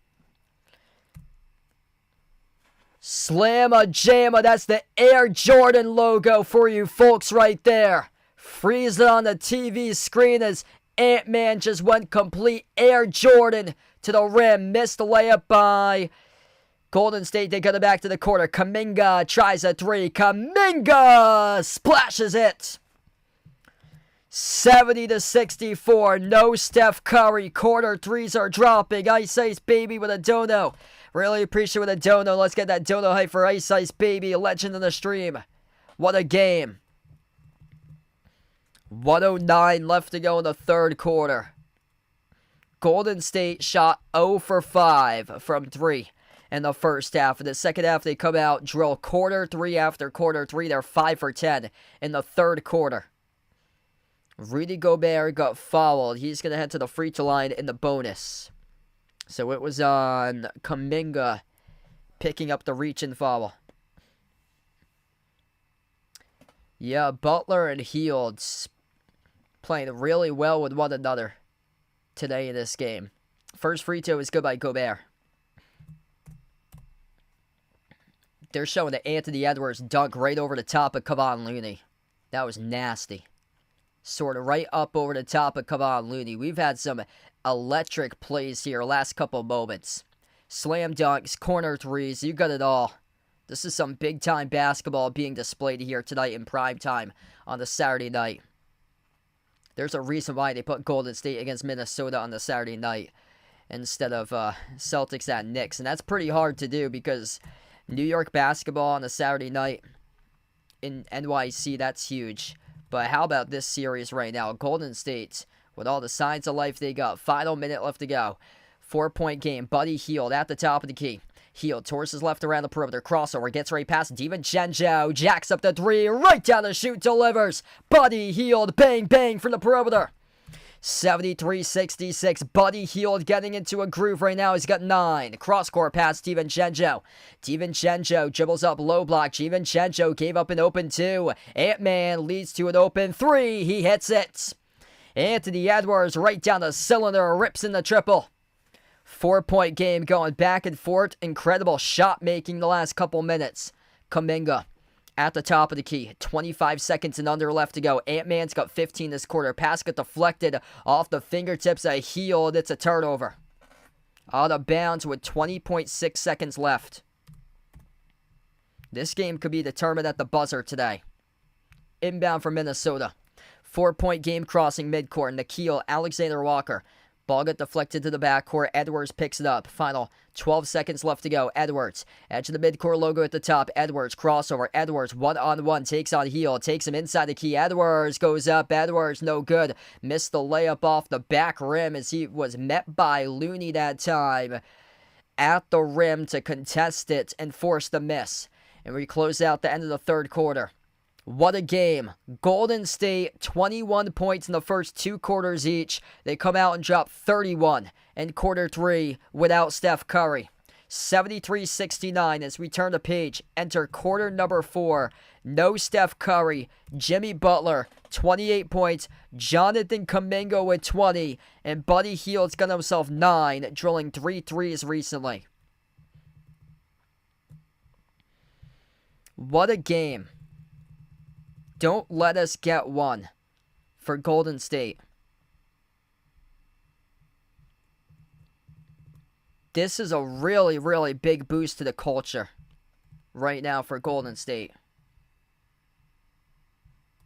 Slamma Jamma. That's the Air Jordan logo for you folks right there. Freeze it on the TV screen as Ant-Man just went complete Air Jordan to the rim. Missed the layup by Golden State. They got it back to the corner. Kuminga tries a 3. Kuminga splashes it. 70-64. No Steph Curry. Quarter 3s are dropping. Ice Ice Baby with a dono. Really appreciate with a dono. Let's get that dono hype for Ice Ice Baby. A legend in the stream. What a game. 109 left to go in the third quarter. Golden State shot 0 for 5 from 3 in the first half. In the second half, they come out, drill quarter 3 after quarter 3. They're 5 for 10 in the third quarter. Rudy Gobert got fouled. He's going to head to the free throw line in the bonus. So it was on Kuminga picking up the reach-in foul. Yeah, Butler and Hield playing really well with one another today in this game. First free throw is good by Gobert. They're showing the Anthony Edwards dunk right over the top of Kevon Looney. That was nasty. Sort of right up over the top of Kevon Looney. We've had some electric plays here last couple moments. Slam dunks, corner 3s, you got it all. This is some big-time basketball being displayed here tonight in prime time on the Saturday night. There's a reason why they put Golden State against Minnesota on the Saturday night instead of Celtics at Knicks. And that's pretty hard to do because New York basketball on a Saturday night in NYC, that's huge. But how about this series right now? Golden State, with all the signs of life they got. Final minute left to go. 4-point game. Buddy Hield at the top of the key. Hield towards his left around the perimeter. Crossover. Gets right past DiVincenzo. Jacks up the 3. Right down the chute. Delivers. Buddy Hield. Bang, bang from the perimeter. 73-66. Buddy Hield getting into a groove right now. He's got 9. Cross-court pass, DiVincenzo. DiVincenzo dribbles up low block. DiVincenzo gave up an open 2. Ant-Man leads to an open 3. He hits it. Anthony Edwards right down the cylinder, rips in the triple. 4-point game going back and forth. Incredible shot making the last couple minutes. Kuminga at the top of the key. 25 seconds and under left to go. Ant-Man's got 15 this quarter. Pass got deflected off the fingertips of Hield. It's a turnover. Out of bounds with 20.6 seconds left. This game could be determined at the buzzer today. Inbound for Minnesota. 4-point game crossing midcourt. Nickeil Alexander-Walker. Ball got deflected to the backcourt. Edwards picks it up. Final 12 seconds left to go. Edwards. Edge of the midcourt logo at the top. Edwards crossover. Edwards one-on-one. Takes on Hield. Takes him inside the key. Edwards goes up. Edwards no good. Missed the layup off the back rim as he was met by Looney that time at the rim to contest it and force the miss. And we close out the end of the third quarter. What a game. Golden State, 21 points in the first 2 quarters each. They come out and drop 31 in quarter 3 without Steph Curry. 73-69 as we turn the page. Enter quarter number 4. No Steph Curry. Jimmy Butler, 28 points. Jonathan Kuminga with 20. And Buddy Hield's got himself 9, drilling 3 threes recently. What a game. Don't let us get one for Golden State. This is a really, really big boost to the culture right now for Golden State.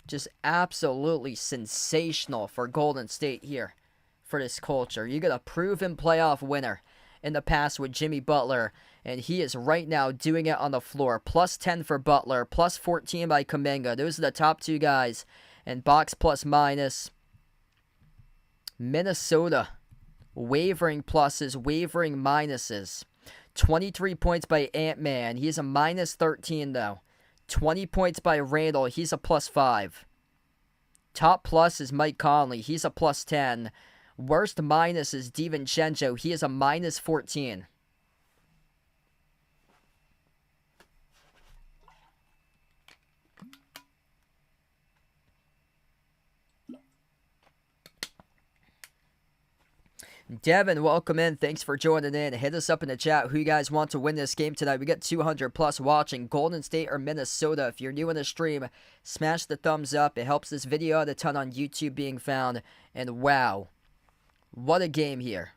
Just absolutely sensational for Golden State here for this culture. You got a proven playoff winner in the past with Jimmy Butler, and he is right now doing it on the floor. Plus 10 for Butler, plus 14 by Kuminga. Those are the top 2 guys. And box plus minus. Minnesota, wavering pluses, wavering minuses. 23 points by Ant-Man. He's a minus 13 though. 20 points by Randall. He's a plus 5. Top plus is Mike Conley. He's a plus 10. Worst minus is DiVincenzo. He is a minus 14. Devin, welcome in. Thanks for joining in. Hit us up in the chat who you guys want to win this game tonight. We got 200 plus watching. Golden State or Minnesota. If you're new in the stream, smash the thumbs up. It helps this video out a ton on YouTube being found. And wow, what a game here.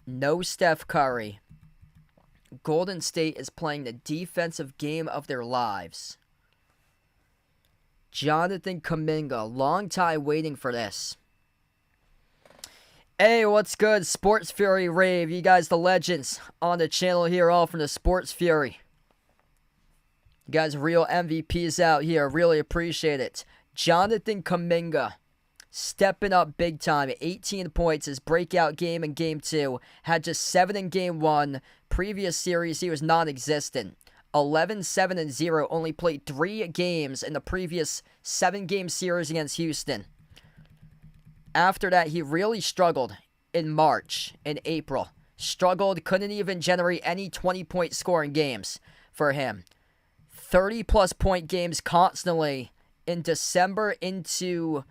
No Steph Curry. Golden State is playing the defensive game of their lives. Jonathan Kuminga, long time waiting for this. Hey, what's good? Sports Fury Rave. You guys, the legends on the channel here, all from the Sports Fury. You guys, real MVPs out here. Really appreciate it. Jonathan Kuminga, stepping up big time. 18 points, his breakout game in Game 2. Had just 7 in Game 1. Previous series, he was non-existent. 11-7-0. Only played 3 games in the previous 7-game series against Houston. After that, he really struggled in March and April. Struggled, couldn't even generate any 20-point scoring games for him. 30-plus point games constantly in December into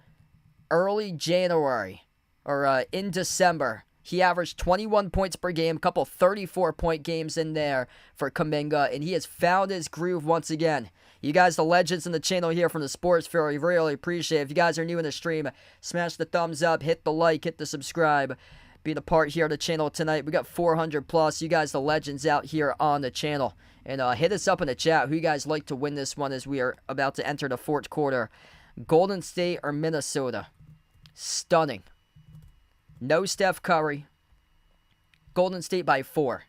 early January. Or in December. He averaged 21 points per game, a couple 34-point games in there for Kuminga, and he has found his groove once again. You guys, the legends in the channel here from the Sports Fury, really appreciate it. If you guys are new in the stream, smash the thumbs up, hit the like, hit the subscribe. Being a part here of the channel tonight. We got 400 plus. You guys, the legends out here on the channel. And hit us up in the chat who you guys like to win this one as we are about to enter the fourth quarter. Golden State or Minnesota? Stunning. No Steph Curry. Golden State by 4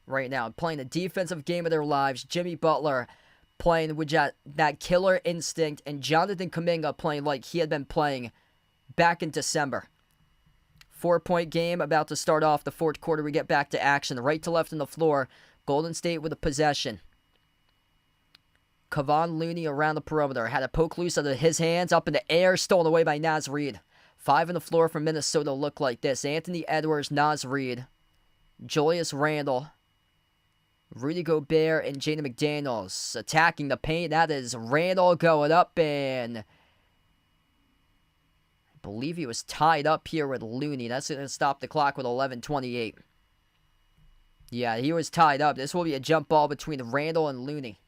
right now. Playing the defensive game of their lives. Jimmy Butler playing with that killer instinct. And Jonathan Kuminga playing like he had been playing back in December. 4-point game about to start off the fourth quarter. We get back to action. Right to left on the floor. Golden State with a possession. Kevon Looney around the perimeter. Had a poke loose out of his hands. Up in the air. Stolen away by Naz Reid. 5 on the floor for Minnesota look like this. Anthony Edwards, Naz Reid, Julius Randle, Rudy Gobert, and Jaden McDaniels attacking the paint. That is Randle going up, and I believe he was tied up here with Looney. That's going to stop the clock with 11:28. Yeah, he was tied up. This will be a jump ball between Randle and Looney.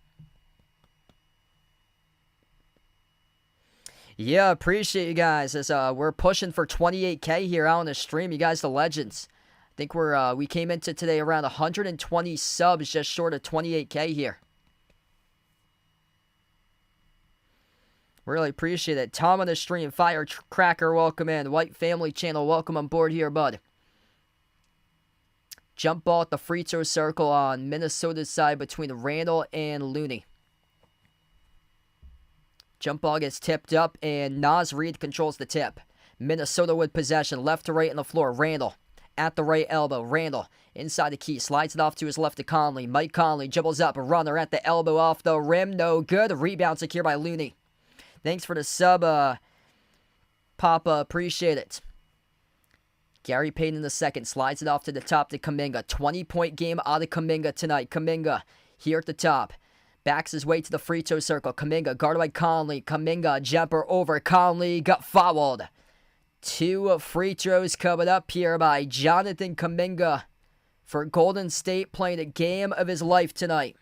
Yeah, appreciate you guys as we're pushing for 28K here out on the stream. You guys, the legends. I think we came into today around 120 subs, just short of 28K here. Really appreciate it. Tom on the stream, Firecracker, welcome in. White Family Channel, welcome on board here, bud. Jump ball at the free throw circle on Minnesota's side between Randle and Looney. Jump ball gets tipped up, and Naz Reid controls the tip. Minnesota with possession, left to right on the floor. Randle at the right elbow. Randle inside the key, slides it off to his left to Conley. Mike Conley dribbles up, a runner at the elbow off the rim. No good. Rebound secure by Looney. Thanks for the sub, Papa. Appreciate it. Gary Payton in the second, slides it off to the top to Kuminga. 20-point game out of Kuminga tonight. Kuminga here at the top. Backs his way to the free throw circle. Kuminga guarded by Conley. Kuminga jumper over. Conley got fouled. 2 free throws coming up here by Jonathan Kuminga for Golden State, playing a game of his life tonight.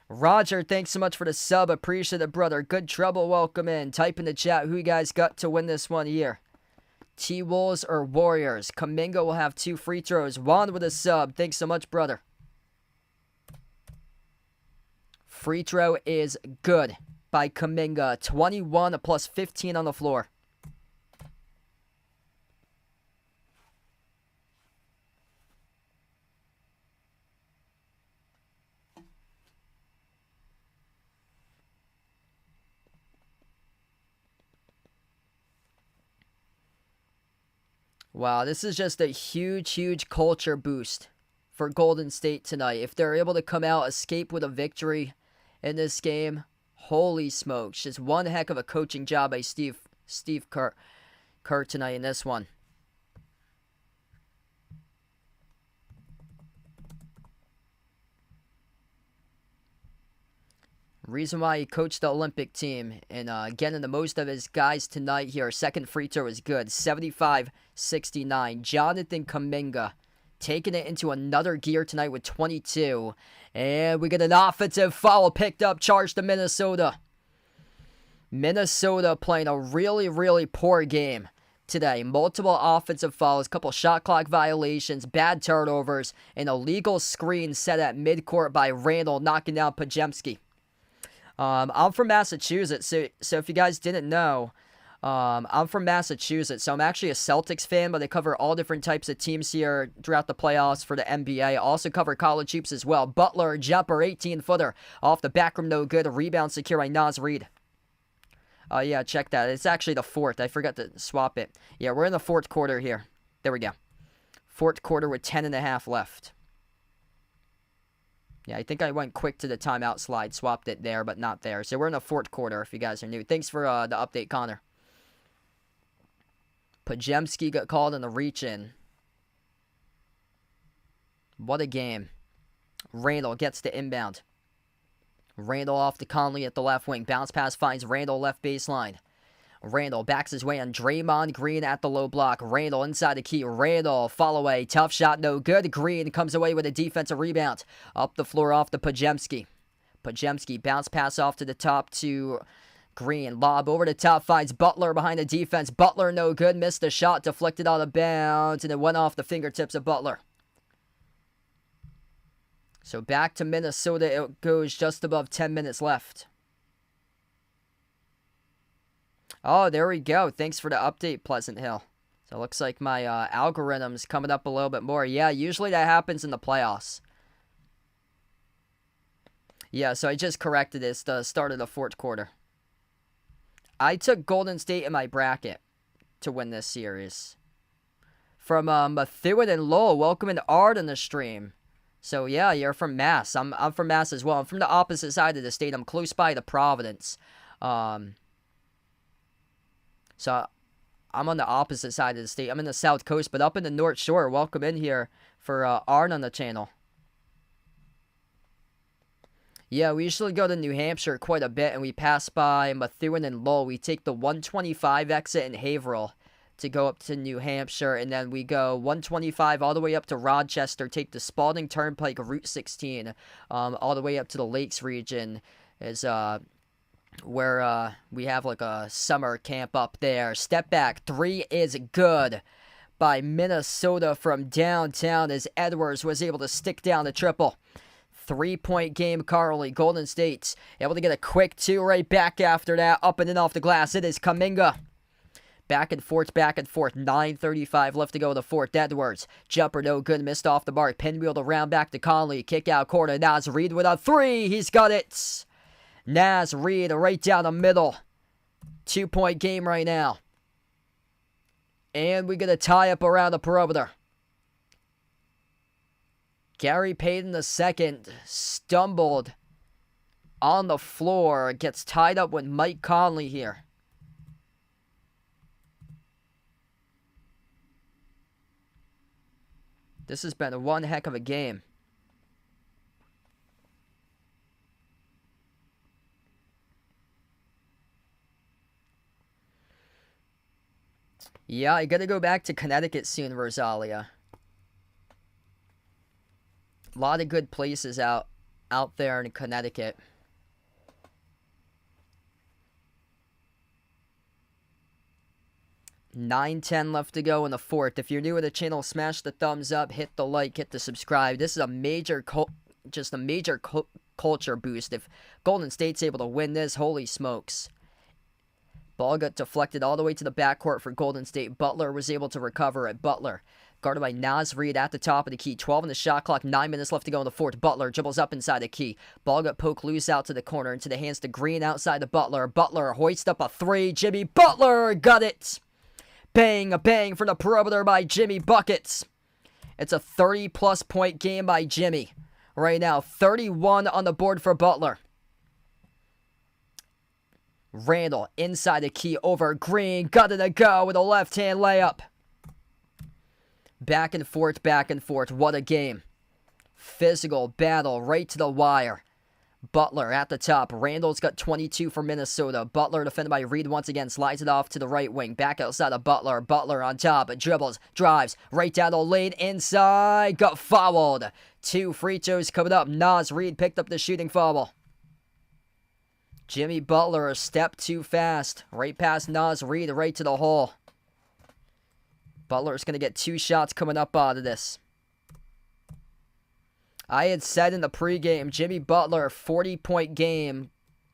Roger, thanks so much for the sub. Appreciate it, brother. Good trouble, welcome in. Type in the chat who you guys got to win this one here. T-Wolves or Warriors. Kuminga will have 2 free throws. Juan with a sub. Thanks so much, brother. Free throw is good by Kuminga. 21 plus 15 on the floor. Wow, this is just a huge, huge culture boost for Golden State tonight. If they're able to come out, escape with a victory in this game, holy smokes. Just one heck of a coaching job by Steve Kerr tonight in this one. Reason why he coached the Olympic team. And getting the most of his guys tonight here. Second free throw is good. 75-69. Jonathan Kuminga taking it into another gear tonight with 22. And we get an offensive foul picked up, charged to Minnesota. Minnesota playing a really, really poor game today. Multiple offensive fouls, couple shot clock violations, bad turnovers, an illegal screen set at midcourt by Randle, knocking down Pajemski. I'm from Massachusetts, so if you guys didn't know, I'm from Massachusetts, so I'm actually a Celtics fan, but I cover all different types of teams here throughout the playoffs for the NBA. I also cover college hoops as well. Butler, jumper, 18-footer, off the back rim, no good. A rebound secure by Naz Reid. Yeah, check that. It's actually the fourth. I forgot to swap it. Yeah, we're in the fourth quarter here. There we go. Fourth quarter with 10.5 left. Yeah, I think I went quick to the timeout slide, swapped it there, but not there. So we're in the fourth quarter if you guys are new. Thanks for the update, Connor. Pajemski got called in the reach-in. What a game. Randle gets the inbound. Randle off to Conley at the left wing. Bounce pass finds Randle left baseline. Randle backs his way on Draymond Green at the low block. Randle inside the key. Randle fall away. Tough shot, no good. Green comes away with a defensive rebound. Up the floor off to Pajemski. Pajemski bounce pass off to the top to Green. Lob over the top finds Butler behind the defense. Butler no good. Missed the shot. Deflected out of bounds. And it went off the fingertips of Butler. So back to Minnesota. It goes just above 10 minutes left. Oh, there we go. Thanks for the update, Pleasant Hill. So it looks like my algorithm's coming up a little bit more. Yeah, usually that happens in the playoffs. Yeah, so I just corrected this, the start of the fourth quarter. I took Golden State in my bracket to win this series. From Methuen and Lowell, welcome in Art in the stream. So yeah, you're from Mass. I'm from Mass as well. I'm from the opposite side of the state. I'm close by to Providence. So I'm on the opposite side of the state. I'm in the South Coast, but up in the North Shore. Welcome in here for Arn on the channel. Yeah, we usually go to New Hampshire quite a bit, and we pass by Methuen and Lowell. We take the 125 exit in Haverhill to go up to New Hampshire, and then we go 125 all the way up to Rochester, take the Spalding Turnpike, Route 16, all the way up to the Lakes region, is where we have like a summer camp up there. Step back, 3 is good by Minnesota from downtown as Edwards was able to stick down the triple. 3-point game, Carly. Golden State's able to get a quick 2 right back after that. Up and in off the glass. It is Kuminga. Back and forth, back and forth. 9:35 left to go in the fourth. Edwards. Jumper no good. Missed off the mark. Pinwheel around back to Conley. Kick out corner. Naz Reid with a 3. He's got it. Naz Reid right down the middle. 2-point game right now. And we're going to tie up around the perimeter. Gary Payton II stumbled on the floor. Gets tied up with Mike Conley here. This has been one heck of a game. Yeah, I gotta go back to Connecticut soon, Rosalia. A lot of good places out there in Connecticut. $9:10 left to go in the fourth. If you're new to the channel, smash the thumbs up, hit the like, hit the subscribe. This is a major culture boost. If Golden State's able to win this, holy smokes. Ball got deflected all the way to the backcourt for Golden State. Butler was able to recover it. Butler guarded by Naz Reid at the top of the key. 12 in the shot clock. 9 minutes left to go in the fourth. Butler dribbles up inside the key. Ball got poked loose out to the corner. Into the hands to Green outside the Butler. Butler hoists up a 3. Jimmy Butler got it. Bang, a bang for the perimeter by Jimmy Buckets. It's a 30-plus point game by Jimmy. Right now, 31 on the board for Butler. Randall inside the key over Green. Got it to go with a left-hand layup. Back and forth, back and forth. What a game. Physical battle right to the wire. Butler at the top. Randall's got 22 for Minnesota. Butler defended by Reid once again. Slides it off to the right wing. Back outside of Butler. Butler on top. Dribbles. Drives. Right down the lane. Inside. Got fouled. 2 free throws coming up. Naz Reid picked up the shooting foul. Jimmy Butler a step too fast. Right past Naz Reid. Right to the hole. Butler's going to get 2 shots coming up out of this. I had said in the pregame, Jimmy Butler, 40-point game.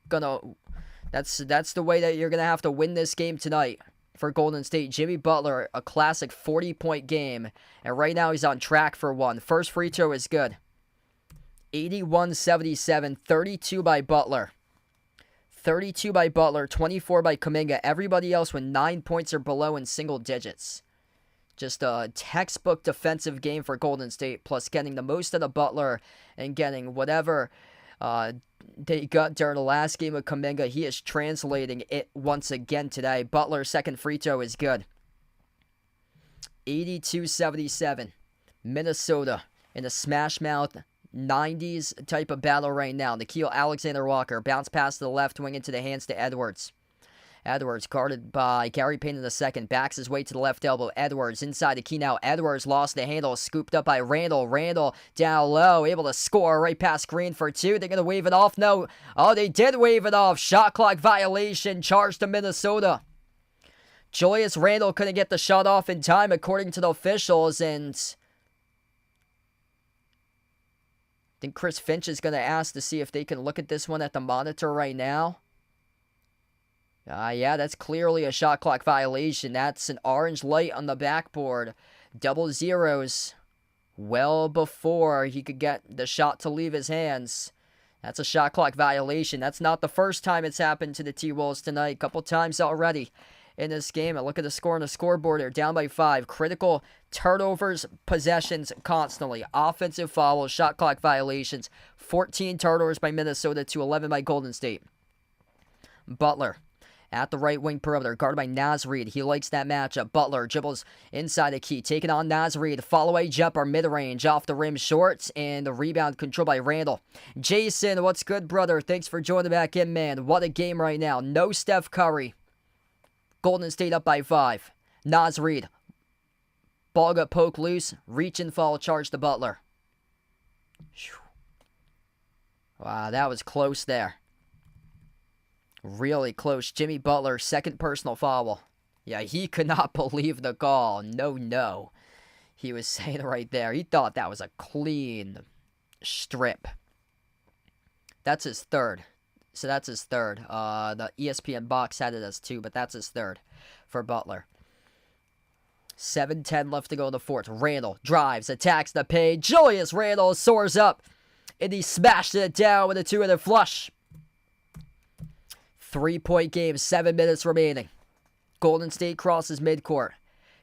That's the way that you're going to have to win this game tonight for Golden State. Jimmy Butler, a classic 40-point game. And right now he's on track for one. First free throw is good. 81-77, 32 by Butler. 32 by Butler, 24 by Kuminga. Everybody else with 9 points or below in single digits. Just a textbook defensive game for Golden State, plus getting the most out of Butler and getting whatever they got during the last game of Kuminga. He is translating it once again today. Butler's second free throw is good. 82-77. Minnesota in a smash mouth 90s type of battle right now. Nickeil Alexander-Walker bounce pass to the left wing into the hands to Edwards. Edwards guarded by Gary Payton II. Backs his way to the left elbow. Edwards inside the key now. Edwards lost the handle. Scooped up by Randall. Randall down low. Able to score right past Green for 2. They're going to wave it off. No. Oh, they did wave it off. Shot clock violation. Charged to Minnesota. Julius Randall couldn't get the shot off in time according to the officials. And I think Chris Finch is going to ask to see if they can look at this one at the monitor right now. Yeah, that's clearly a shot clock violation. That's an orange light on the backboard. Double zeros well before he could get the shot to leave his hands. That's a shot clock violation. That's not the first time it's happened to the T-Wolves tonight. A couple times already. in this game. And look at the score on the scoreboard here. Down by 5. Critical turnovers, possessions constantly. Offensive fouls, shot clock violations. 14 turnovers by Minnesota to 11 by Golden State. Butler at the right wing perimeter, guarded by Naz Reid. He likes that matchup. Butler dribbles inside the key, taking on Naz Reid. Follow-away jumper, mid-range, off the rim, short, and the rebound controlled by Randall. Jason, what's good, brother? Thanks for joining back in, man. What a game right now. No Steph Curry. Golden State up by 5. Naz Reid. Ball got poked loose. Reach and fall charge to Butler. Wow, that was close there. Really close. Jimmy Butler, second personal foul. Yeah, he could not believe the call. No. He was saying it right there. He thought that was a clean strip. That's his third. So that's his third. The ESPN box had it as 2, but that's his third for Butler. 7:10 left to go in the fourth. Randall drives, attacks the paint. Julius Randall soars up, and he smashed it down with a 2-handed flush. 3-point game, 7 minutes remaining. Golden State crosses midcourt.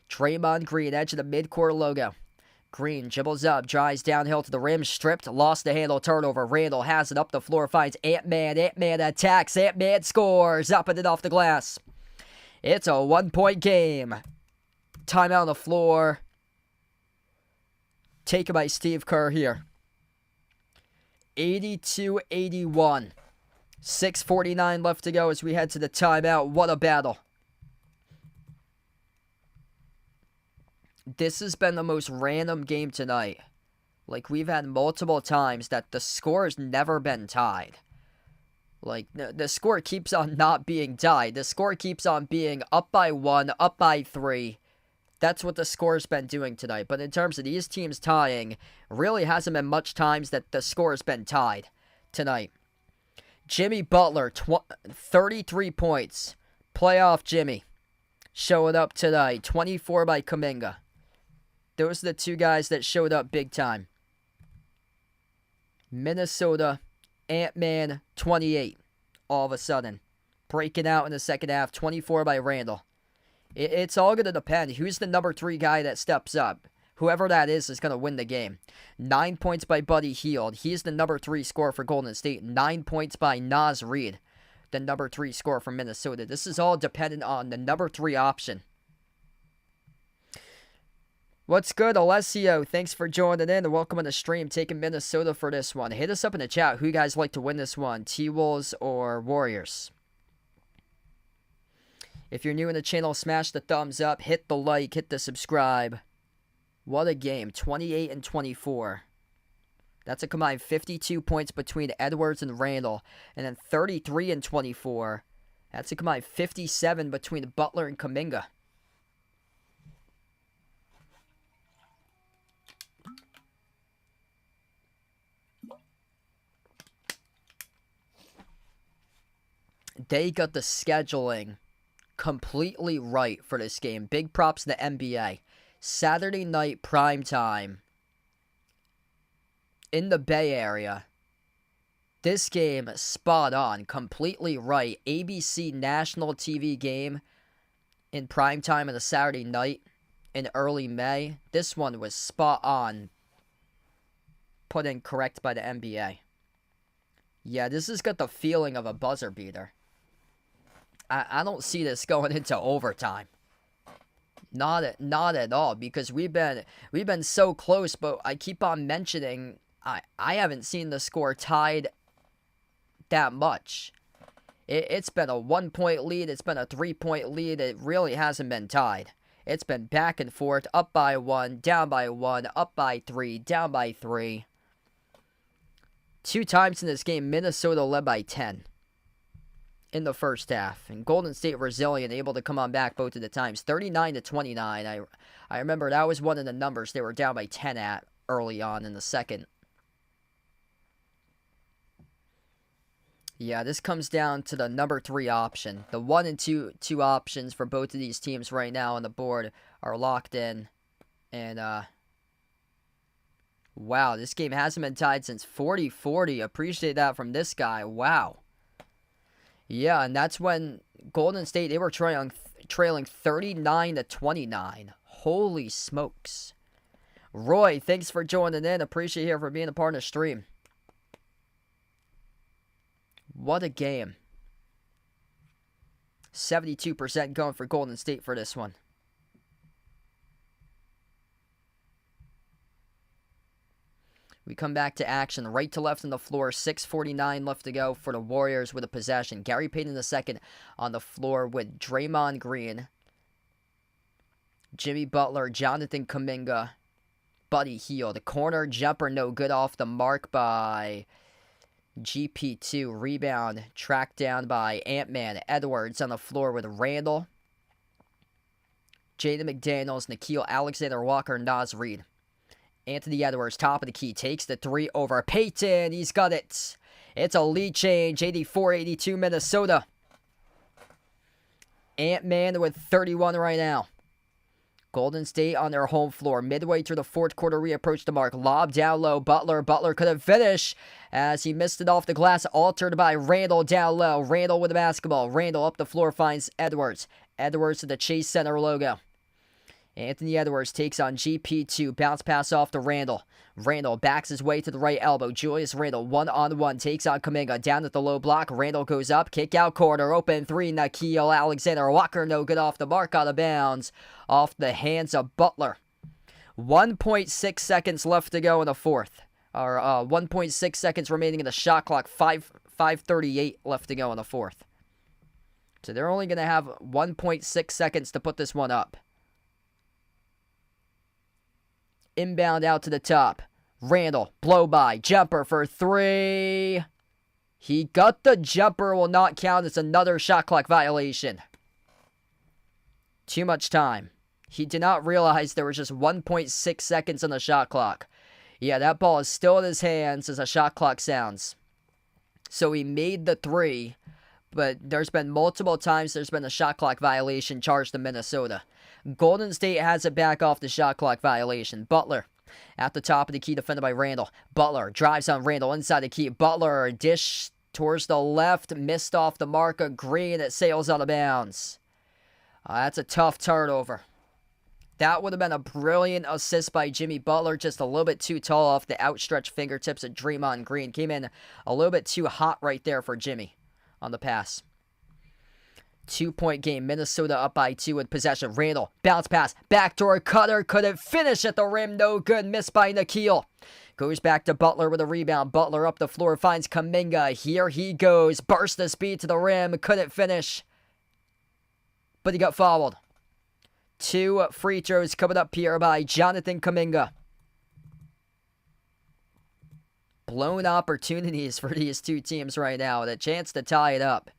Draymond Green, edge of the midcourt logo. Green dribbles up, drives downhill to the rim, stripped, lost the handle, turnover. Randall has it up the floor, finds Ant-Man. Ant-Man attacks, Ant-Man scores, up and in off the glass. It's a 1-point game. Timeout on the floor. Taken by Steve Kerr here. 82-81. 6:49 left to go as we head to the timeout. What a battle. This has been the most random game tonight. Like, we've had multiple times that the score has never been tied. Like, the score keeps on not being tied. The score keeps on being up by 1, up by 3. That's what the score's been doing tonight. But in terms of these teams tying, really hasn't been much times that the score's been tied tonight. Jimmy Butler, 33 points. Playoff Jimmy showing up tonight. 24 by Kuminga. Those are the two guys that showed up big time. Minnesota, Ant-Man, 28. All of a sudden. Breaking out in the second half. 24 by Randall. It's all going to depend. Who's the number 3 guy that steps up? Whoever that is going to win the game. 9 points by Buddy Hield. He's the number 3 scorer for Golden State. 9 points by Naz Reid, the number 3 scorer for Minnesota. This is all dependent on the number 3 option. What's good, Alessio? Thanks for joining in and welcome on the stream. Taking Minnesota for this one. Hit us up in the chat. Who you guys like to win this one? T-Wolves or Warriors? If you're new in the channel, smash the thumbs up. Hit the like. Hit the subscribe. What a game. 28-24. That's a combined 52 points between Edwards and Randall. And then 33-24. That's a combined 57 between Butler and Kuminga. They got the scheduling completely right for this game. Big props to the NBA. Saturday night prime time in the Bay Area. This game, spot on, completely right. ABC national TV game in prime time on a Saturday night in early May. This one was spot on. Put in correct by the NBA. Yeah, this has got the feeling of a buzzer beater. I don't see this going into overtime. Not at all, because we've been so close, but I keep on mentioning I haven't seen the score tied that much. It's been a 1-point lead, it's been a 3-point lead, it really hasn't been tied. It's been back and forth, up by 1, down by 1, up by 3, down by 3. 2 times in this game, Minnesota led by 10. In the first half, and Golden State resilient, able to come on back both of the times. 39-29. I remember that was one of the numbers they were down by 10 at early on in the second. Yeah, this comes down to the number 3 option. The 1 and 2 options for both of these teams right now on the board are locked in. And wow, this game hasn't been tied since 40-40. Appreciate that from this guy. Wow. Yeah, and that's when Golden State, they were trailing trailing 39-29. Holy smokes. Roy, thanks for joining in. Appreciate you for being a part of the stream. What a game. 72% going for Golden State for this one. We come back to action. Right to left on the floor. 6:49 left to go for the Warriors with a possession. Gary Payton II on the floor with Draymond Green, Jimmy Butler, Jonathan Kuminga, Buddy Hield. The corner jumper no good, off the mark by GP2. Rebound tracked down by Ant-Man Edwards on the floor with Randall, Jaden McDaniels, Nickeil Alexander-Walker, Naz Reid. Anthony Edwards, top of the key, takes the three over Payton. He's got it. It's a lead change, 84-82 Minnesota. Ant-Man with 31 right now. Golden State on their home floor. Midway through the fourth quarter, reapproach the mark. Lob down low. Butler couldn't finish as he missed it off the glass. Altered by Randall down low. Randall with the basketball. Randall up the floor finds Edwards. Edwards to the Chase Center logo. Anthony Edwards takes on GP2. Bounce pass off to Randall. Randall backs his way to the right elbow. Julius Randall one-on-one takes on Kuminga. Down at the low block. Randall goes up. Kick out corner. Open three. Nickeil Alexander-Walker no good, off the mark, out of bounds. Off the hands of Butler. 1.6 seconds left to go in the fourth. Or 1.6 seconds remaining in the shot clock. 5:38 left to go in the fourth. So they're only going to have 1.6 seconds to put this one up. Inbound out to the top. Randall, blow by, jumper for three. He got the jumper, will not count. It's another shot clock violation. Too much time. He did not realize there was just 1.6 seconds on the shot clock. Yeah, that ball is still in his hands as a shot clock sounds. So he made the three, but there's been multiple times there's been a shot clock violation charged to Minnesota. Golden State has it back off the shot clock violation. Butler at the top of the key, defended by Randall. Butler drives on Randall inside the key. Butler dish towards the left, missed off the mark of Green. It sails out of bounds. That's a tough turnover. That would have been a brilliant assist by Jimmy Butler. Just a little bit too tall off the outstretched fingertips of Draymond Green. Came in a little bit too hot right there for Jimmy on the pass. 2-point game. Minnesota up by 2 with possession. Randall, bounce pass, backdoor cutter, couldn't finish at the rim. No good. Missed by Nickeil. Goes back to Butler with a rebound. Butler up the floor, finds Kuminga. Here he goes. Burst the speed to the rim. Couldn't finish. But he got fouled. 2 free throws coming up here by Jonathan Kuminga. Blown opportunities for these two teams right now. The chance to tie it up.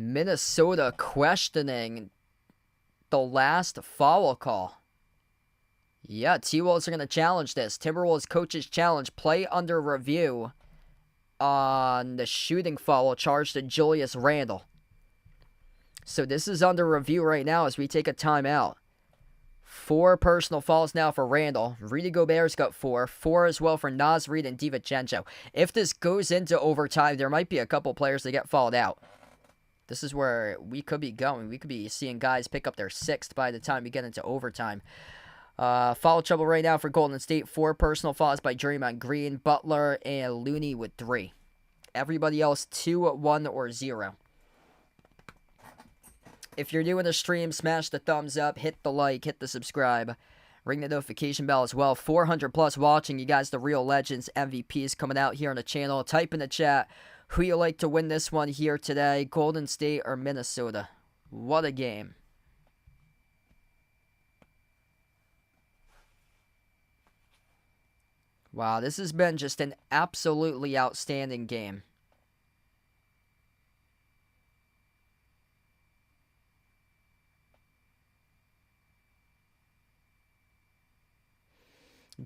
Minnesota questioning the last foul call. Yeah, T-Wolves are going to challenge this. Timberwolves coaches challenge. Play under review on the shooting foul charged to Julius Randle. So this is under review right now as we take a timeout. 4 personal fouls now for Randle. Rudy Gobert's got 4. 4 as well for Naz Reid and DiVincenzo. If this goes into overtime, there might be a couple players that get fouled out. This is where we could be going. We could be seeing guys pick up their 6th by the time we get into overtime. Foul trouble right now for Golden State. 4 personal fouls by Draymond Green, Butler, and Looney with 3. Everybody else 2, 1, or 0. If you're new in the stream, smash the thumbs up, hit the like, hit the subscribe. Ring the notification bell as well. 400 plus watching. You guys, the real legends, MVPs coming out here on the channel. Type in the chat who you like to win this one here today, Golden State or Minnesota. What a game. Wow, this has been just an absolutely outstanding game.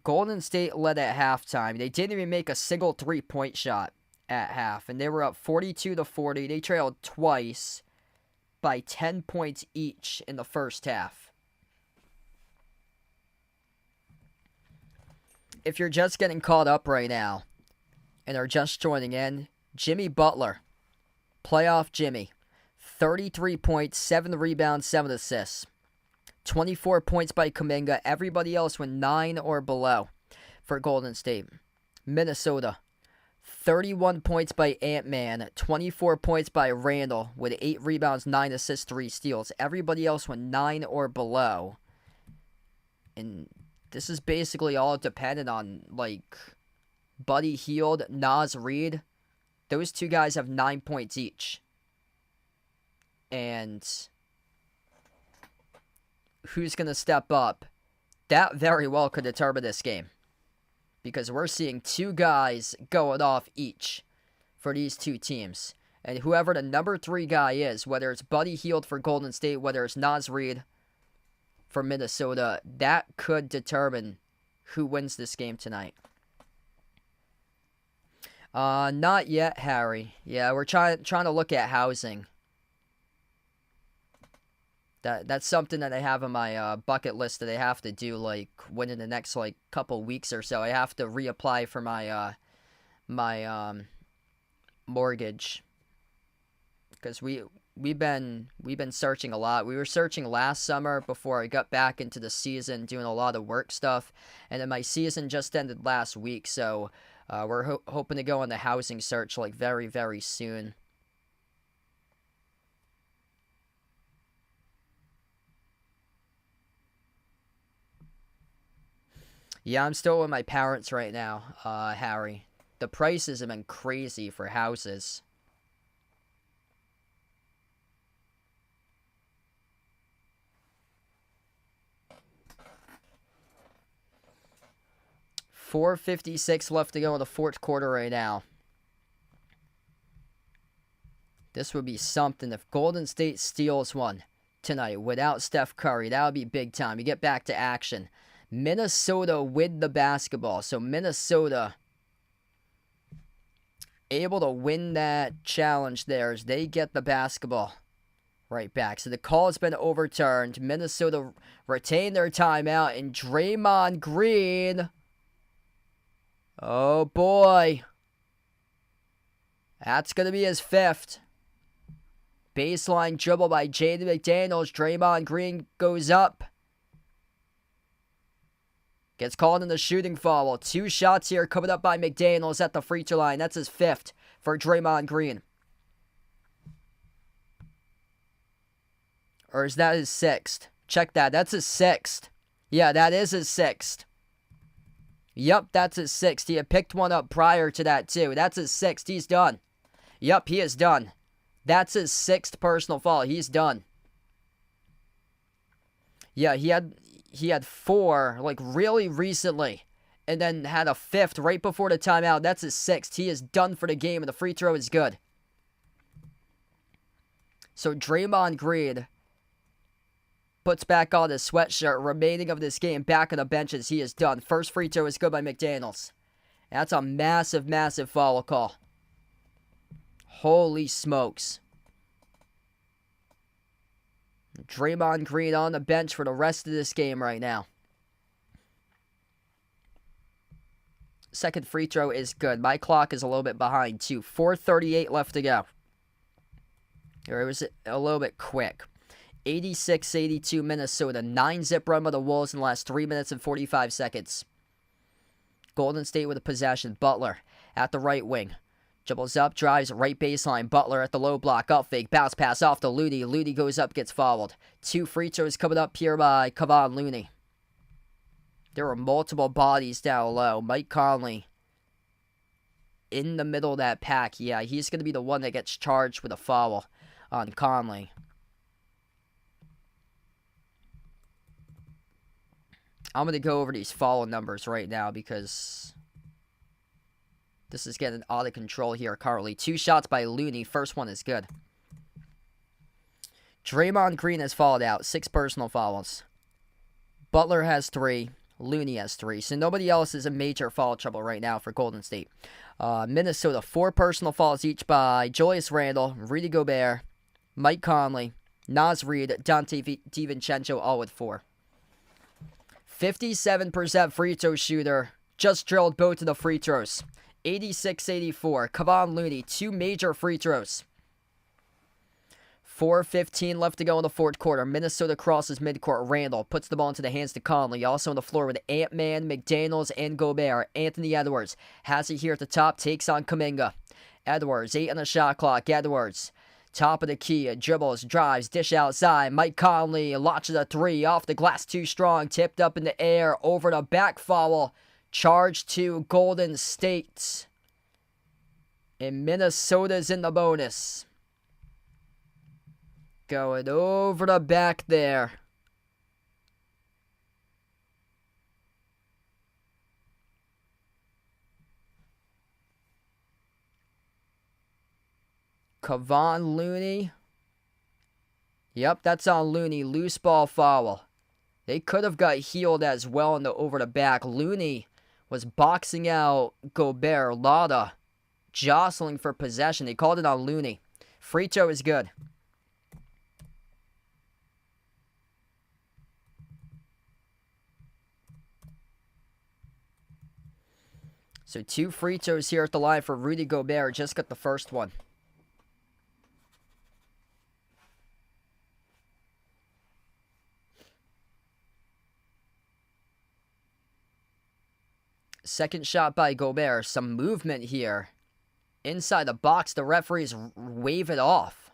Golden State led at halftime. They didn't even make a single three-point shot at half, and they were up 42-40. They trailed twice by 10 points each in the first half. if you're just getting caught up right now and are just joining in, Jimmy Butler, playoff Jimmy, 33 points, 7 rebounds, 7 assists. 24 points by Kuminga. Everybody else went 9 or below for Golden State. Minnesota, 31 points by Ant-Man. 24 points by Randall with 8 rebounds, 9 assists, 3 steals. Everybody else went 9 or below. And this is basically all dependent on, like, Buddy Hield, Naz Reid. Those two guys have 9 points each. And who's going to step up? That very well could determine this game. Because we're seeing 2 guys going off each for these 2 teams. And whoever the number 3 guy is, whether it's Buddy Hield for Golden State, whether it's Naz Reid for Minnesota, that could determine who wins this game tonight. Not yet, Harry. Yeah, we're trying to look at housing. That's something that I have on my bucket list that I have to do, like, within the next, like, couple weeks or so. I have to reapply for my mortgage, because we've been searching a lot. We were searching last summer before I got back into the season, doing a lot of work stuff, and then my season just ended last week, so we're hoping to go on the housing search, like, very, very soon. Yeah, I'm still with my parents right now, Harry. The prices have been crazy for houses. $4:56 left to go in the fourth quarter right now. This would be something if Golden State steals one tonight without Steph Curry. That would be big time. You get back to action. Minnesota with the basketball. So Minnesota able to win that challenge there as they get the basketball right back. So the call has been overturned. Minnesota retain their timeout, and Draymond Green, oh boy, that's going to be his 5th. Baseline dribble by Jaden McDaniels. Draymond Green goes up. Gets called in the shooting foul. 2 shots here coming up by McDaniels at the free throw line. That's his 5th for Draymond Green. Or is that his 6th? Check that. That's his 6th. Yeah, that is his 6th. Yep, that's his 6th. He had picked one up prior to that, too. That's his 6th. He's done. Yep, he is done. That's his 6th personal foul. He's done. Yeah, he had 4, like, really recently, and then had a 5th right before the timeout. That's his 6th. He is done for the game, and the free throw is good. So Draymond Green puts back on his sweatshirt. Remaining of this game, back on the benches, he is done. First free throw is good by McDaniels. That's a massive, massive foul call. Holy smokes. Draymond Green on the bench for the rest of this game right now. Second free throw is good. My clock is a little bit behind, too. 4:38 left to go. It was a little bit quick. 86-82 Minnesota. 9-zip run by the Wolves in the last 3 minutes and 45 seconds. Golden State with a possession. Butler at the right wing. Dribbles up, drives, right baseline. Butler at the low block, up fake, bounce pass off to Looney. Looney goes up, gets fouled. 2 free throws coming up here by Kevon Looney. There were multiple bodies down low. Mike Conley in the middle of that pack. Yeah, he's going to be the one that gets charged with a foul on Conley. I'm going to go over these foul numbers right now because this is getting out of control here currently. 2 shots by Looney. First one is good. Draymond Green has fouled out. 6 personal fouls. Butler has 3. Looney has 3. So nobody else is in major foul trouble right now for Golden State. Minnesota, 4 personal fouls each by Julius Randle, Rudy Gobert, Mike Conley, Naz Reid, Dante DiVincenzo, all with 4. 57% free throw shooter, just drilled both of the free throws. 86-84. Kevon Looney, 2 major free throws. 4:15 left to go in the fourth quarter. Minnesota crosses midcourt. Randall puts the ball into the hands to Conley. Also on the floor with Ant-Man, McDaniels, and Gobert. Anthony Edwards has it here at the top. Takes on Kuminga. Edwards, 8 on the shot clock. Edwards, top of the key. Dribbles, drives, dish outside. Mike Conley launches a 3. Off the glass, too strong. Tipped up in the air. Over the back foul. Charge to Golden State. And Minnesota's in the bonus. Going over the back there. Kevon Looney. Yep, that's on Looney. Loose ball foul. They could have got healed as well in the over the back. Looney was boxing out Gobert. Lada jostling for possession. They called it on Looney. Free throw is good. So 2 free throws here at the line for Rudy Gobert. Just got the first one. Second shot by Gobert. Some movement here. Inside the box, the referees wave it off.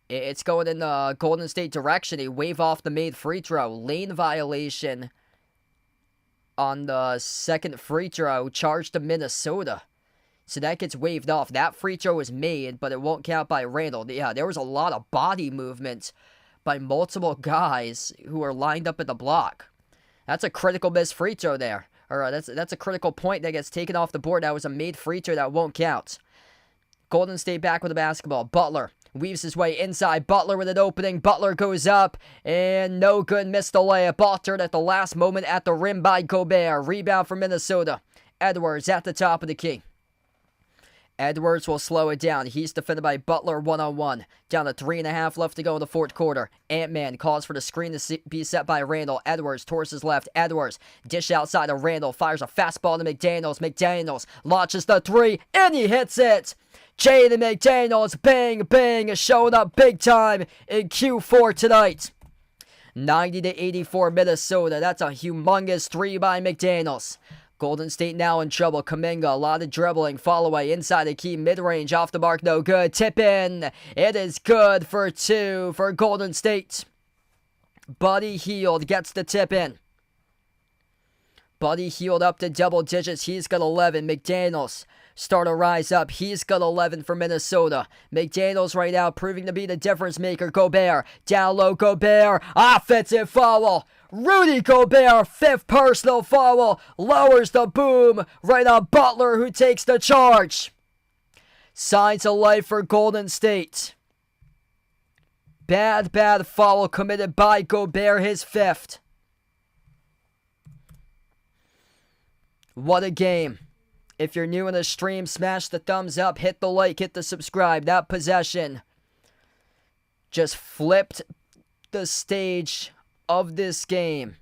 It's going in the Golden State direction. They wave off the made free throw. Lane violation on the second free throw, charged to Minnesota. So that gets waved off. That free throw was made, but it won't count by Randall. Yeah, there was a lot of body movement by multiple guys who are lined up at the block. That's a critical missed free throw there. Or that's a critical point that gets taken off the board. That was a made free throw that won't count. Golden State back with the basketball. Butler weaves his way inside. Butler with an opening. Butler goes up. And no good. Missed the layup. Altered at the last moment at the rim by Gobert. Rebound for Minnesota. Edwards at the top of the key. Edwards will slow it down. He's defended by Butler one-on-one. Down to 3.5 left to go in the fourth quarter. Ant-Man calls for the screen to be set by Randall. Edwards towards his left. Edwards dish outside of Randall. Fires a fastball to McDaniels. McDaniels launches the 3, and he hits it. Jaden McDaniels, bang, bang, is showing up big time in Q4 tonight. 90-84 Minnesota. That's a humongous 3 by McDaniels. Golden State now in trouble. Kuminga, a lot of dribbling. Follow away inside the key. Mid-range, off the mark, no good. Tip in. It is good for 2 for Golden State. Buddy Hield gets the tip in. Buddy Hield up to double digits. He's got 11. McDaniels start to rise up. He's got 11 for Minnesota. McDaniels right now proving to be the difference maker. Gobert. Down low, Gobert. Offensive foul. Rudy Gobert, 5th personal foul. Lowers the boom right on Butler, who takes the charge. Signs of life for Golden State. Bad foul committed by Gobert, his 5th. What a game. If you're new in the stream, smash the thumbs up, hit the like, hit the subscribe. That possession just flipped the stage of this game.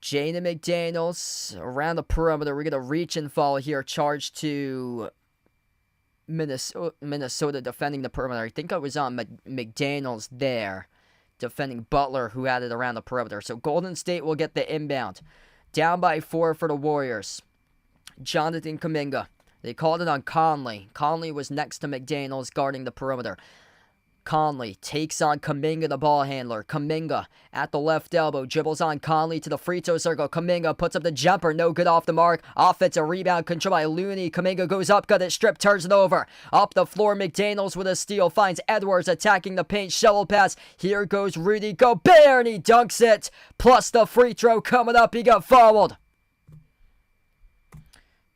Jaden McDaniels around the perimeter. We're going to reach and fall here. Charge to Minnesota defending the perimeter. I think I was on McDaniels there, defending Butler, who had it around the perimeter. So Golden State will get the inbound. Down by 4 for the Warriors. Jonathan Kuminga. They called it on Conley. Conley was next to McDaniels guarding the perimeter. Conley takes on Kuminga, the ball handler. Kuminga at the left elbow. Dribbles on Conley to the free throw circle. Kuminga puts up the jumper. No good off the mark. Offensive rebound controlled by Looney. Kuminga goes up, got it stripped, turns it over. Up the floor, McDaniels with a steal. Finds Edwards attacking the paint. Shovel pass. Here goes Rudy Gobert, and he dunks it. Plus the free throw coming up. He got fouled.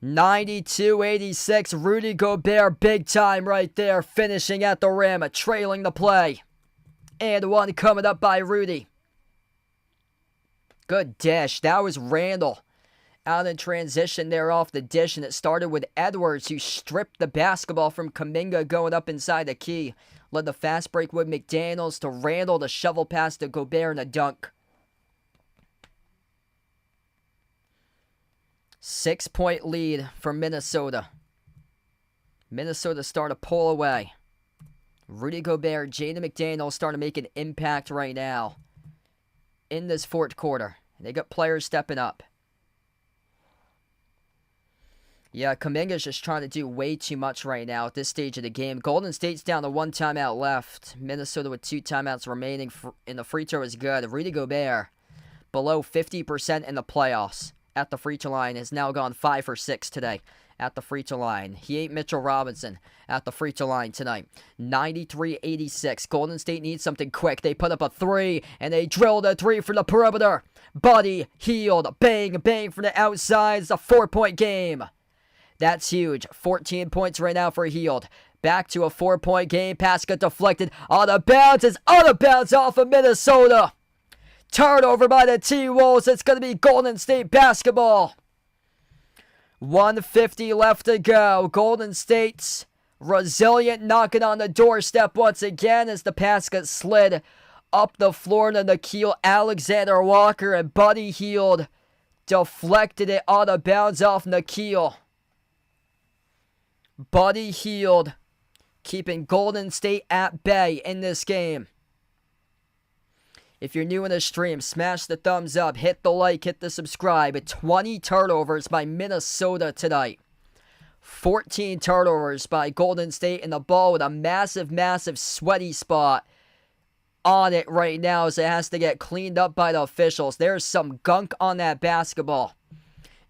92-86, Rudy Gobert, big time right there, finishing at the rim, trailing the play. And one coming up by Rudy. Good dish. That was Randall out in transition there off the dish, and it started with Edwards, who stripped the basketball from Kuminga going up inside the key. Led the fast break with McDaniels to Randall, the shovel pass to Gobert, and a dunk. 6-point lead for Minnesota. Minnesota starting to pull away. Rudy Gobert, Jaden McDaniels starting to make an impact right now in this fourth quarter. They got players stepping up. Yeah, Kuminga's just trying to do way too much right now at this stage of the game. Golden State's down to 1 timeout left. Minnesota with 2 timeouts remaining, and the free throw is good. Rudy Gobert, below 50% in the playoffs at the free throw line, has now gone 5 for 6 today at the free throw line. He ain't Mitchell Robinson at the free throw line tonight. 93-86. Golden State needs something quick. They put up a 3, and they drilled a 3 from the perimeter. Buddy Hield, bang, bang from the outside. It's a 4-point game. That's huge. 14 points right now for Hield. Back to a 4-point game. Pass got deflected. Out of bounds. It's out of bounds off of Minnesota. Turnover by the T-Wolves. It's going to be Golden State basketball. 1:50 left to go. Golden State's resilient, knocking on the doorstep once again as the pass gets slid up the floor to Nickeil Alexander-Walker, and Buddy Hield deflected it out of bounds off Nickeil. Buddy Hield keeping Golden State at bay in this game. If you're new in the stream, smash the thumbs up, hit the like, hit the subscribe. 20 turnovers by Minnesota tonight. 14 turnovers by Golden State, and the ball with a massive, massive sweaty spot on it right now as it has to get cleaned up by the officials. There's some gunk on that basketball.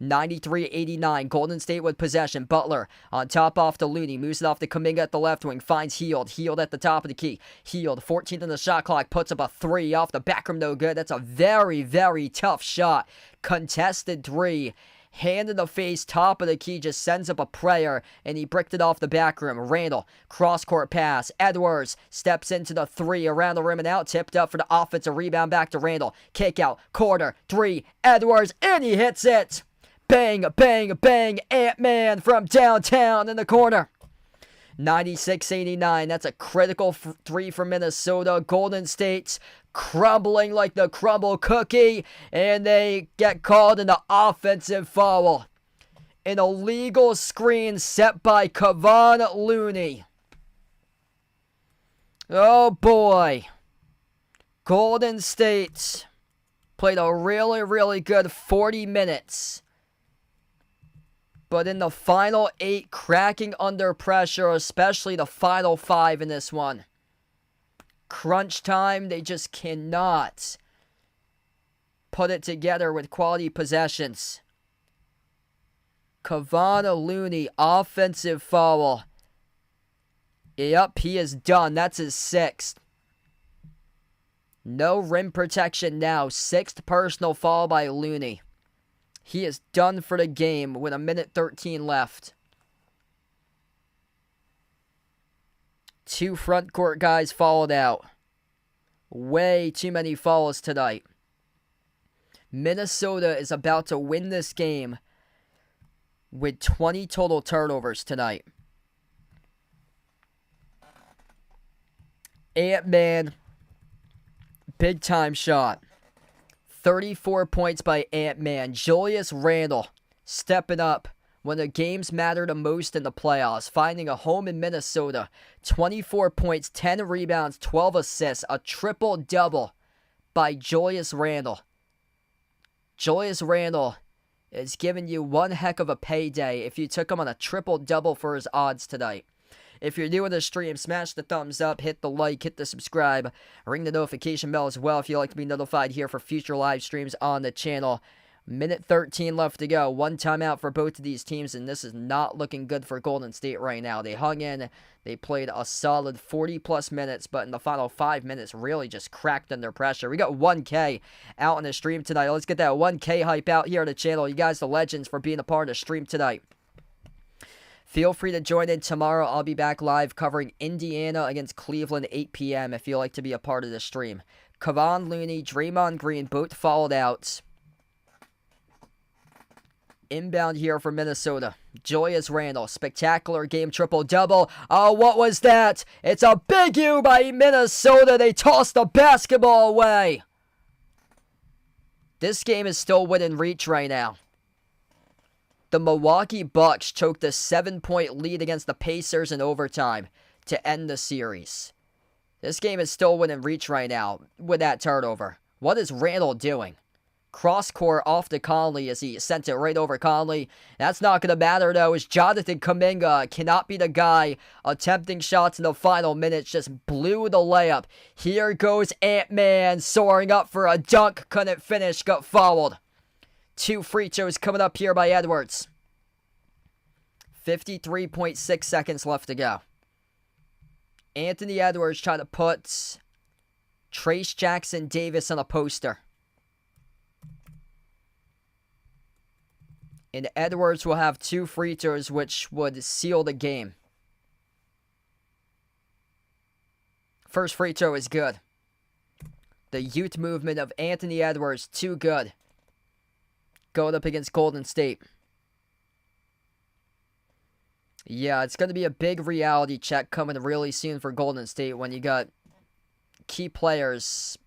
93-89. Golden State with possession. Butler on top off to Looney. Moves it off to Kuminga at the left wing. Finds Hield. Hield at the top of the key. Hield, 14th in the shot clock. Puts up a 3 off the back rim. No good. That's a very, very tough shot. Contested 3. Hand in the face, top of the key, just sends up a prayer, and he bricked it off the back rim. Randall, cross-court pass. Edwards steps into the 3, around the rim and out, tipped up for the offensive rebound, back to Randall. Kick out, corner, 3, Edwards, and he hits it! Bang, bang, bang, Ant-Man from downtown in the corner. 96-89, that's a critical 3 for Minnesota. Golden State's crumbling like the crumble cookie, and they get called an offensive foul. An illegal screen set by Kevon Looney. Oh boy. Golden State played a really, really good 40 minutes. But in the final 8, cracking under pressure, especially the final 5 in this one. Crunch time, they just cannot put it together with quality possessions. Kevon Looney, offensive foul. Yep, he is done. That's his 6th. No rim protection now. 6th personal foul by Looney. He is done for the game with 1:13 left. 2 front court guys fouled out. Way too many fouls tonight. Minnesota is about to win this game with 20 total turnovers tonight. Ant-Man, big time shot. 34 points by Ant-Man. Julius Randle stepping up when the games matter the most in the playoffs. Finding a home in Minnesota. 24 points, 10 rebounds, 12 assists. A triple-double by Julius Randle. Julius Randle is giving you one heck of a payday if you took him on a triple-double for his odds tonight. If you're new to the stream, smash the thumbs up, hit the like, hit the subscribe, ring the notification bell as well if you'd like to be notified here for future live streams on the channel. 1:13 left to go. 1 timeout for both of these teams, and this is not looking good for Golden State right now. They hung in. They played a solid 40-plus minutes, but in the final 5 minutes, really just cracked under pressure. We got 1K out on the stream tonight. Let's get that 1K hype out here on the channel. You guys, the legends, for being a part of the stream tonight. Feel free to join in tomorrow. I'll be back live covering Indiana against Cleveland, 8 p.m. if you'd like to be a part of the stream. Kevon Looney, Draymond Green, both fouled out. Inbound here for Minnesota. Julius Randle, spectacular game, triple-double. Oh, what was that? It's a big U by Minnesota. They tossed the basketball away. This game is still within reach right now. The Milwaukee Bucks choked a 7-point lead against the Pacers in overtime to end the series. This game is still within reach right now with that turnover. What is Randle doing? Cross-court off to Conley as he sent it right over Conley. That's not going to matter, though, as Jonathan Kuminga cannot be the guy attempting shots in the final minutes. Just blew the layup. Here goes Ant-Man soaring up for a dunk. Couldn't finish. Got fouled. 2 free throws coming up here by Edwards. 53.6 seconds left to go. Anthony Edwards trying to put Trace Jackson Davis on a poster. And Edwards will have 2 free throws, which would seal the game. First free throw is good. The youth movement of Anthony Edwards, too good. Going up against Golden State. Yeah, it's going to be a big reality check coming really soon for Golden State when you got key players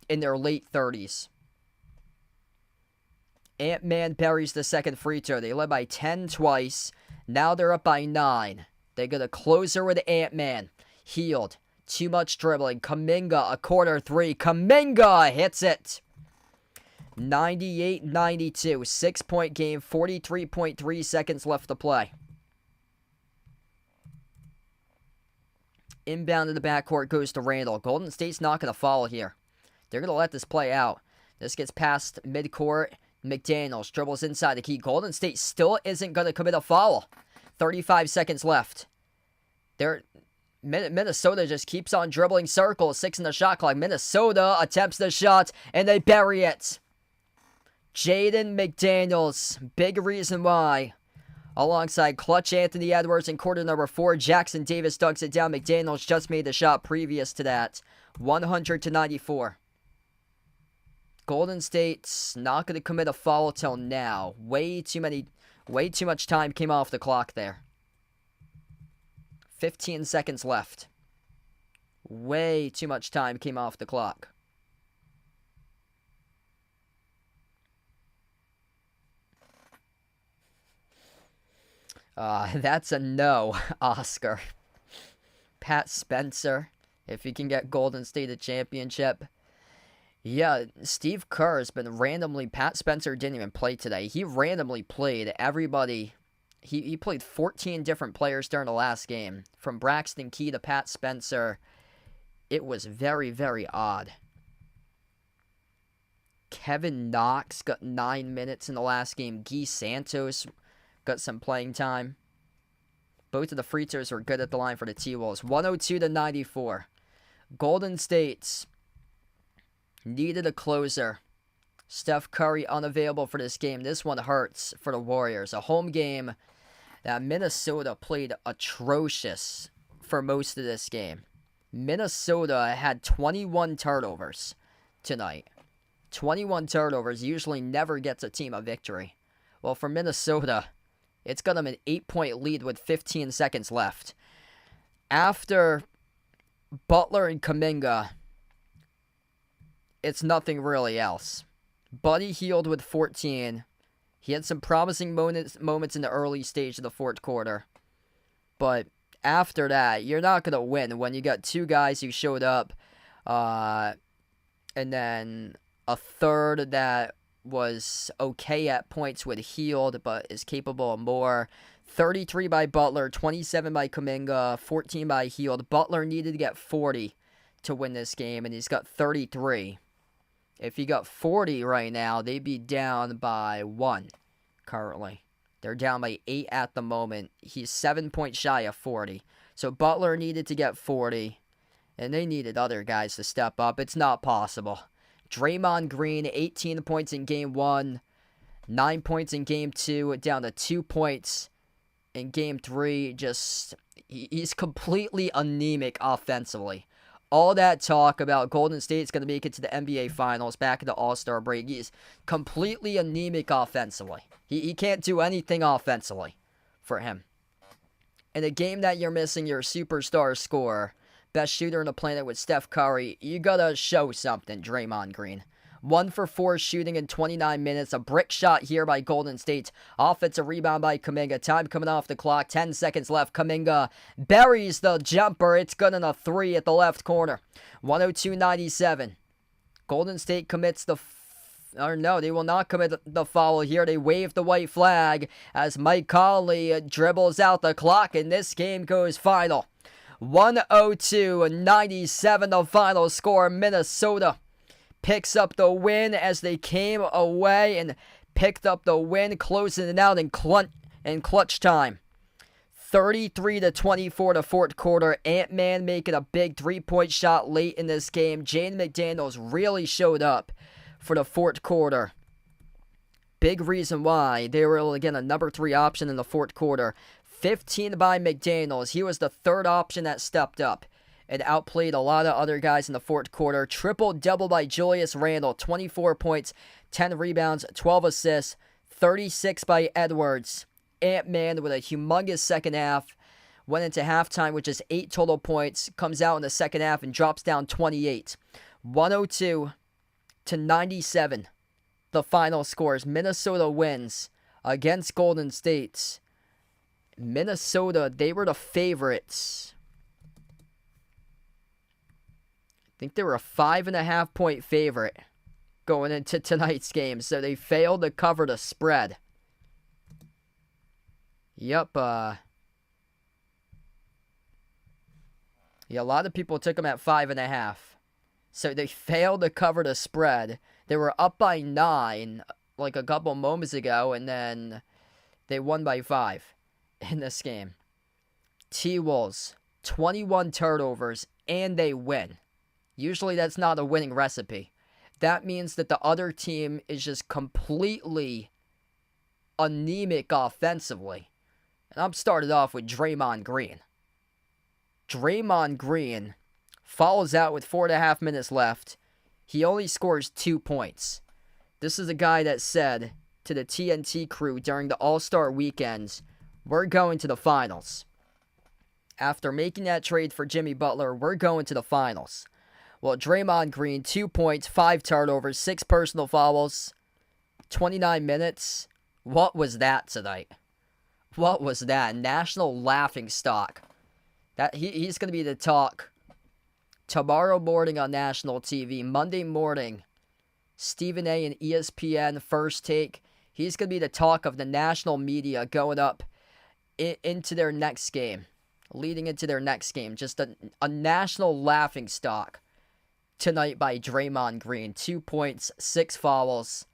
in their late 30s. Ant-Man buries the second free throw. They led by 10 twice. Now they're up by 9. They got a closer with Ant-Man. Healed. Too much dribbling. Kuminga, a corner 3. Kuminga hits it. 98-92. 6-point game. 43.3 seconds left to play. Inbound to the backcourt goes to Randle. Golden State's not going to follow here. They're going to let this play out. This gets past midcourt. McDaniels dribbles inside the key. Golden State still isn't going to commit a foul. 35 seconds left. Minnesota just keeps on dribbling circles. 6 in the shot clock. Minnesota attempts the shot, and they bury it. Jaden McDaniels, big reason why. Alongside clutch Anthony Edwards in quarter number 4. Jackson Davis dunks it down. McDaniels just made the shot previous to that. 100-94. Golden State's not going to commit a foul till now. Way too much time came off the clock there. 15 seconds left. Way too much time came off the clock. That's a no, Oscar. Pat Spencer, if he can get Golden State a championship. Yeah, Steve Kerr has been randomly... Pat Spencer didn't even play today. He randomly played everybody. He played 14 different players during the last game. From Braxton Key to Pat Spencer. It was very, very odd. Kevin Knox got 9 minutes in the last game. Guy Santos got some playing time. Both of the free throws were good at the line for the T-Wolves. 102-94. Golden State's needed a closer. Steph Curry unavailable for this game. This one hurts for the Warriors. A home game that Minnesota played atrocious for most of this game. Minnesota had 21 turnovers tonight. 21 turnovers usually never gets a team a victory. Well, for Minnesota, it's got them an 8-point lead with 15 seconds left. After Butler and Kuminga, it's nothing really else. Buddy Hield with 14. He had some promising moments in the early stage of the fourth quarter. But after that, you're not going to win when you got 2 guys who showed up. And then a third that was okay at points with Hield, but is capable of more. 33 by Butler, 27 by Kuminga, 14 by Hield. Butler needed to get 40 to win this game, and he's got 33. If he got 40 right now, they'd be down by 1 currently. They're down by 8 at the moment. He's 7 points shy of 40. So Butler needed to get 40, and they needed other guys to step up. It's not possible. Draymond Green, 18 points in Game 1, 9 points in Game 2, down to 2 points in Game 3. He's completely anemic offensively. All that talk about Golden State's going to make it to the NBA Finals back in the All-Star break. He's completely anemic offensively. He can't do anything offensively. for him. In a game that you're missing your superstar scorer, best shooter on the planet with Steph Curry, you gotta show something, Draymond Green. 1 for 4 shooting in 29 minutes. A brick shot here by Golden State. Offensive rebound by Kuminga. Time coming off the clock. 10 seconds left. Kuminga buries the jumper. It's good on a 3 at the left corner. 102-97. Golden State commits the... Or no, they will not commit the foul here. They wave the white flag as Mike Conley dribbles out the clock, and this game goes final. 102-97, the final score. Minnesota picks up the win as they came away and picked up the win, closing it out in clutch time. 33-24 the fourth quarter. Ant-Man making a big three-point shot late in this game. Jaden McDaniels really showed up for the fourth quarter. Big reason why they were able to get a number 3 option in the fourth quarter. 15 by McDaniels. He was the third option that stepped up and outplayed a lot of other guys in the fourth quarter. Triple-double by Julius Randle. 24 points, 10 rebounds, 12 assists, 36 by Edwards. Ant-Man with a humongous second half. Went into halftime with just 8 total points. Comes out in the second half and drops down 28. 102-97. The final scores. Minnesota wins against Golden State. Minnesota, they were the favorites. I think they were a 5.5 point favorite going into tonight's game, so they failed to cover the spread. Yep, yeah, a lot of people took them at 5.5. So they failed to cover the spread. They were up by 9 like a couple moments ago, and then they won by 5 in this game. T-Wolves, 21 turnovers, and they win. Usually that's not a winning recipe. That means that the other team is just completely anemic offensively. And I'm started off with Draymond Green. Draymond Green follows out with 4.5 minutes left. He only scores 2 points. This is a guy that said to the TNT crew during the All-Star weekends, we're going to the finals. After making that trade for Jimmy Butler, we're going to the finals. Well, Draymond Green, 2 points, 5 turnovers, 6 personal fouls, 29 minutes. What was that tonight? What was that? National laughingstock. He's going to be the talk tomorrow morning on national TV. Monday morning, Stephen A. and ESPN First Take. He's going to be the talk of the national media going up into their next game. Leading into their next game. Just a national laughingstock tonight by Draymond Green. 2 points, 6 fouls.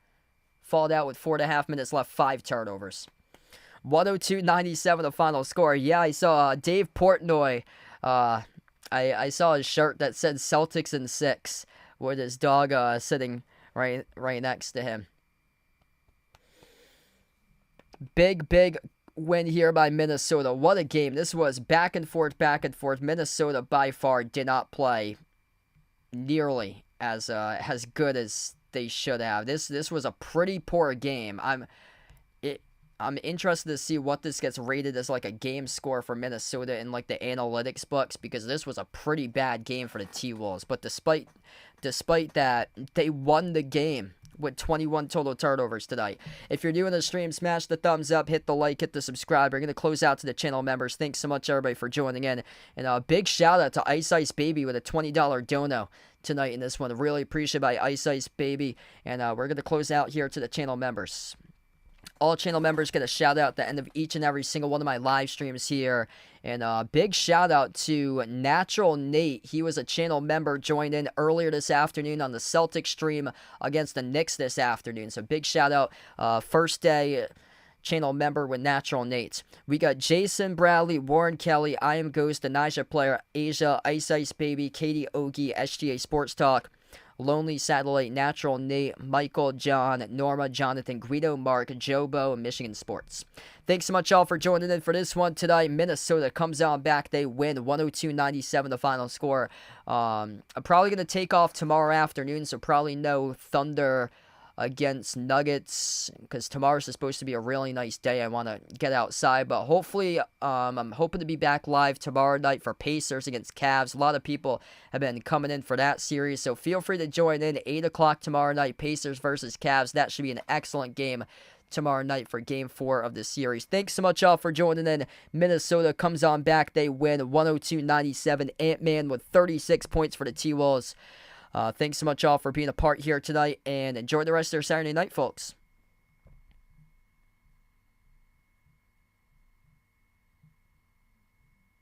Fouled out with 4.5 minutes left, 5 turnovers. 102-97 the final score. Yeah, I saw Dave Portnoy. I saw his shirt that said Celtics in 6 with his dog sitting right next to him. Big win here by Minnesota. What a game. This was back and forth. Minnesota by far did not play nearly as good as they should have. This was a pretty poor game. I'm interested to see what this gets rated as like a game score for Minnesota in like the analytics books, because this was a pretty bad game for the T-Wolves. But despite that, they won the game with 21 total turnovers tonight. If you're new in the stream, smash the thumbs up, hit the like, hit the subscribe. We're going to close out to the channel members. Thanks so much, everybody, for joining in. And a big shout out to Ice Ice Baby with a $20 dono tonight in this one. Really appreciated by Ice Ice Baby. And we're going to close out here to the channel members. All channel members get a shout out at the end of each and every single one of my live streams here. And a big shout out to Natural Nate. He was a channel member, joined in earlier this afternoon on the Celtics stream against the Knicks this afternoon. So big shout out, first day channel member with Natural Nate. We got Jason Bradley, Warren Kelly, I Am Ghost, the Naija Player, Asia, Ice Ice Baby, Katie Ogie, SGA Sports Talk, Lonely Satellite, Natural Nate, Michael, John, Norma, Jonathan, Guido, Mark, Jobo, and Michigan Sports. Thanks so much, all, for joining in for this one tonight. Minnesota comes on back. They win 102-97, the final score. I'm probably going to take off tomorrow afternoon, so probably no Thunder against Nuggets, because tomorrow's supposed to be a really nice day. I want to get outside, but hopefully I'm hoping to be back live tomorrow night for Pacers against Cavs. A lot of people have been coming in for that series, so feel free to join in. 8 o'clock tomorrow night, Pacers versus Cavs. That should be an excellent game tomorrow night for Game 4 of this series. Thanks so much, y'all, for joining in. Minnesota comes on back. They win 102-97. Ant-Man with 36 points for the T-Wolves. Thanks so much, all, for being a part here tonight, and enjoy the rest of their Saturday night, folks.